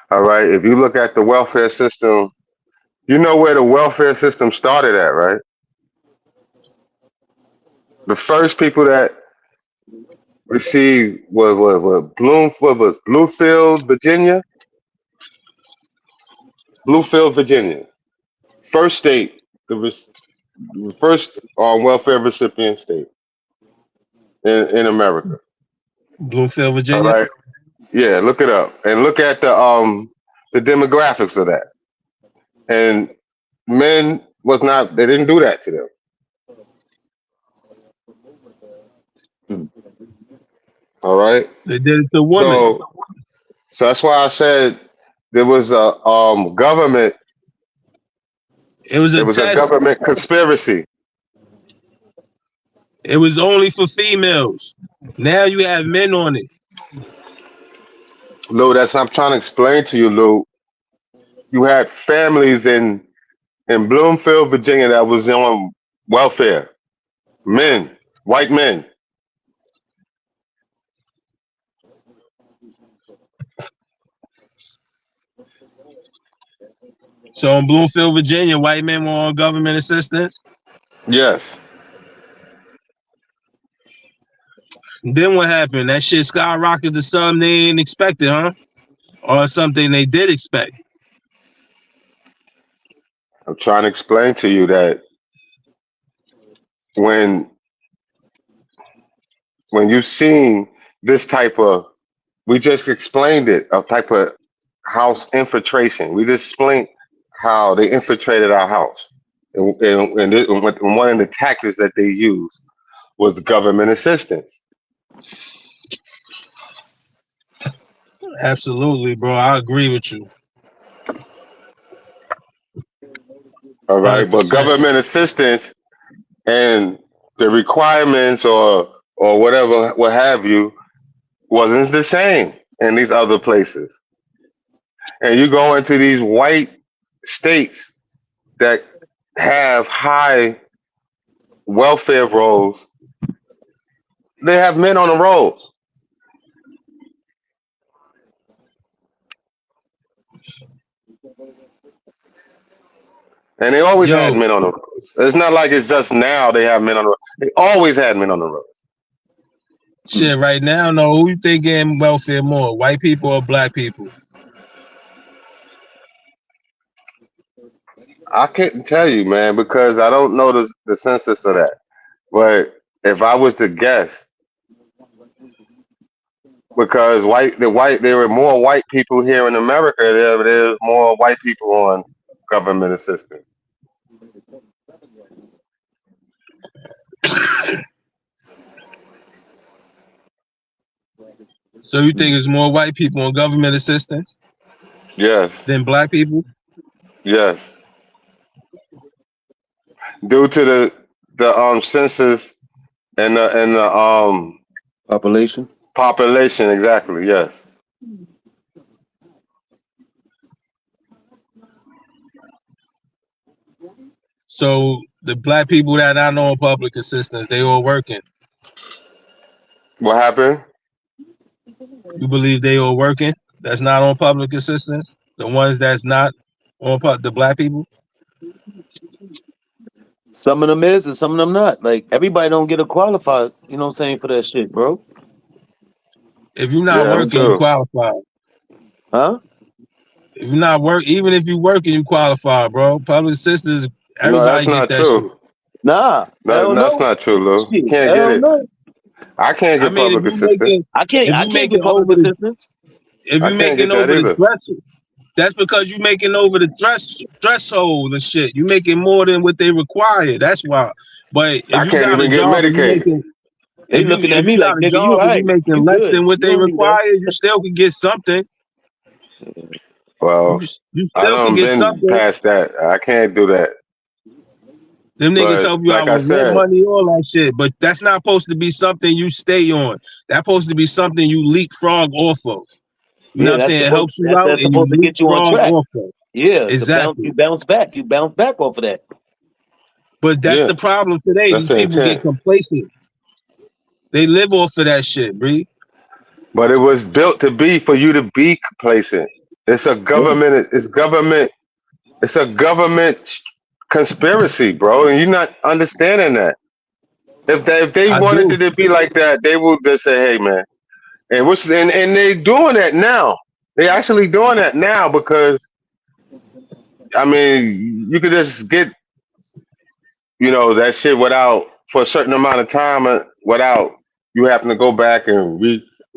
All right. If you look at the welfare system, you know where the welfare system started at, right? The first people that received was Bluefield, Virginia. Bluefield, Virginia. First state, the first welfare recipient state in America. Bloomfield, All Virginia. right. Yeah, look it up and look at the demographics of that. And men was not. They didn't do that to them. All right. They did it to women. So that's why I said there was a government. It was It a was a test. government conspiracy. It was only for females. Now you have men on it. Lou, that's I'm trying to explain to you, Lou. You had families in Bloomfield, Virginia, that was on welfare. Men, white men. So in Bloomfield, Virginia, white men were on government assistance. Yes. Then what happened? That shit skyrocketed to something they didn't expect it, huh? Or something they did expect. I'm trying to explain to you that when you've seen this type of, we just explained it, a type of house infiltration. We just explained how they infiltrated our house. And one of the tactics that they used was government assistance. Absolutely, bro. I agree with you. All right. 100%. But government assistance and the requirements or whatever, what have you, wasn't the same in these other places. And you go into these white states that have high welfare rolls, they have men on the rolls. And they always had men on the rolls. It's not like it's just now they have men on the rolls. They always had men on the rolls. Shit, right now, no. Who you think getting welfare more, white people or black people? I couldn't tell you, man, because I don't know the census of that. But if I was to guess, because there were more white people here in America, there's more white people on government assistance. So you think it's more white people on government assistance? Yes. Than black people? Yes. Due to the census and the population. Population, exactly. Yes. So the black people that I know on public assistance, they all working. What happened? You believe they all working? That's not on public assistance? The ones that's not on the black people? Some of them is and some of them not. Like everybody don't get a qualified, you know what I'm saying, for that shit, bro. If you're Yeah, not that's working, you true. qualify. Huh? If you're not even if you working, you qualify, bro. Public assistance, No, that's everybody get not that shit. true. Nah, hell That's no. not true, Lou. Shit, Can't get hell it. no. I can't I get mean, public assistance. I if you can't get making public over the assistance. if I you can't get making that over the either. that's because you making over the threshold and shit. You making more than what they require. That's why. But if I you can't got a even get job and you Medicaid. making They looking at if me you like, got a nigga, you job all and you right. making You less good. than what You they don't need that. require, you still can get something. Well, You I still can done get been something. past that. I can't do that. Them niggas But help you like out I with rent said, money, all that shit. But that's not supposed to be something you stay on. That's supposed to be something you leapfrog off of. You know what Yeah, I'm saying? It helps you out that's and you supposed to get you on leapfrog track. off of. Yeah, Exactly. you bounce back. You bounce back off of that. But that's yeah, the problem today. that's These the people get intent. complacent. They live off of that shit, Bree. But it was built to be for you to be complacent. It's a government. It's government. It's a government conspiracy, bro, and you're not understanding that. If they I wanted do. it to be like that, they would just say, "Hey, man," and they doing that now. They actually doing that now because I mean, you could just get that shit without for a certain amount of time without you having to go back and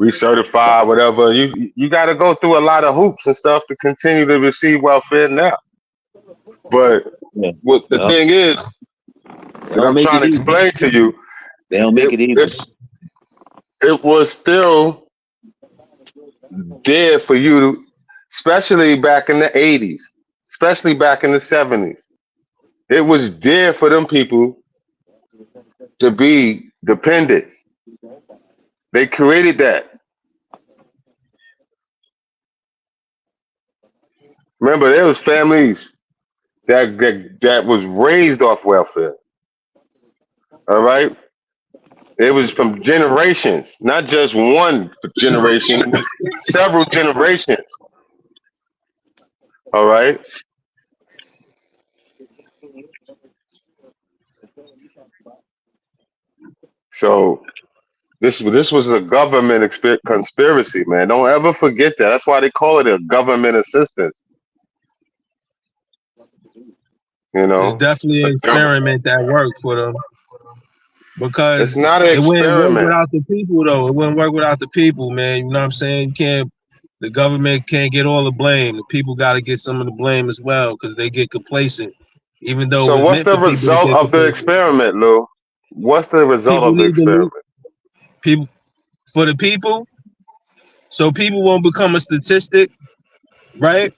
recertify whatever. You got to go through a lot of hoops and stuff to continue to receive welfare now. But Yeah. what the thing is They that don't I'm make trying it to easy. explain to you, They don't make it easy. it was still there for you, especially back in the 80s, especially back in the 70s. It was there for them people to be dependent. They created that. Remember, there was families that was raised off welfare. All right, it was from generations, not just one generation, several generations. All right. So this was a government conspiracy, man. Don't ever forget that. That's why they call it a government assistance. It's definitely It's an a government. experiment that worked for them It's because not an it wouldn't work experiment. without the people, though. It wouldn't work without the people, man. You know what I'm saying? The government can't get all the blame. The people got to get some of the blame as well because they get complacent, even though it So was what's meant the for people to result get of the complacent. experiment, Lou? What's the result People of the need to experiment? people for the people, so people won't become a statistic, right?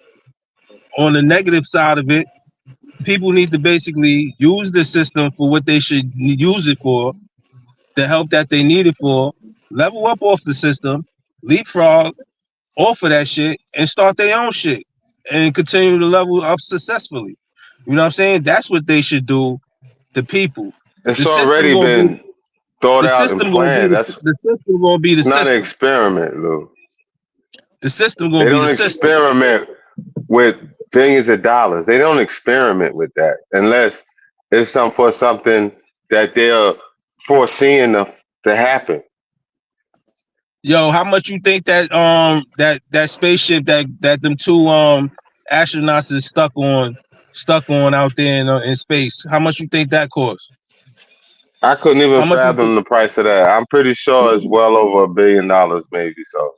On the negative side of it, people need to basically use the system for what they should use it for, the help that they need it for, level up off the system, leapfrog off of that shit, and start their own shit and continue to level up successfully. You know what I'm saying? That's what they should do. The people, It's the system already gonna be been thought out and planned. the system gonna be the It's not an system. experiment, Lou. The system gonna They be the don't system. experiment with billions of dollars. They don't experiment with that unless it's something that they're foreseeing to happen. Yo, how much you think that that spaceship that them two astronauts is stuck on out there in space? How much you think that cost? I couldn't even How much you fathom the price of that. I'm pretty sure it's well over $1 billion, maybe so.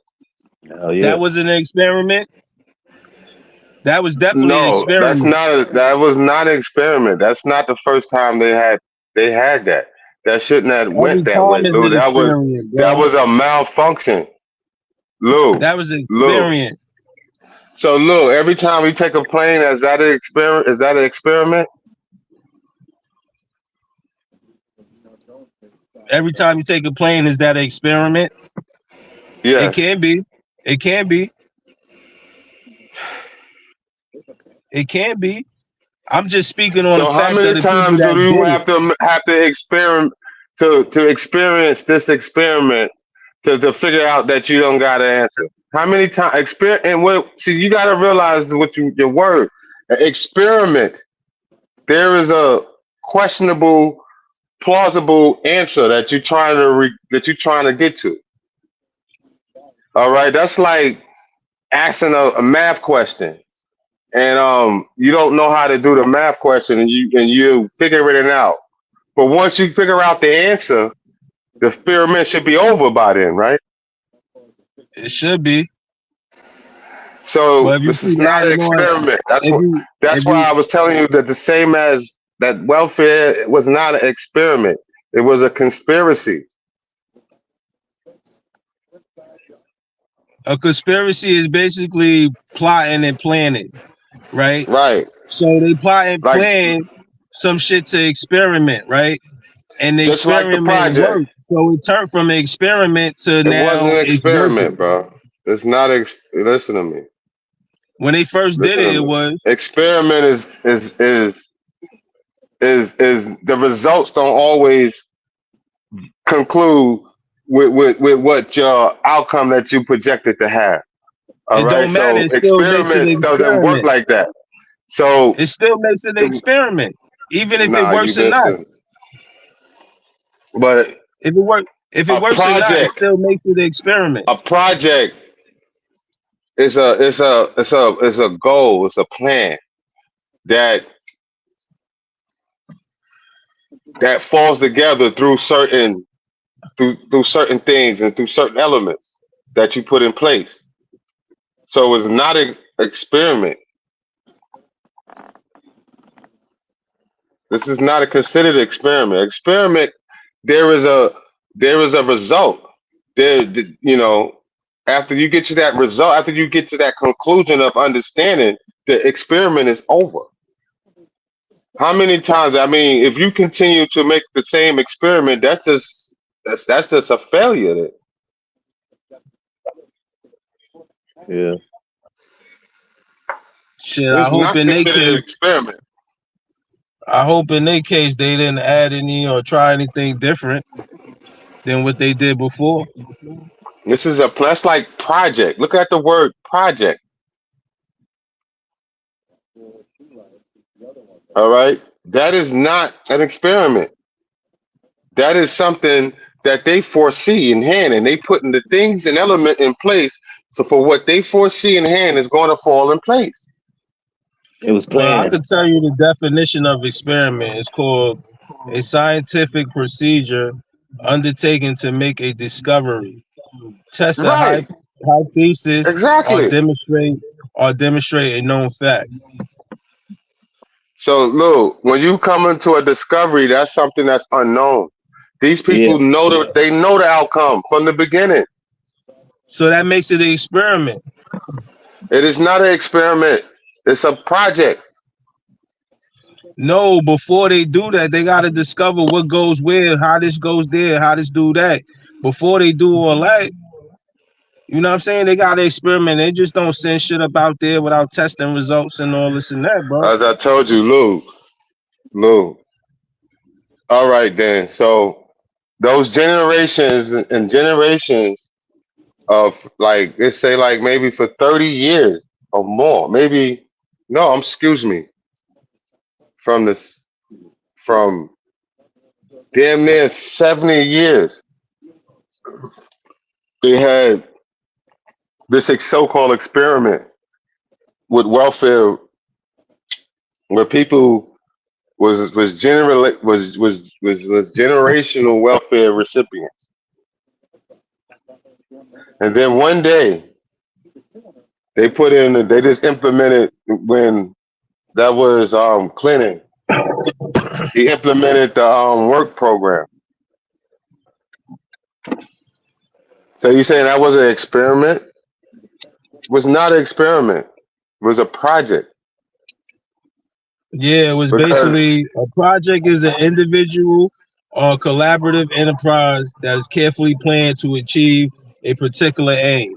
Hell yeah. That was an experiment? That was definitely an No, experiment. that was not an experiment. That's not the first time they had that. That shouldn't have Every went that way, time is Lou. an experiment, That bro. was a malfunction. Lou. That was an Lou. experience. So Lou, every time we take a plane, is that an experiment? Is that an experiment? Every time you take a plane, is that an experiment? Yes. It can be. It can be. It can be. I'm just speaking on the So how fact of many the people times do that you did it. have to experiment to experience this experiment to figure out that you don't got an answer? How many times see, you got to realize what your word experiment. There is a questionable, plausible answer that you're trying to get to. All right, that's like asking a math question, and you don't know how to do the math question, and you figure it out. But once you figure out the answer, the experiment should be over by then, right? It should be. So Well, if you this is keep not an adding on, experiment. if That's why you, I was telling you that the same as that welfare was not an experiment. It was a conspiracy. a conspiracy is basically plotting and planning, right? Right. So they plot and Like plan some shit to experiment, right? And the just like the experiment project. worked. So it turned from an experiment to It wasn't now an it's working. experiment, bro. It's not. Listen to me. When they first did Listen it, to it me. was. Experiment is the results don't always conclude with what your outcome that you projected to have. All It right. don't matter. So It still makes it an experiments doesn't work experiment. like that. So It still makes it an experiment, even if it nah, you works or not. listen. But If it a works or not, it project, still makes it an experiment. a project is a goal. It's a plan that falls together through certain things and through certain elements that you put in place. So it's not an experiment. This is not a considered experiment. Experiment, there is a result. After you get to that result, after you get to that conclusion of understanding, the experiment is over. How many times? I mean, if you continue to make the same experiment, that's just a failure. Then. Yeah. Shit, I It's hope not in their considered an case, experiment. they didn't add any or try anything different than what they did before. This is that's like project. Look at the word project. All right, that is not an experiment. That is something that they foresee in hand, and they putting the things and element in place. So for what they foresee in hand is going to fall in place. It was Well, I planned. could tell you the definition of experiment. It's called a scientific procedure undertaken to make a discovery, test a Right. hypothesis, or Exactly. demonstrate a known fact. So, Lou, when you come into a discovery, that's something that's unknown. These people Yeah. know they know the outcome from the beginning. So that makes it an experiment. It is not an experiment. It's a project. No, before they do that, they got to discover what goes where, how this goes there, how this do that. Before they do all that, you know what I'm saying? They got to experiment. They just don't send shit up out there without testing results and all this and that, bro. As I told you, Lou. All right, then. So those generations and generations of like, let's say like maybe for 30 years or more, maybe, no, excuse me, from damn near 70 years, they had this so-called experiment with welfare where people was generational welfare recipients. And then one day they just implemented when that was Clinton. He implemented the work program. So you saying that was an experiment? It was not an experiment. It was a project. Yeah, it was Because basically a project is an individual or collaborative enterprise that is carefully planned to achieve a particular aim.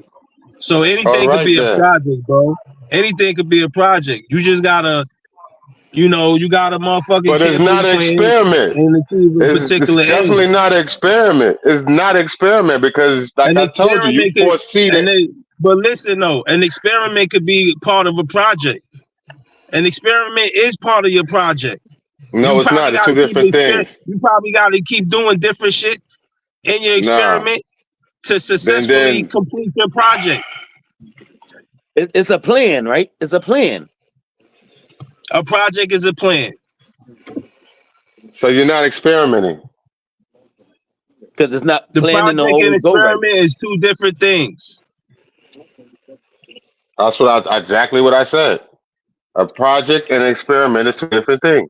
So all anything could right be a then. project, bro. Anything could be a project. You just gotta, you gotta motherfucking But it's not carefully an plan experiment. and achieve a It's particular definitely aim. not an experiment. It's not an experiment because, like An I told you, you experiment could, foresee that. but listen though, an experiment could be part of a project. An experiment is part of your project. No, You it's probably not. It's got two to keep different things. You probably got to keep doing different shit in your Nah. experiment to successfully Then complete your project. It's a plan, right? It's a plan. A project is a plan. so you're not experimenting. Because it's not The planning to project and always go right. experiment is two different things. That's exactly what I said. A project and an experiment is two different things.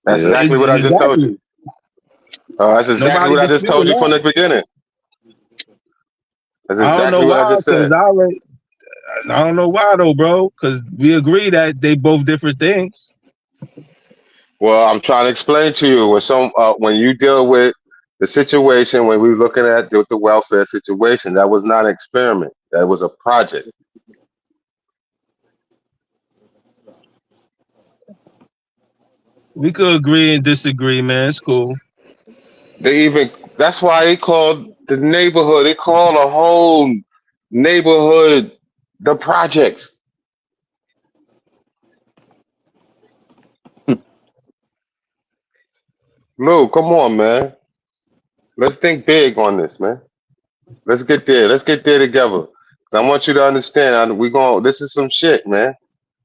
That's exactly what I just told you. Exactly. That's exactly Nobody what I just told disputing you from the that. beginning. That's I don't know exactly what I why, just because said. I don't know why though, bro. Because we agree that they both different things. Well, I'm trying to explain to you when you deal with the situation when we're looking at the welfare situation, that was not an experiment. That was a project. We could agree and disagree, man. It's cool. That's why they called the neighborhood. They call a whole neighborhood the projects. Lou, come on, man. Let's think big on this, man. Let's get there. Let's get there together. I want you to understand. This is some shit, man.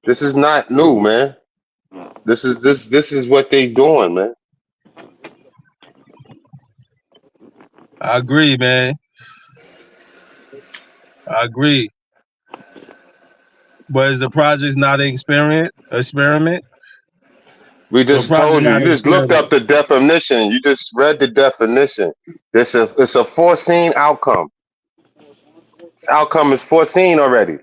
This is not new, man. This is what they doing, man. I agree, man. I agree. But is the project not an experiment? We just told you. You just looked up the definition. You just read the definition. It's a foreseen outcome. This outcome is foreseen already.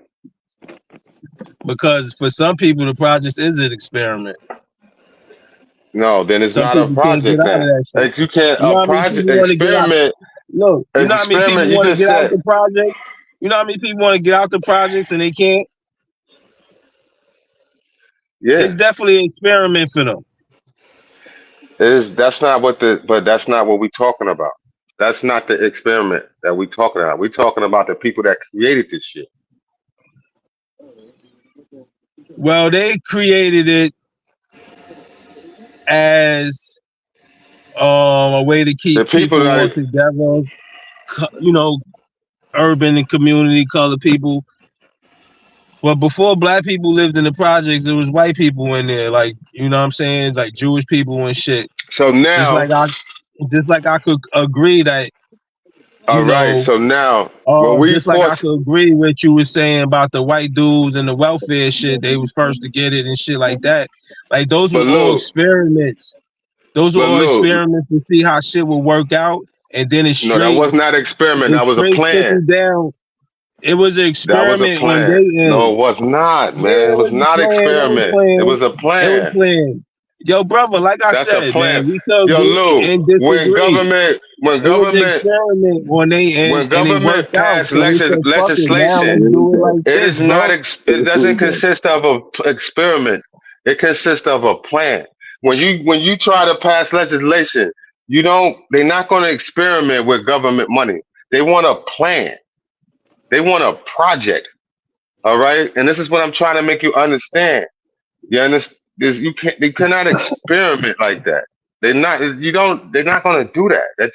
Because for some people, the project is an experiment. No, then it's Some not a people can't get project. out of Then that shit. like you can't You know how a many project people want to get out? experiment. Look, you know how many people You want to just get out said. the project? You know how many people want to get out the projects and they can't? Yeah, It's definitely an experiment for them. that's not what we're talking about. That's not the experiment that we're talking about. We're talking about the people that created this shit. Well, they created it as a way to keep The people people all that together. You know, urban and community color people. But before black people lived in the projects, there was white people in there, like, you know what I'm saying, like Jewish people and shit. So now, just like I could agree that, all right. So now, just like I could agree with you was saying about the white dudes and the welfare shit, they was first to get it and shit like that. Like those was all experiments. Those were all experiments to see how shit would work out, and then it's straight. No, that was not an experiment. That was a plan. Down. It was an experiment. That was a plan. No, it was not, man. It was not an experiment. It was a plan. It was planned. Yo, brother, like I said, man, we could Lou, and disagree. When government passed legislation, it doesn't consist of an experiment. It consists of a plan. When you try to pass legislation, they're not going to experiment with government money. They want a plan. They want a project. All right. And this is what I'm trying to make you understand. You understand? They cannot experiment like that. They're not going to do that. That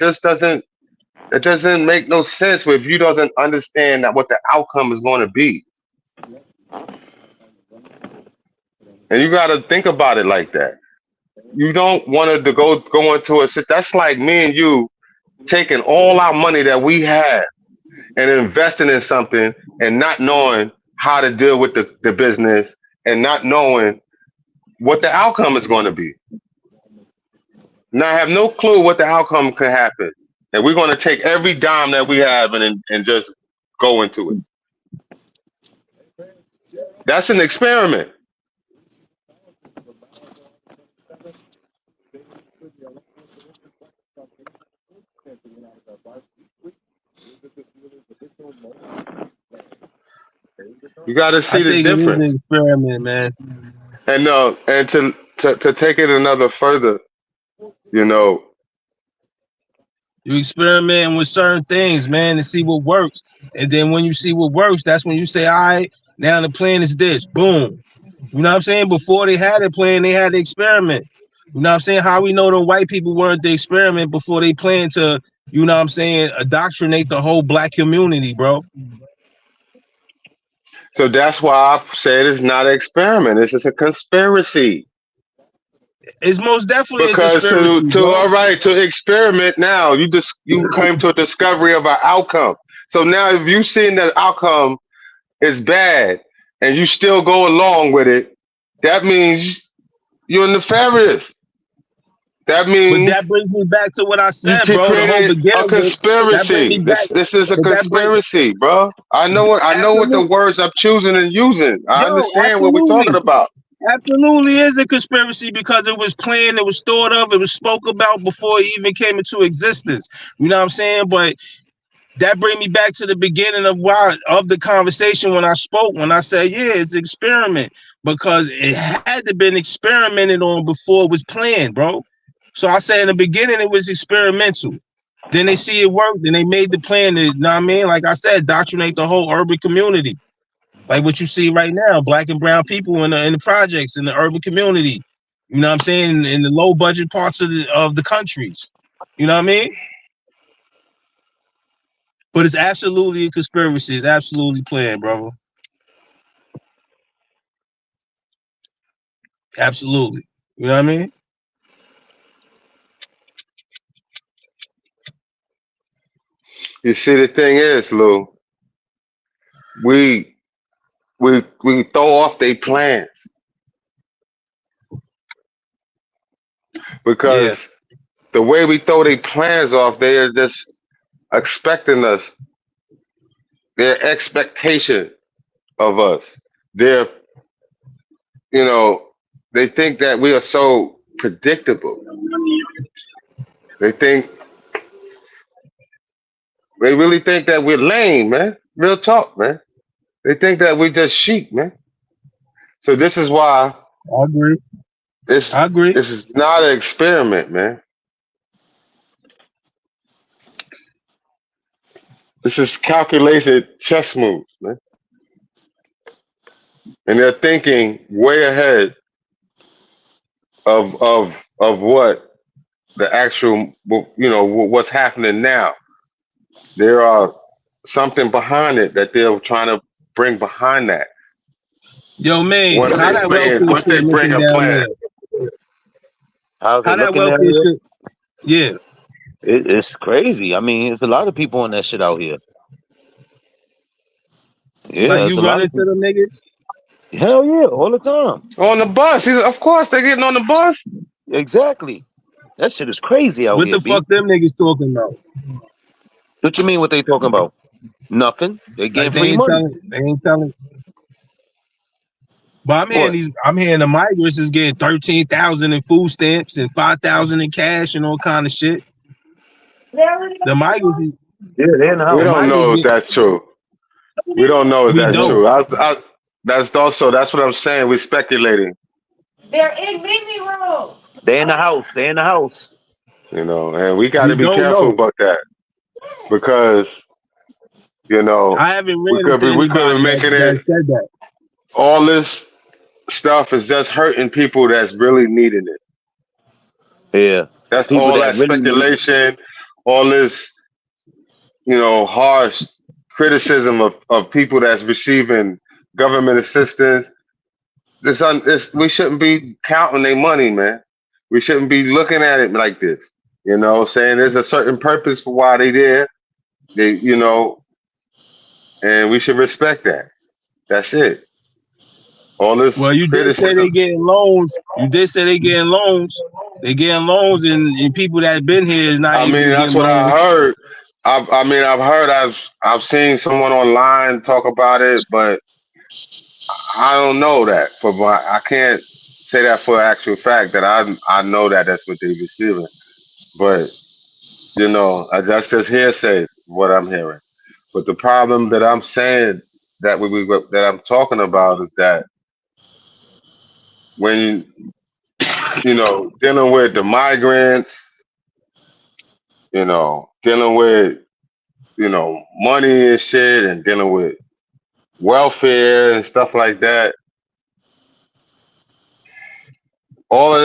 doesn't make no sense if you doesn't understand that what the outcome is going to be. And you got to think about it like that. You don't want to go into a shit. That's like me and you taking all our money that we have and investing in something and not knowing how to deal with the business and not knowing what the outcome is going to be. Now I have no clue what the outcome could happen. And we're going to take every dime that we have and just go into it. That's an experiment. You got to see the difference. It is an experiment, man. And to take it another further, you experiment with certain things, man, to see what works. And then when you see what works, that's when you say, all right, now the plan is this. Boom. You know what I'm saying? Before they had a plan, they had to experiment. You know what I'm saying? How we know the white people weren't the experiment before they planned to, you know what I'm saying, indoctrinate the whole black community, bro? So that's why I said it's not an experiment. It's just a conspiracy. It's most definitely a Because conspiracy, to bro. all right, to experiment now, you came to a discovery of an outcome. So now if you seen that outcome is bad and you still go along with it, that means you're nefarious. That But means that brings me back to what I you said, can bro. The whole create a beginning, that brings me conspiracy. back. This is a But that brings, conspiracy, bro. I know what the absolutely, words I'm choosing and using. I yo, understand what we're talking absolutely. about. Absolutely is a conspiracy because it was planned, it was thought of, it was spoke about before it even came into existence. You know what I'm saying? But that brings me back to the beginning of the conversation when I spoke, when I said, yeah, it's an experiment because it had to been experimented on before it was planned, bro. So I said in the beginning it was experimental. Then they see it work, then they made the plan to, you know what I mean? Like I said, indoctrinate the whole urban community. Like what you see right now, black and brown people in the projects, in the urban community. You know what I'm saying? In the low budget parts of the countries. You know what I mean? But it's absolutely a conspiracy. It's absolutely planned, brother. Absolutely. You know what I mean? You see, the thing is, Lou, we we throw off their plans Yeah. because the way we throw their plans off, they are just expecting us, their expectation of us. Their, you know, they think that we are so predictable. They think they really think that we're lame, man. Real talk, man. They think that we're just sheep, man. So this is why I agree. this I agree. this is not an experiment, man. This is calculated chess moves, man. And they're thinking way ahead of what the actual, what's happening now. There are something behind it that they're trying to bring behind that. Yo, man, how that welfare Once shit they bring looking a down plan. there? How's How it that looking down welfare here? shit? Yeah. It's crazy. I mean, there's a lot of people on that shit out here. Yeah, Like there's you a run lot of into people. them niggas? Hell yeah, all the time. On the bus. Of course they're getting on the bus. Exactly. That shit is crazy out What here, the B. fuck them niggas talking about? What you mean what they talking about? Nothing. They Like getting free money. they ain't telling. But What? I'm hearing the migrants is getting 13,000 in food stamps and 5,000 in cash and all kind of shit. The migrants, Yeah, they're in the We the house. don't migrants know if get. that's true. We don't know if We that's don't. true. That's what I'm saying. We're speculating. They're in the house. They in the house. And we got We to be don't careful know. about that because I haven't we ran could into be anybody making that it. said that. All this stuff is just hurting people that's really needing it. Yeah. That's People all that that really need it. speculation, all this, harsh criticism of people that's receiving government assistance. We shouldn't be counting their money, man. We shouldn't be looking at it like this. Saying there's a certain purpose for why they there. And we should respect that. That's it. All this Well, you did say criticism. they getting loans. You did say they getting loans. They getting loans, and people that been here is not I able mean, to get that's what I loans. heard. I've seen someone online talk about it, but I don't know that I can't say that for actual fact that I know that that's what they're receiving. But that's just hearsay what I'm hearing. But the problem that I'm saying that I'm talking about is that when dealing with the migrants, dealing with money and shit, and dealing with welfare and stuff like that, all of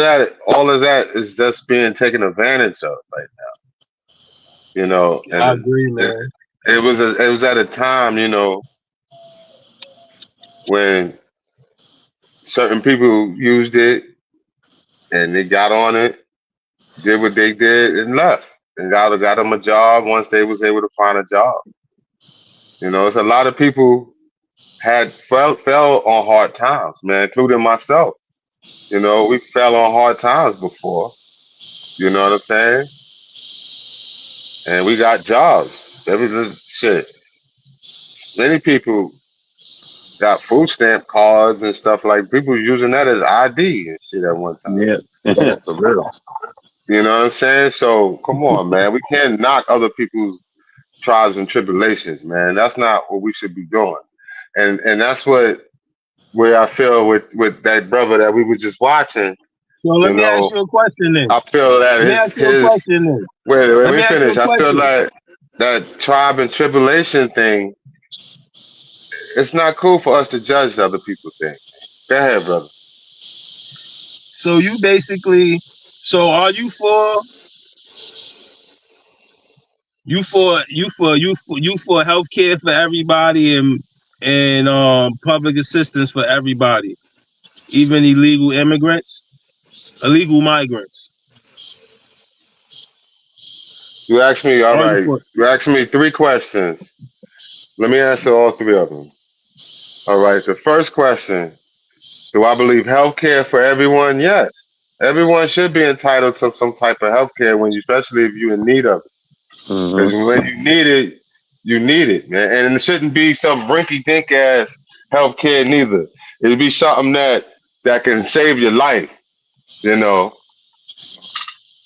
that is just being taken advantage of right now. I And agree, it, man. it was at a time, when certain people used it and they got on it, did what they did, and left, and got them a job once they was able to find a job. It's a lot of people had fell on hard times, man, including myself. We fell on hard times before. You know what I'm saying? And we got jobs. Every little shit. Many people got food stamp cards and stuff, like people using that as ID and shit at one time. Yeah, for real. You know what I'm saying? So come on, man. We can't knock other people's trials and tribulations, man. That's not what we should be doing. And that's where I feel with that brother that we were just watching. So let me ask you a question then. I feel that Let me ask you a question then. wait, Let let me me ask you finish. a I feel question. like that tribe and tribulation thing, it's not cool for us to judge other people's things. Go ahead, brother. So you basically, so are you for healthcare for everybody and public assistance for everybody, even illegal migrants? You asked me, all Are you right. for? You asked me 3 questions. Let me answer all 3 of them. All right. The first question: do I believe healthcare for everyone? Yes. Everyone should be entitled to some type of healthcare especially if you're in need of it. Because when you need it, man. And it shouldn't be some rinky-dink ass healthcare neither. It'd be something that can save your life, you know.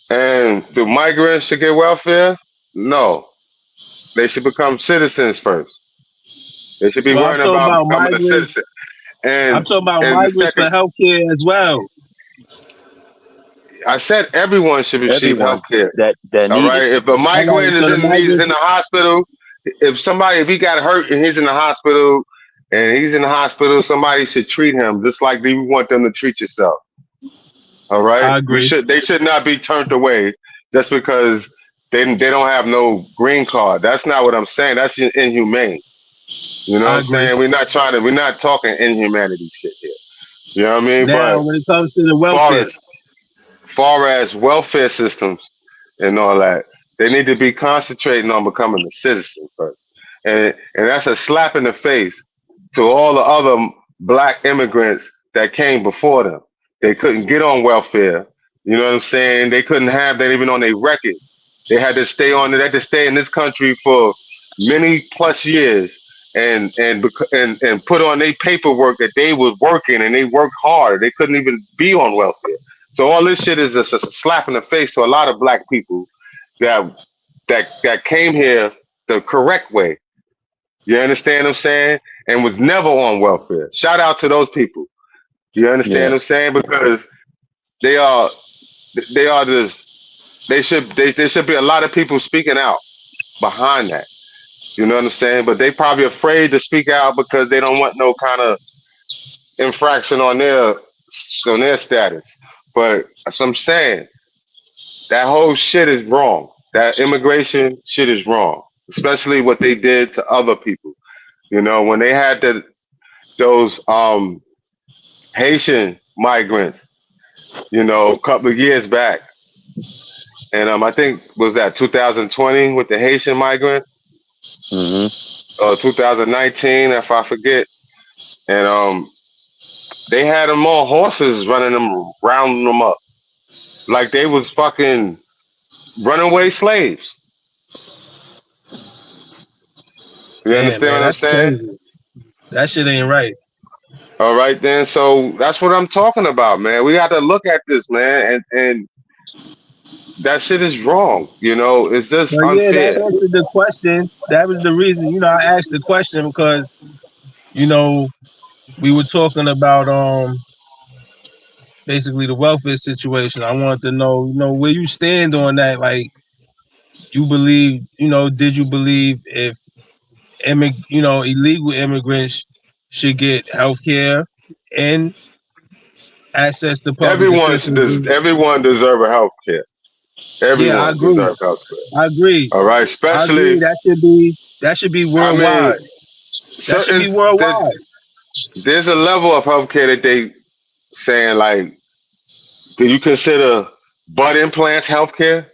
And the migrants should get welfare? No. They should become citizens first. They should be Well, I'm worrying talking about about becoming a migrants. citizen. I'm talking about And the migrants for second, healthcare as well. I said everyone should receive Everyone health care. that All need right. it. If a All right, migrant so the he's in migrants. the hospital, if he got hurt and he's in the hospital somebody should treat him just like we want them to treat yourself. All right. I agree. They should not be turned away just because they don't have no green card. That's not what I'm saying. That's inhumane. You know what I I'm agree. saying? We're not talking inhumanity shit here. You know what I mean? Now, But when it comes to the far welfare, as far as welfare systems and all that, they need to be concentrating on becoming a citizen first. And that's a slap in the face to all the other black immigrants that came before them. They couldn't get on welfare. You know what I'm saying? They couldn't have that even on their record. They had to they had to stay in this country for many plus years and put on their paperwork that they was working and they worked hard. They couldn't even be on welfare. So all this shit is just a slap in the face to a lot of black people that that came here the correct way. You understand what I'm saying? And was never on welfare. Shout out to those people. You understand what I'm saying? Because they are just there should be a lot of people speaking out behind that. You know what I'm saying? But they probably afraid to speak out because they don't want no kind of infraction on their status. But as I'm saying, that whole shit is wrong. That immigration shit is wrong, especially what they did to other people. When they had those Haitian migrants, a couple of years back, and I think was that 2020 with the Haitian migrants, or 2019 if I forget, and they had them on horses running them, rounding them up like they was fucking runaway slaves. You damn, understand man, what I'm that's saying? crazy. That shit ain't right. All right, then. So that's what I'm talking about, man. We got to look at this, man, and that shit is wrong. It's just But yeah, that unfair. answered the question. That was the reason, I asked the question because, we were talking about basically the welfare situation. I wanted to know, where you stand on that. Like, you believe, did you believe if illegal immigrants should get health care and access to public assistance. Everyone deserve a health care. Yeah, I Everyone agree. deserve health care. I agree. All right, I agree. especially. That should be I worldwide. mean, That should be certain worldwide. there's a level of health care that they saying like, do you consider butt implants health care?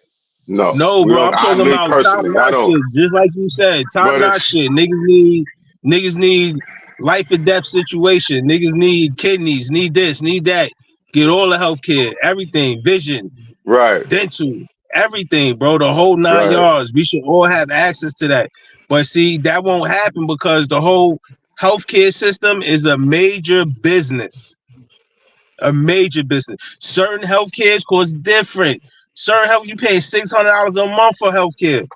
No, No, we bro, don't. I'm talking Me about top personally, I notch don't. shit. Just like you said, top But notch it's shit. Niggas need life or death situation. Niggas need kidneys, need this, need that. Get all the health care, everything, vision, right, dental, everything, bro. The whole 9 right. yards. We should all have access to that. But see, that won't happen because the whole healthcare system is a major business. A major business. Certain healthcare costs different. Certain health, you pay $600 a month for healthcare.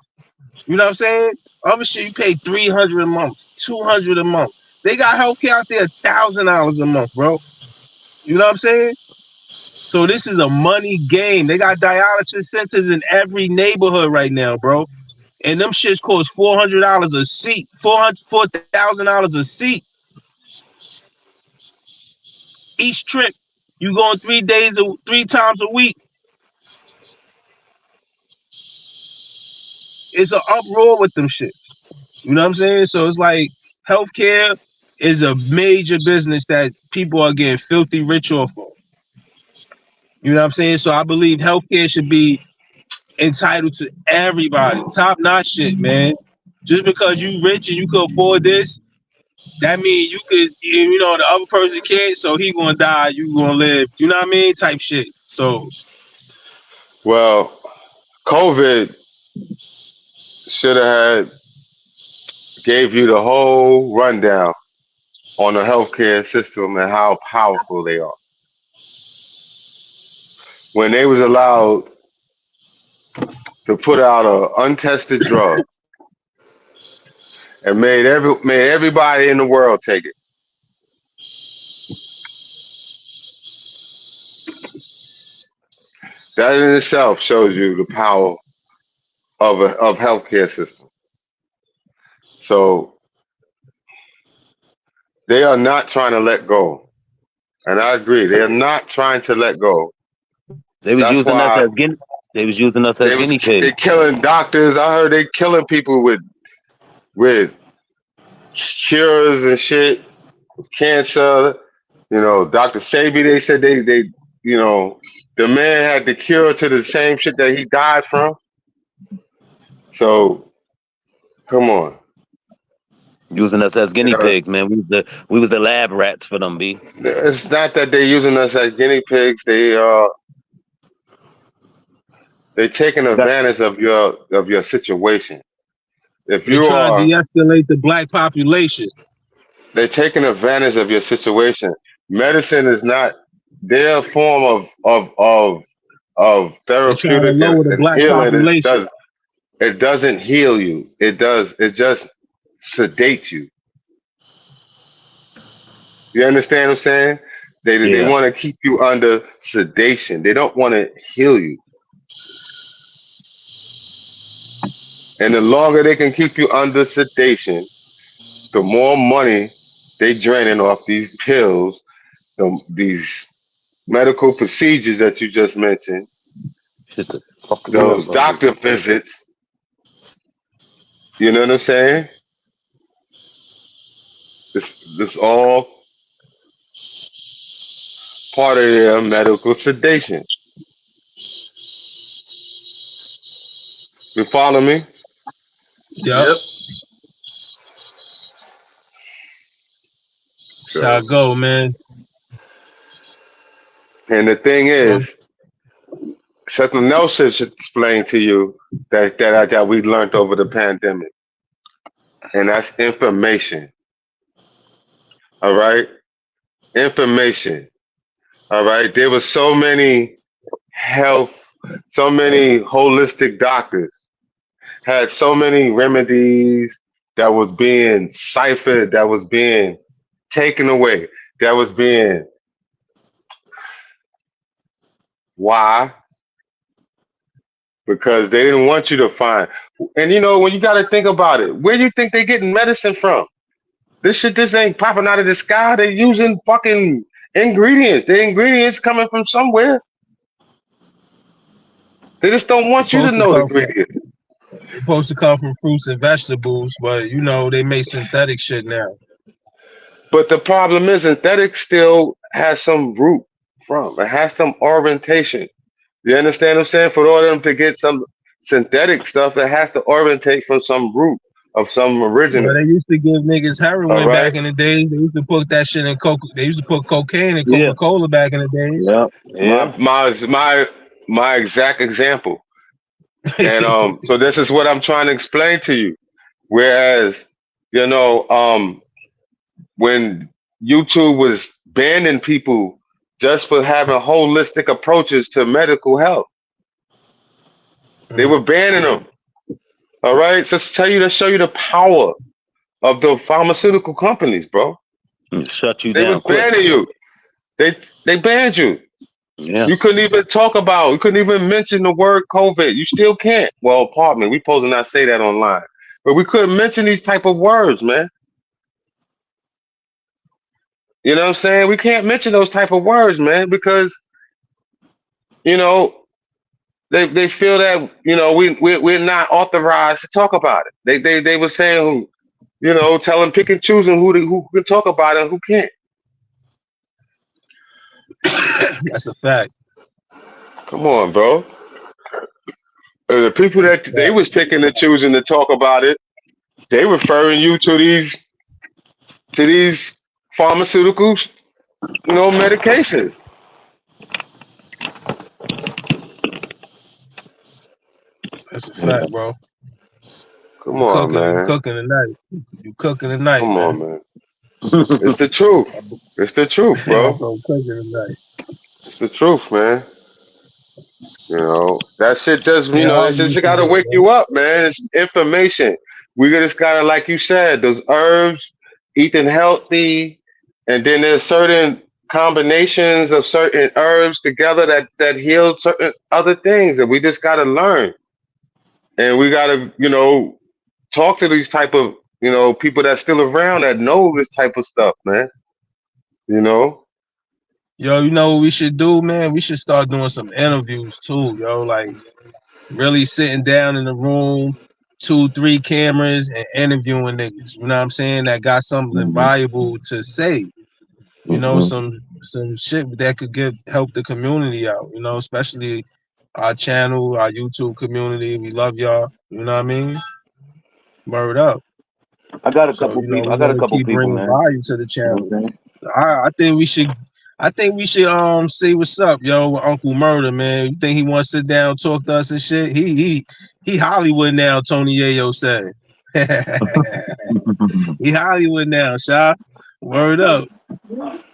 You know what I'm saying? Other shit, you pay $300 a month, $200 a month. They got healthcare out there $1,000 a month, bro. You know what I'm saying? So this is a money game. They got dialysis centers in every neighborhood right now, bro. And them shits cost $400 a seat, $4,000 a seat. Each trip, you going 3 times a week. It's an uproar with them shits. You know what I'm saying? So it's like healthcare is a major business that people are getting filthy rich off of. You know what I'm saying? So I believe healthcare should be entitled to everybody. Top notch shit, man. Just because you rich and you can afford this, that means you could, you know, the other person can't, so he gonna die, you gonna live. You know what I mean? Type shit. So Well, COVID should have gave you the whole rundown on the healthcare system and how powerful they are. When they was allowed to put out a untested drug and made everybody in the world take it. That in itself shows you the power of healthcare system. So they are not trying to let go, and I agree. They are not trying to let go. They was That's using us why as guinea. They was using us as guinea they pigs. killing doctors. I heard they killing people with cures and shit, cancer. You know, Dr. Sabi, they said they you know, the man had the cure to the same shit that he died from. So come on. Using us as guinea Yeah. pigs, man. We was the lab rats for them, B. It's not that they're using us as guinea pigs. They're taking advantage of your situation. If they you trying to are, de-escalate the black population. they're taking advantage of your situation. Medicine is not their form of They trying to therapeutic lower the and black healing. population. It doesn't heal you. It just sedate you. You understand what I'm saying? They Yeah. want to keep you under sedation. They don't want to heal you. And the longer they can keep you under sedation, the more money they draining off these pills, these medical procedures that you just mentioned, Shit the fuck you those up, doctor visits. You know what I'm saying? This all part of their medical sedation. You follow me? Yep. That's how it go, man. And the thing is, something else should explain to you that we learned over the pandemic, and that's information. All right, information. All right, there were so many so many holistic doctors had so many remedies that was being ciphered, that was being taken away, that was being why? Because they didn't want you to find. And you know, when you got to think about it, where do you think they're getting medicine from? This ain't popping out of the sky. They're using fucking ingredients. The ingredients coming from somewhere. They just don't want you to know the ingredients. Supposed to come from fruits and vegetables, but you know they make synthetic shit now. But the problem is, synthetic still has some root from. It has some orientation. You understand what I'm saying? For all them to get some synthetic stuff, it has to orientate from some root of some Well, original. they used to give niggas All heroin right. back in the days. They used to put that shit in coke. They used to put cocaine in Yeah. Coca-Cola back in the days. Yeah. My exact example. And so this is what I'm trying to explain to you. Whereas, you know, when YouTube was banning people just for having holistic approaches to medical health, they were banning them. All right, just show you the power of the pharmaceutical companies, bro. Shut you They down was quick. banning you. They banned you. Yeah. You couldn't even you couldn't even mention the word COVID. You still can't. Well, pardon me, we supposed to not say that online, but we couldn't mention these type of words, man. You know what I'm saying? We can't mention those type of words, man, because you know they feel that we're not authorized to talk about it. They were saying, telling pick and choosing who can talk about it and who can't. That's a fact. Come on, bro. The people that they was picking and choosing to talk about it, they referring you to these pharmaceuticals, medications. That's a fact, bro. Come on, man. You cooking tonight. You cooking tonight, Come man. on, man. It's the truth. It's the truth, bro. Cooking tonight. It's the truth, man. That shit just, Yeah, that shit just gotta wake you up, man. It's information. We just gotta, like you said, those herbs, eating healthy, and then there's certain combinations of certain herbs together that heal certain other things that we just gotta learn. And we gotta, talk to these type of, people that's still around that know this type of stuff, man. Yo, you know what we should do, man? We should start doing some interviews too, yo. Like really sitting down in the room, 2-3 cameras and interviewing niggas. You know what I'm saying? That got something valuable to say. You know, some shit that could help the community out, especially our channel, our YouTube community. We love y'all. You know what I mean? Word up. I got a couple We people. I got a want to couple keep people, bringing man. value to the channel. I think we should see what's up, yo, with Uncle Murder, man. You think he wants to sit down and talk to us and shit? He Hollywood now, Tony Yayo said. He Hollywood now, Sha. Word up.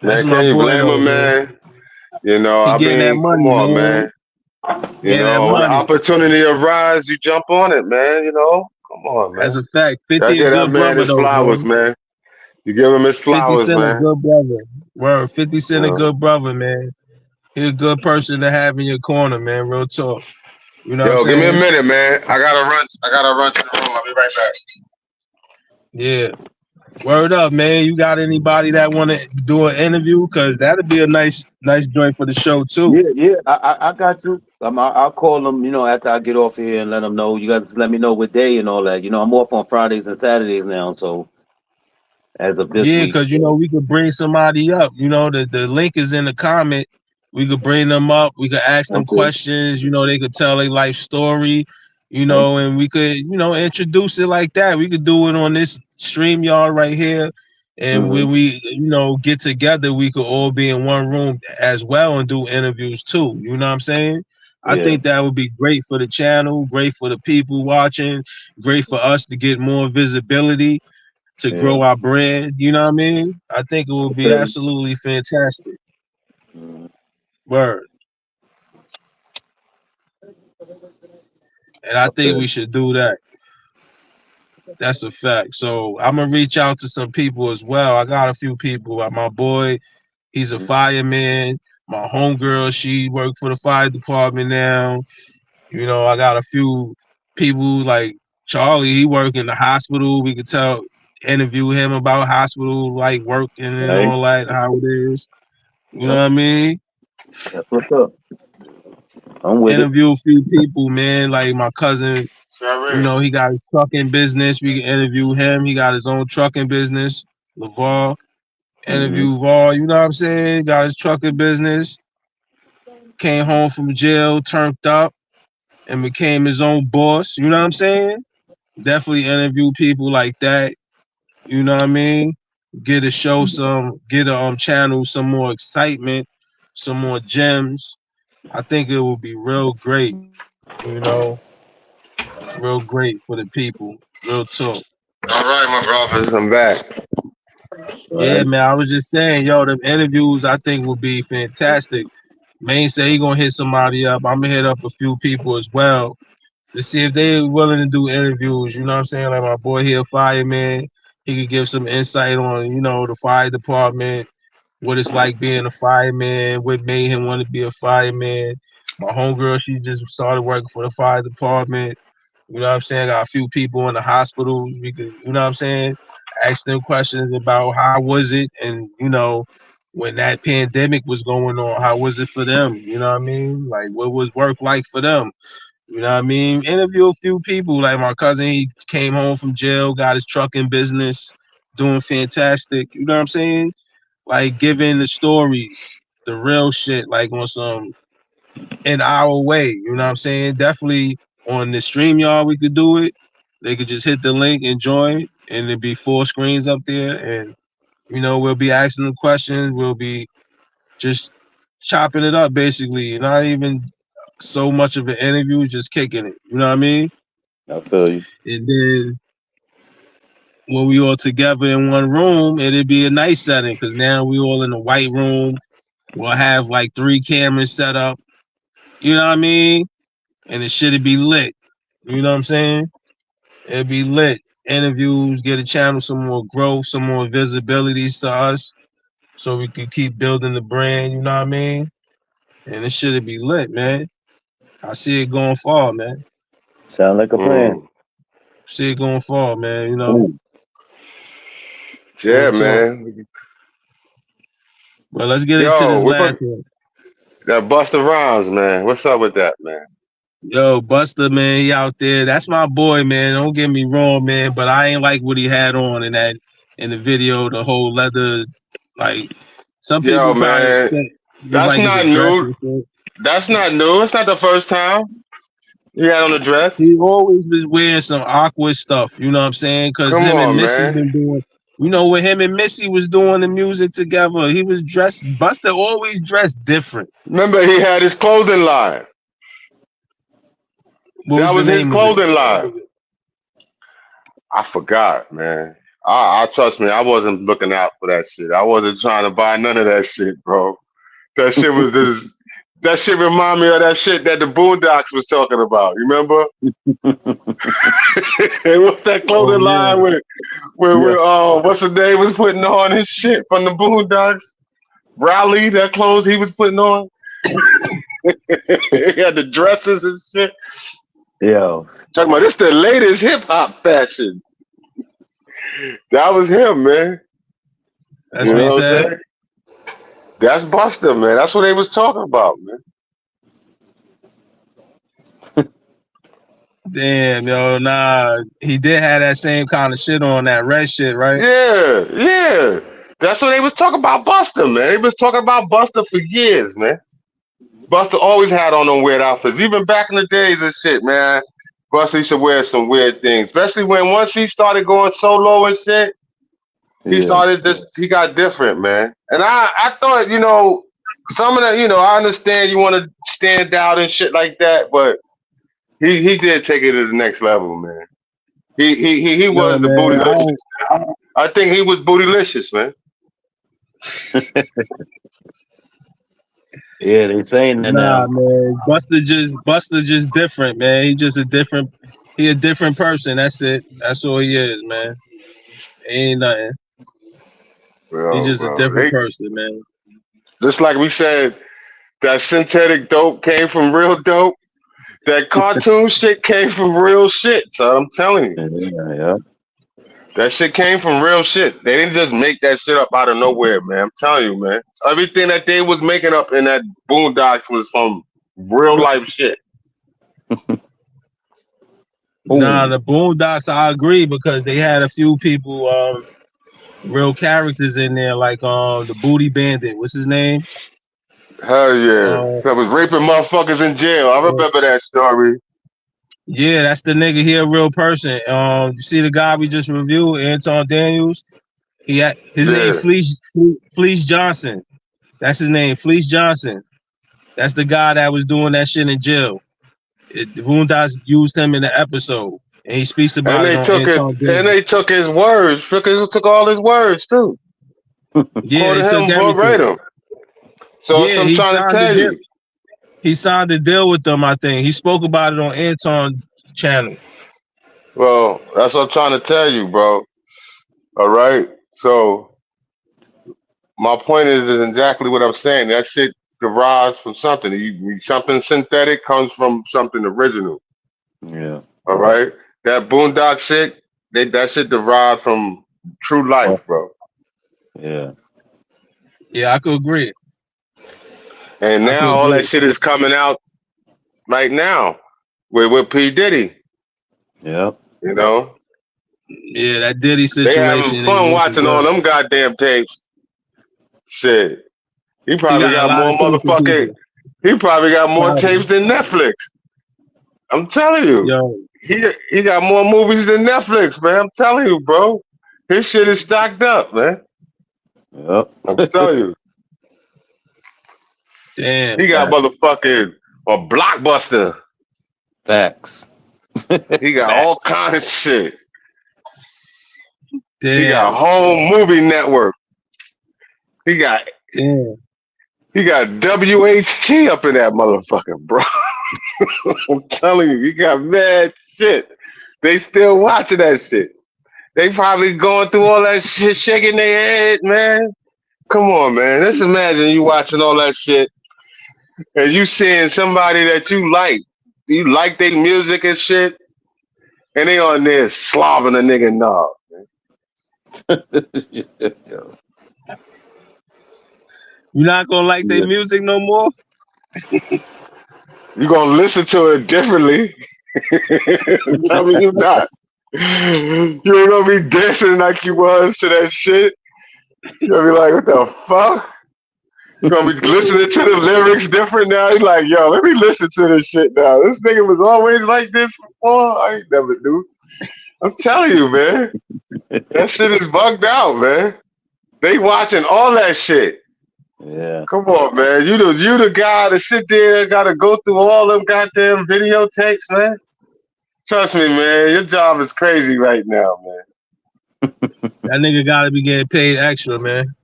That's Man, my can you boy, blame though, him, man? He getting that money, come on, man. When the opportunity arises, you jump on it, man. Come on, man. That's a fact. 50 I a give that good man brother, his though, flowers, bro. man. You give him his 50 flowers, Cent man. a good brother. Word, 50 Cent a Yeah. good brother, man. He a good person to have in your corner, man. Real talk. You know what I'm Yo, give saying? me a minute, man. I gotta run to the room. I'll be right back. Yeah. Word up, man. You got anybody that want to do an interview? Cause that'd be a nice joint for the show too. Yeah. I got you. I'll call them, after I get off here and let them know. You guys let me know what day and all that. I'm off on Fridays and Saturdays now, so as of this Yeah, week. because we could bring somebody up. The link is in the comment. We could bring them up. We could ask them questions. They could tell their life story. And we could, introduce it like that. We could do it on this StreamYard right here. And when we, get together, we could all be in one room as well and do interviews too. You know what I'm saying? I think that would be great for the channel, great for the people watching, great for us to get more visibility, to grow our brand. You know what I mean? I think it would be absolutely fantastic. Word. And I think we should do that. That's a fact. So I'm gonna reach out to some people as well. I got a few people. My boy, he's a fireman. My homegirl, she worked for the fire department now. I got a few people like Charlie. He work in the hospital. We could interview him about hospital like work and all that, how it is. You know what I mean? That's what's up. I'm with it. Interview a few people, man. Like my cousin, you know, he got his trucking business. We can interview him. He got his own trucking business. LaVar. Interview Var, you know what I'm saying? Got his trucking business. Came home from jail, turned up, and became his own boss. You know what I'm saying? Definitely interview people like that. You know what I mean? Get a show get a channel some more excitement, some more gems. I think it will be real great. You know, real great for the people. Real talk. All right, my brothers, I'm back. Yeah, man. I was just saying, yo, the interviews I think will be fantastic. Maine said he gonna hit somebody up. I'm gonna hit up a few people as well to see if they willing to do interviews. You know what I'm saying? Like my boy here, fireman, he could give some insight on, you know, the fire department, what it's like being a fireman, what made him want to be a fireman. My homegirl, she just started working for the fire department. You know what I'm saying? Got a few people in the hospitals. We could, you know what I'm saying? Ask them questions about how was it, and you know, when that pandemic was going on, how was it for them? You know what I mean? Like, what was work like for them? You know what I mean? Interview a few people. Like my cousin, he came home from jail, got his trucking business, doing fantastic. You know what I'm saying? Like giving the stories, the real shit, like on some in our way. You know what I'm saying? Definitely on the StreamYard we could do it. They could just hit the link and join, and there'd be 4 screens up there, and you know we'll be asking them questions. We'll be just chopping it up, basically. Not even so much of an interview, just kicking it. You know what I mean? I feel you. And then when we all together in one room, it'd be a nice setting because now we all in a white room. We'll have like 3 cameras set up. You know what I mean? And it should be lit. You know what I'm saying? It'd be lit. Interviews, get a channel, some more growth, some more visibilities to us, so we can keep building the brand. You know what I mean? And it should be lit, man. I see it going far, man. Sound like a plan. See it going far, man. You know. Yeah, man. Well, let's get into this last one. That Busta Rhymes, man. What's up with that, man? Yo, Busta, man, he out there. That's my boy, man. Don't get me wrong, man. But I ain't like what he had on in the video, the whole leather. Like some people probably man, that's like not new. That's not new. It's not the first time he had on the dress. He always was wearing some awkward stuff. You know what I'm saying? Because him and Missy been doing. You know, when him and Missy was doing the music together, he was dressed. Busta always dressed different. Remember, he had his clothing line. That was his clothing line. I forgot, man. I trust me. I wasn't looking out for that shit. I wasn't trying to buy none of that shit, bro. That shit was this. That shit remind me of that shit that the Boondocks was talking about. You remember? What's that clothing line where what's his name was putting on his shit from the Boondocks? Rowley, that clothes he was putting on. He had the dresses and shit. Yo. Talking about this the latest hip hop fashion. That was him, man. That's what he said. That's Busta, man. That's what they was talking about, man. Damn, yo, nah. He did have that same kind of shit on, that red shit, right? Yeah. That's what they was talking about, Busta, man. They was talking about Busta for years, man. Busta always had on them weird outfits. Even back in the days and shit, man. Busta used to wear some weird things. Especially when once he started going solo and shit, he got different, man. And I thought, you know, some of that, you know, I understand you want to stand out and shit like that, but he did take it to the next level, man. He was the bootylicious. I think he was bootylicious, man. Yeah, they saying that now. Man. Busta just different, man. He a different person. That's it. That's all he is, man. Ain't nothing. He's just a different person, man. Just like we said, that synthetic dope came from real dope. That cartoon shit came from real shit. So I'm telling you. Yeah. That shit came from real shit. They didn't just make that shit up out of nowhere, man. I'm telling you, man. Everything that they was making up in that Boondocks was from real life shit. Nah, the Boondocks, I agree, because they had a few people, real characters in there, like the Booty Bandit. What's his name? Hell yeah. That was raping motherfuckers in jail. I remember that story. Yeah, that's the nigga. He a real person. You see the guy we just reviewed, Anton Daniels. His name Fleece Johnson. That's his name, Fleece Johnson. That's the guy that was doing that shit in jail. The Boondocks used him in the episode, and he speaks And about it they on took it, Anton and Daniels. they took his words. Took all his words too. Yeah, they Quoted took him everything. verbatim. So Yeah, I'm he trying to signed the tell deal. you. He signed the deal with them, I think. He spoke about it on Anton channel. Well, that's what I'm trying to tell you, bro. All right. So my point is exactly what I'm saying. That shit derives from something. Something synthetic comes from something original. Yeah. All right. That boondock shit, that shit derived from true life, bro. Yeah. Yeah, I could agree. And now all that shit is coming out right now with P. Diddy. Yep. You know? Yeah, that Diddy They situation. having fun watching all them goddamn tapes. Shit. He probably got a got lot more of tapes with motherfucking. people. He probably got more Probably. tapes than Netflix. I'm telling you. Yo. He got more movies than Netflix, man. I'm telling you, bro. His shit is stacked up, man. Yep. I'm telling you. Damn. He got motherfucking a Blockbuster. Facts. He got all kinds of shit. Damn. He got Home Movie Network. He got WHT up in that motherfucker, bro. I'm telling you, he got mad shit. They still watching that shit. They probably going through all that shit, shaking their head, man. Come on, man. Just imagine you watching all that shit and you seeing somebody that you like their music and shit, and they on there slobbing a nigga knob. You not gonna like their music no more? You gonna listen to it differently. Tell me you not. You ain't gonna be dancing like you was to that shit. You gonna be like, what the fuck? You gonna be listening to the lyrics different now. You like, yo, let me listen to this shit now. This nigga was always like this before. I ain't never knew. I'm telling you, man. That shit is bugged out, man. They watching all that shit. Yeah. Come on, man. You the guy to sit there and gotta go through all them goddamn videotapes, man. Trust me, man. Your job is crazy right now, man. That nigga gotta be getting paid extra, man.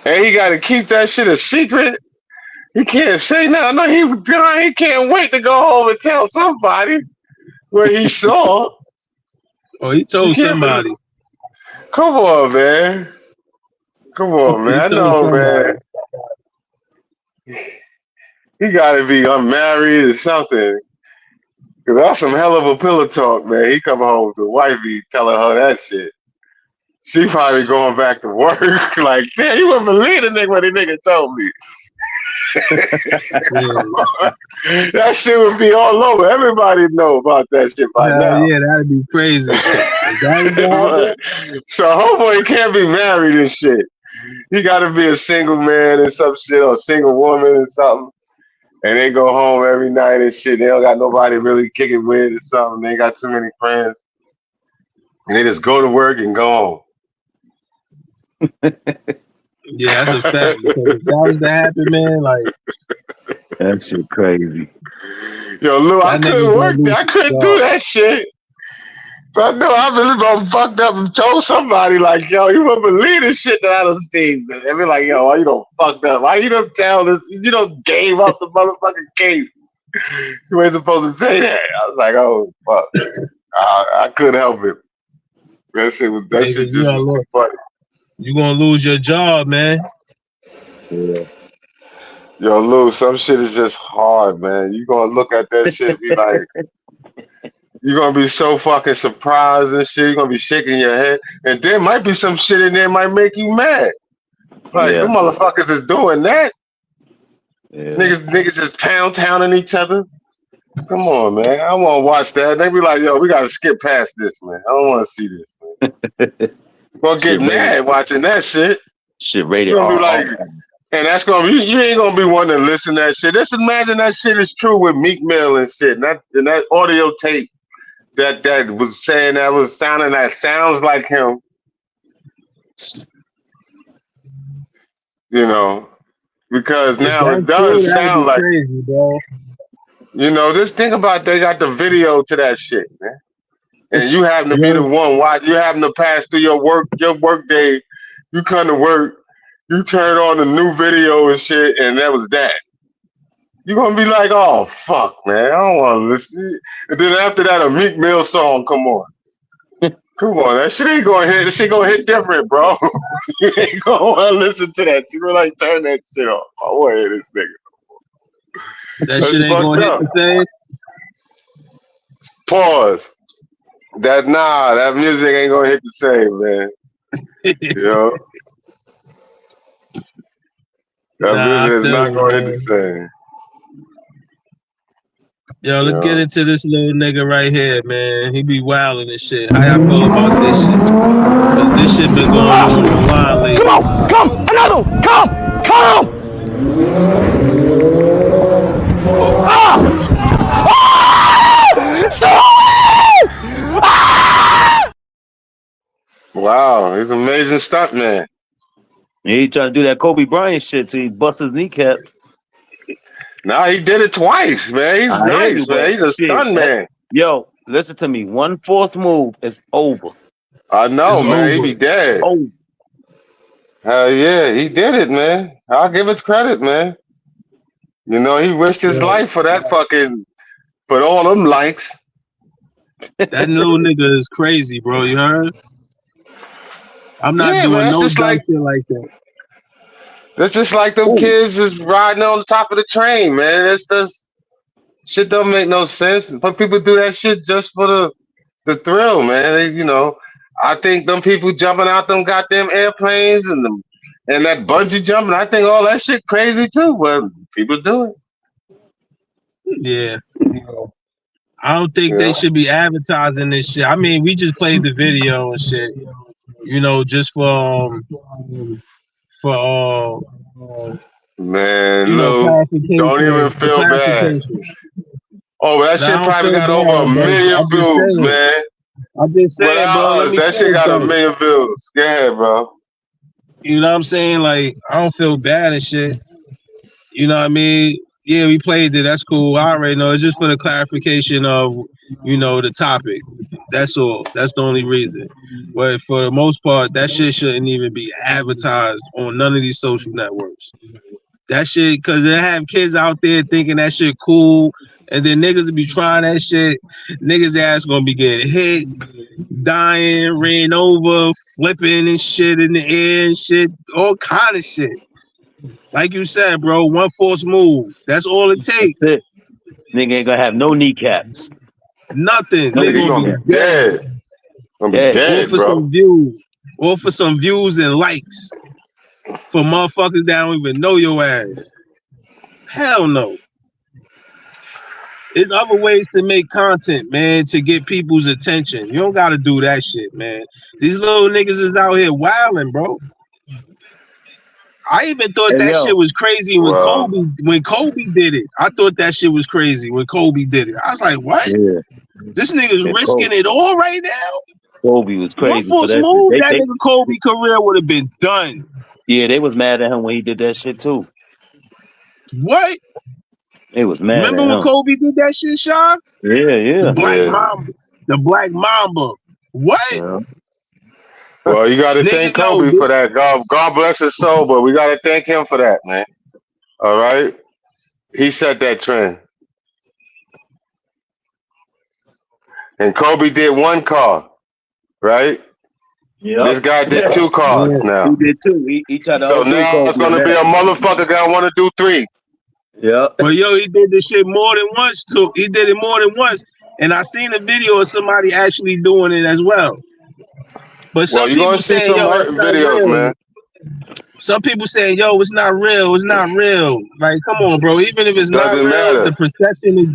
And he gotta keep that shit a secret. He can't say nothing. No, he can't wait to go home and tell somebody what he saw. Oh, he told somebody. Come on, man. Come on, man. I know, man. He gotta be unmarried or something. Cause that's some hell of a pillow talk, man. He come home to wifey telling her that shit. She probably going back to work like, damn, you wouldn't believe the nigga what the nigga told me. That shit would be all over. Everybody know about that shit by now. Yeah, that'd be crazy. So homeboy can't be married and shit. He gotta be a single man and some shit, or a single woman or something. And they go home every night and shit. They don't got nobody really kicking with or something. They ain't got too many friends. And they just go to work and go home. Yeah, that's a fact. Because if that was to happen, man, like that shit crazy. Yo, Lou, I couldn't work there. I couldn't do that shit. But I know I've been fucked up and told somebody like, yo, you wouldn't believe this shit that I done seen. They be like, yo, why you don't fucked up? Why you don't tell this? You don't gave up the motherfucking case. You ain't supposed to say that. I was like, oh fuck. I couldn't help it. That shit just was funny. You gonna lose your job, man. Yeah. Yo, Lou, some shit is just hard, man. You gonna look at that shit and be like, You're gonna be so fucking surprised and shit. You're gonna be shaking your head, and there might be some shit in there might make you mad. Like Yeah. the motherfuckers is doing that. Yeah. Niggas just pounding each other. Come on, man. I want to watch that. They be like, yo, we gotta skip past this, man. I don't want to see this, man. Gonna get mad watching that shit. Shit rated You're gonna be R. like, and that's gonna be you ain't gonna be wanting to listen to that shit. Just imagine that shit is true with Meek Mill and shit. And that audio tape that was saying that was sounding that sounds like him. You know, because now it does sound like crazy, bro. You know, just think about they got the video to that shit, man. And you happen to be the one watch. You happen to pass through your work day. You come to work. You turn on the new video and shit, and that was that. You're gonna be like, oh fuck, man, I don't want to listen. And then after that, a Meek Mill song come on. Come on, that shit ain't gonna hit. That shit gonna hit different, bro. You ain't gonna want to listen to that. You gonna like turn that shit off. I want to hear this nigga. That shit ain't gonna hit the same. Pause. That music ain't gonna hit the same, man. You know? That music is not gonna hit the same. Yo, let's get into this little nigga right here, man. He be wilding and shit. How y'all feel about this shit? 'Cause this shit been going on in the line lately. Come! Another one! Come! Wow, he's an amazing stuntman. He tried to do that Kobe Bryant shit till he bust his kneecaps. Nah, he did it twice, man. He's nice, man. He's a stuntman. Yo, listen to me. 1/4 move is over. I know, man. He be dead. Oh. Hell yeah, he did it, man. I'll give it credit, man. You know, he risked his life for that for all them likes. That little nigga is crazy, bro. You heard? I'm not doing man, no just dumb like- shit like that. That's just like them kids just riding on the top of the train, man. It's just shit don't make no sense. But people do that shit just for the thrill, man. They, you know, I think them people jumping out them goddamn airplanes and that bungee jumping, I think all that shit crazy too. But people do it. Yeah. I don't think they should be advertising this shit. I mean, we just played the video and shit. You know, just for Man, you know, clarification. don't even feel bad. Clarification. Oh, but that shit probably got over 1 million views, man. I'm just saying, bro. Let me That shit got 1 million views. Go ahead, bro. You know what I'm saying? Like, I don't feel bad and shit. You know what I mean? Yeah, we played it. That's cool. I already know. It's just for the clarification of, you know, the topic. That's all. That's the only reason. But for the most part, that shit shouldn't even be advertised on none of these social networks. That shit, because they have kids out there thinking that shit cool, and then niggas will be trying that shit. Niggas' ass gonna be getting hit, dying, ran over, flipping and shit in the air and shit, all kind of shit. Like you said, bro, 1/4 move. That's all it takes. That's it. Nigga ain't gonna have no kneecaps. Nothing. No, Nigga gonna be dead. Gonna be dead, or for bro. some views. Or for some views and likes. For motherfuckers that don't even know your ass. Hell no. There's other ways to make content, man, to get people's attention. You don't gotta do that shit, man. These little niggas is out here wilding, bro. I even thought that shit was crazy when Kobe did it. I thought that shit was crazy when Kobe did it. I was like, what? Yeah. This nigga's risking it all right now? Kobe was crazy. One false move, that nigga Kobe career would have been done. Yeah, they was mad at him when he did that shit too. What? They was mad Remember at when him. Kobe did that shit, Sean? Yeah. The Black Mamba. What? Yeah. Well, you got to thank Kobe for that. God bless his soul, but we got to thank him for that, man. All right? He set that trend. And Kobe did one car, right? Yeah. This guy did 2 cars now. He did 2. He tried to So now it's going to be a motherfucker that want to do 3. Yeah. But yo, he did this shit more than once too. He did it more than once. And I seen a video of somebody actually doing it as well. But Well, some you're gonna people see saying, some yo, that's hurting not videos, real. man. Some people saying, yo, it's not real. It's not real. Like, come on, bro. Even if it's not Doesn't real, the matter. perception it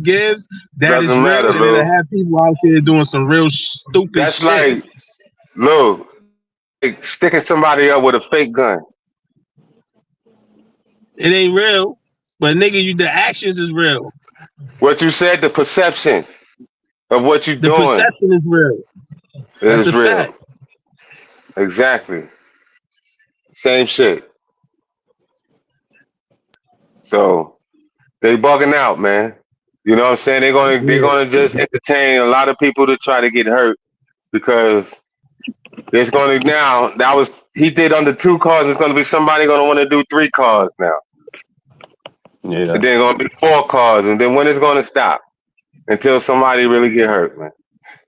gives that is Doesn't real. matter, And then Lou. I have people out there doing some real stupid That's shit. like, Lou, like sticking somebody up with a fake gun. It ain't real. But nigga, the actions is real. What you said, the perception of what you're The doing perception is real. That's is a fact. real. Exactly. Same shit. So they bugging out, man. You know what I'm saying? They're gonna just entertain a lot of people to try to get hurt because there's gonna now he did under 2 cars, there's gonna be somebody gonna want to do 3 cars now. Yeah. And then gonna be 4 cars, and then when it's gonna stop? Until somebody really get hurt, man.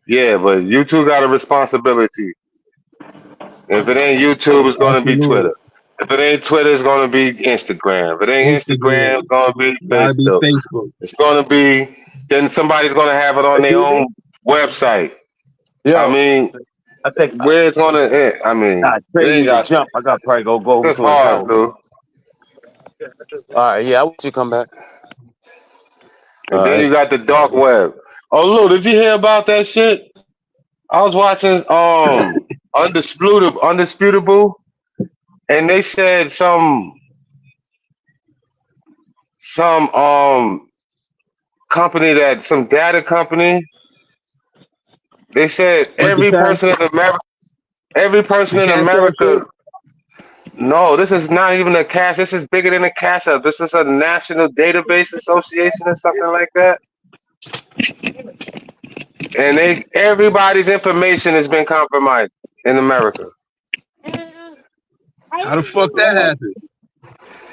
Yeah, but YouTube got a responsibility. If it ain't YouTube, it's gonna be Absolutely. Twitter. If it ain't Twitter, it's gonna be Instagram. If it ain't Instagram, Instagram. it's gonna be Gotta be Facebook. Facebook. It's gonna be then somebody's gonna have it on their own website. Yo, I mean, I think where it's gonna end? I mean, it Trey ain't need to got jump. I got to probably go over it's to his hard, house. dude. All right, yeah, I want you to come back. And All then right. you got the dark web. Oh, Lou, did you hear about that shit? I was watching Undisputable, and they said some company some data company. They said What the cash? every person The in cash app America. shit? No, this is not even a cash. This is bigger than a cash app. This is a national database association or something like that. And everybody's information has been compromised in America. How the fuck that happened?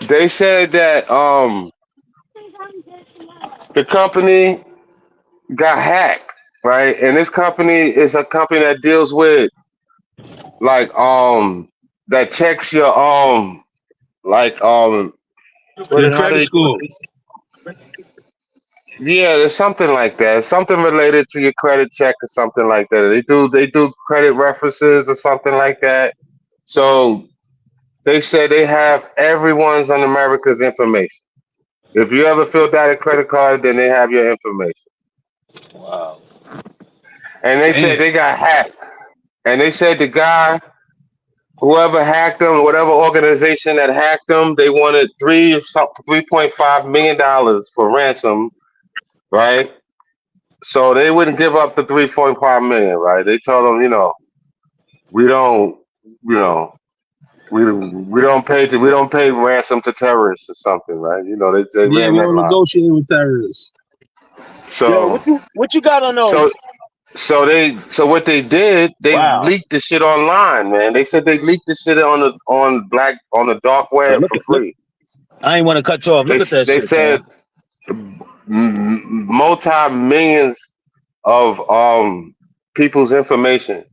They said that the company got hacked, right? And this company is a company that deals with like that checks your like Your how do credit they put score. this? Yeah, there's something like that. Something related to your credit check or something like that. They do credit references or something like that. So they said they have everyone's on America's information. If you ever filled out a credit card, then they have your information. Wow. And they said Damn. they got hacked. And they said the guy, whoever hacked them, whatever organization that hacked them, they wanted $3.5 million for ransom, right? So they wouldn't give up the 3.5 million, right? They told them, we don't, we don't pay ransom to terrorists or something, right? They Yeah, ran we that don't line. negotiate with terrorists. Yo, So what you got on those? so what they did, they Wow. leaked the shit online, man. They said they leaked the shit on the dark Yo, web for free. I ain't want to cut you off. Look at that They shit, man. said multi millions of people's information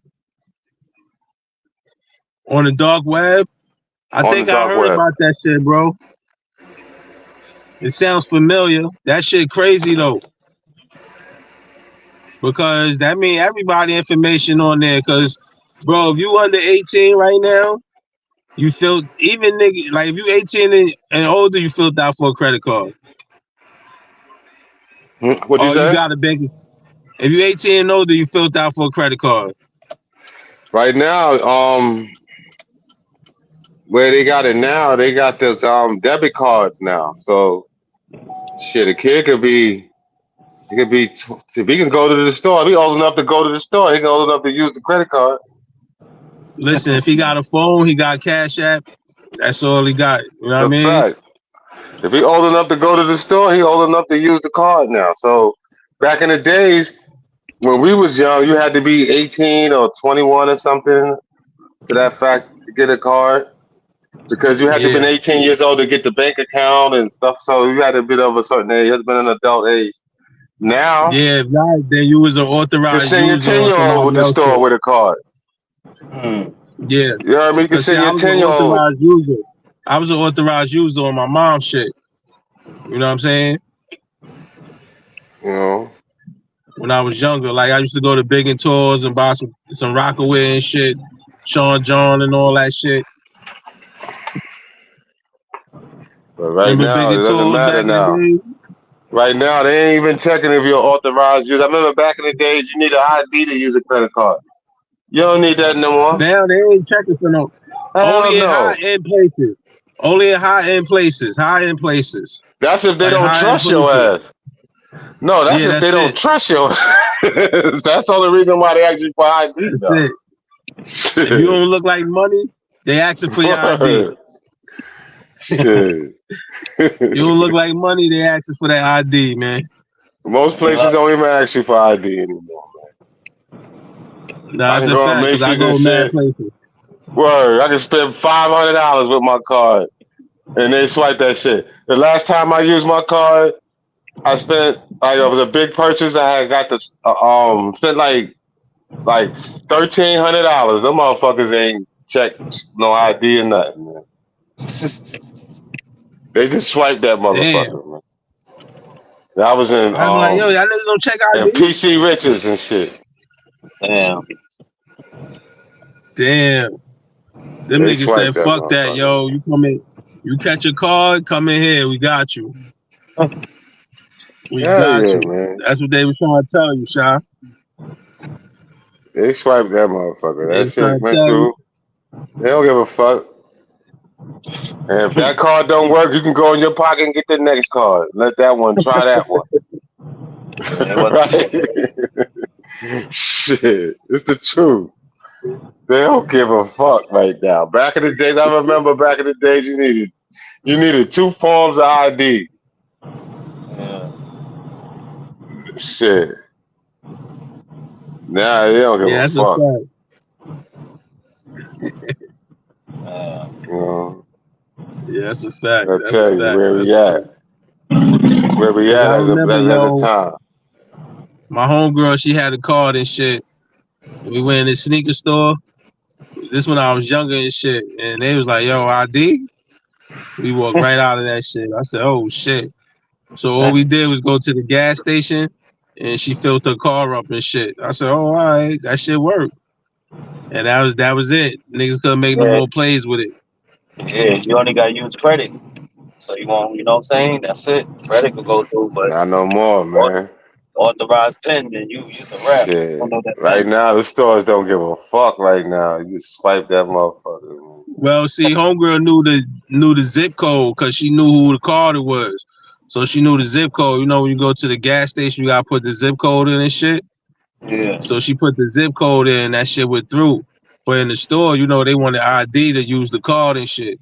On the dark web? I on think the I dark heard web. about that shit, bro. It sounds familiar. That shit crazy though. Because that mean everybody information on there. Cause bro, if you under 18 right now, you feel even nigga like if you 18 and older, you filled out for a credit card. What you Or you say? got a bank. If you 18 and older, you filled out for a credit card. Right now, where they got it now, they got this debit cards now. So shit, a kid could be if he can go to the store, if he old enough to go to the store, he can old enough to use the credit card. Listen, if he got a phone, he got Cash App. That's all he got. You know what I That's a mean? fact. If he old enough to go to the store, he old enough to use the card now. So back in the days when we was young, you had to be 18 or 21 or something to that fact to get a card because you had to Yeah. been 18 years old to get the bank account and stuff. So you had to be of a certain age. You had to been an adult age. Now, Yeah, if not, then you was an you authorized send your user on 10-year-old with somebody the else store shit. with a card. Yeah. You know what I mean? You can Cause see, send I your was an 10-year-old. authorized user. I was an authorized user on my mom's shit. You know what I'm saying? You know, when I was younger. Like I used to go to Big and Tours and buy some Rockaway and shit, Sean John and all that shit. But right Remember now, Big it and doesn't Tours matter back in the now. day? Right now, they ain't even checking if you're authorized user. I remember back in the days, you need an ID to use a credit card. You don't need that no more. Now they ain't checking for no. Hell Only in no. high-end places. Only in high-end places. High-end places. That's if they Like don't high-end trust your places. ass. No, that's Yeah, if they that's don't it. trust your ass. That's the only reason why they ask you for ID. That's though. it. If you don't look like money, they asking for your ID. Shit. You don't look like money, they asking for that ID, man. Most places don't even ask you for ID anymore. Nah, I that's can a go to fact, because I Macy's go and to mad shit. places. Word, I can spend $500 with my card, and they swipe that shit. The last time I used my card, I spent like it was a big purchase. I had got this spent like $1,300. Them motherfuckers ain't checked no ID or nothing, man. They just swiped that Damn. motherfucker, man. I was in I'm like, yo, y'all niggas don't check ID? PC Riches and shit. Damn. Damn. Them They niggas said, swiped that fuck that, yo. You come in, you catch a card, come in here, we got you. We Hell got yeah, you. man. That's what they was trying to tell you, Sha. They swiped that motherfucker. They That was trying shit to went tell you. through. They don't give a fuck. And if that card don't work, you can go in your pocket and get the next card. Let that one try that one. Right? Shit, it's the truth. They don't give a fuck right now. Back in the days, I remember back in the days, you needed 2 forms of ID. Shit. Nah, they don't give Yeah, a that's a fuck. fact. You know, Yeah, that's a fact. I That's a tell you fact. where That's we a at. fact. It's where we 'Cause at I as remember, a yo, time. my homegirl, she had a card and shit. We went in the sneaker store. This when I was younger and shit. And they was like, yo, ID? We walked right out of that shit. I said, oh shit. So all we did was go to the gas station and she filled her car up and shit. I said, oh, all right, that shit worked. And that was it. Niggas couldn't make no Yeah. more plays with it. Yeah, you only gotta use credit. So you won't, you know what I'm saying? That's it. Credit could go through, but Not no more, man. authorized pen, then you a wrap. Shit. Don't know that Right pen. now, the stores don't give a fuck right now. You swipe that motherfucker, man. Well, see, homegirl knew the zip code because she knew who the card it was. So she knew the zip code. You know, when you go to the gas station, you gotta put the zip code in and shit. Yeah. So she put the zip code in, that shit went through. But in the store, you know, they wanted ID to use the card and shit.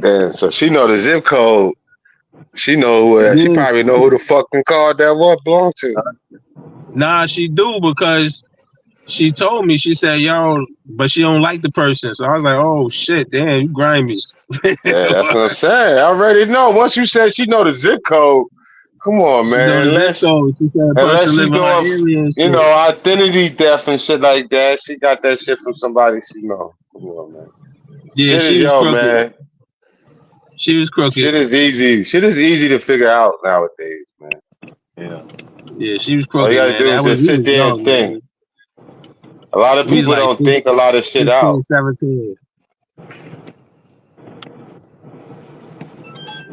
Damn, so she know the zip code. She know who. She Yeah. probably know who the fucking card that what belonged to. Nah, she do because she told me, she said, yo, but she don't like the person. So I was like, oh shit, damn, you grimy. Yeah, that's what I'm saying. I already know. Once you said she know the zip code, come on, She know man. the zip code. She said the Unless person she live in her doing, area and shit. identity theft and shit like that. She got that shit from somebody she know. Come on, man. Yeah, Shit she is was crooked. man. She was crooked. Shit is easy. Shit is easy to figure out nowadays, man. Yeah. Yeah, she was All you crooked, gotta man. do is That was just we sit was there and young, think. man. A lot of We was people like don't think a lot of shit 16, out. 17.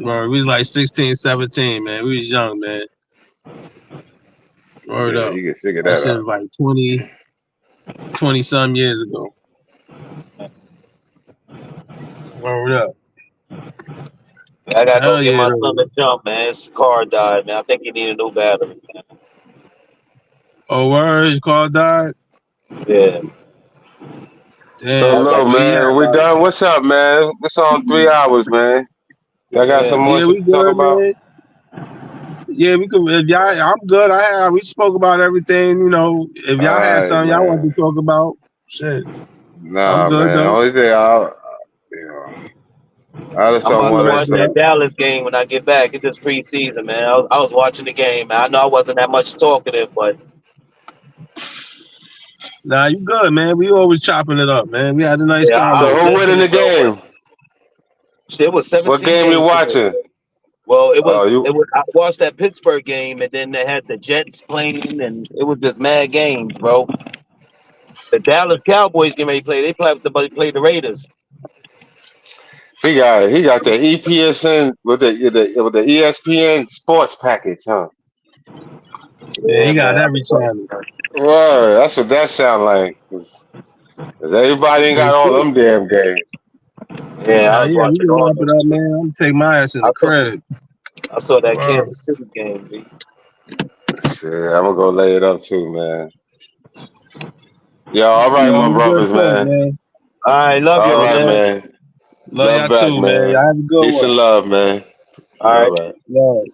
Bro, we was like 16, 17, man. We was young, man. Word Yeah, up. you can figure That that shit out. was like 20 some years ago. Word up. I gotta go Hell get yeah, my though. son a jump, man. His car died, man. I think he need a new battery, man. Oh, word, his car died? Yeah. So Damn. look, Where he at? man, we done. What's up, man? It's on 3 hours, man. Y'all got some more Yeah, shit we to talk good, about? man. Yeah, we could. If y'all, I'm good. We spoke about everything. You know, if y'all had Alright, something y'all wanted man. to talk about, shit, I'm Nah, good man. though. Only thing I just I'm don't about to want watch to. that Dallas game when I get back. It's just preseason, man. I was watching the game, man. I know I wasn't that much talkative, but Nah, you good, man. We always chopping it up, man. We had a nice yeah, I So convo, who was man. winning listening the real well. game? Shit, it was What 17 game you games today. watching? Well, it Oh, was. you. I watched that Pittsburgh game, and then they had the Jets playing, and it was just mad games, bro. The Dallas Cowboys getting ready to play. They play the Raiders. He got the EPSN with the ESPN sports package, huh? Yeah, Yeah, he got man. every channel. Well, that's what that sound like. 'Cause everybody ain't Yeah, got all shit. them damn games. Yeah, I was Yeah, we watching can all wrap it those up, shit. man. I'm gonna take my ass in I the saw, crib. I saw that Wow. Kansas City game, B. Shit, I'm gonna go lay it up too, man. Yo, all right, Yo, it my was a good brothers, talk, man. man. All right, love All y'all, right, man. man. Love Love y'all back, too, man. man. Y'all have a good Peace one. and love, man. All All right. right. Love.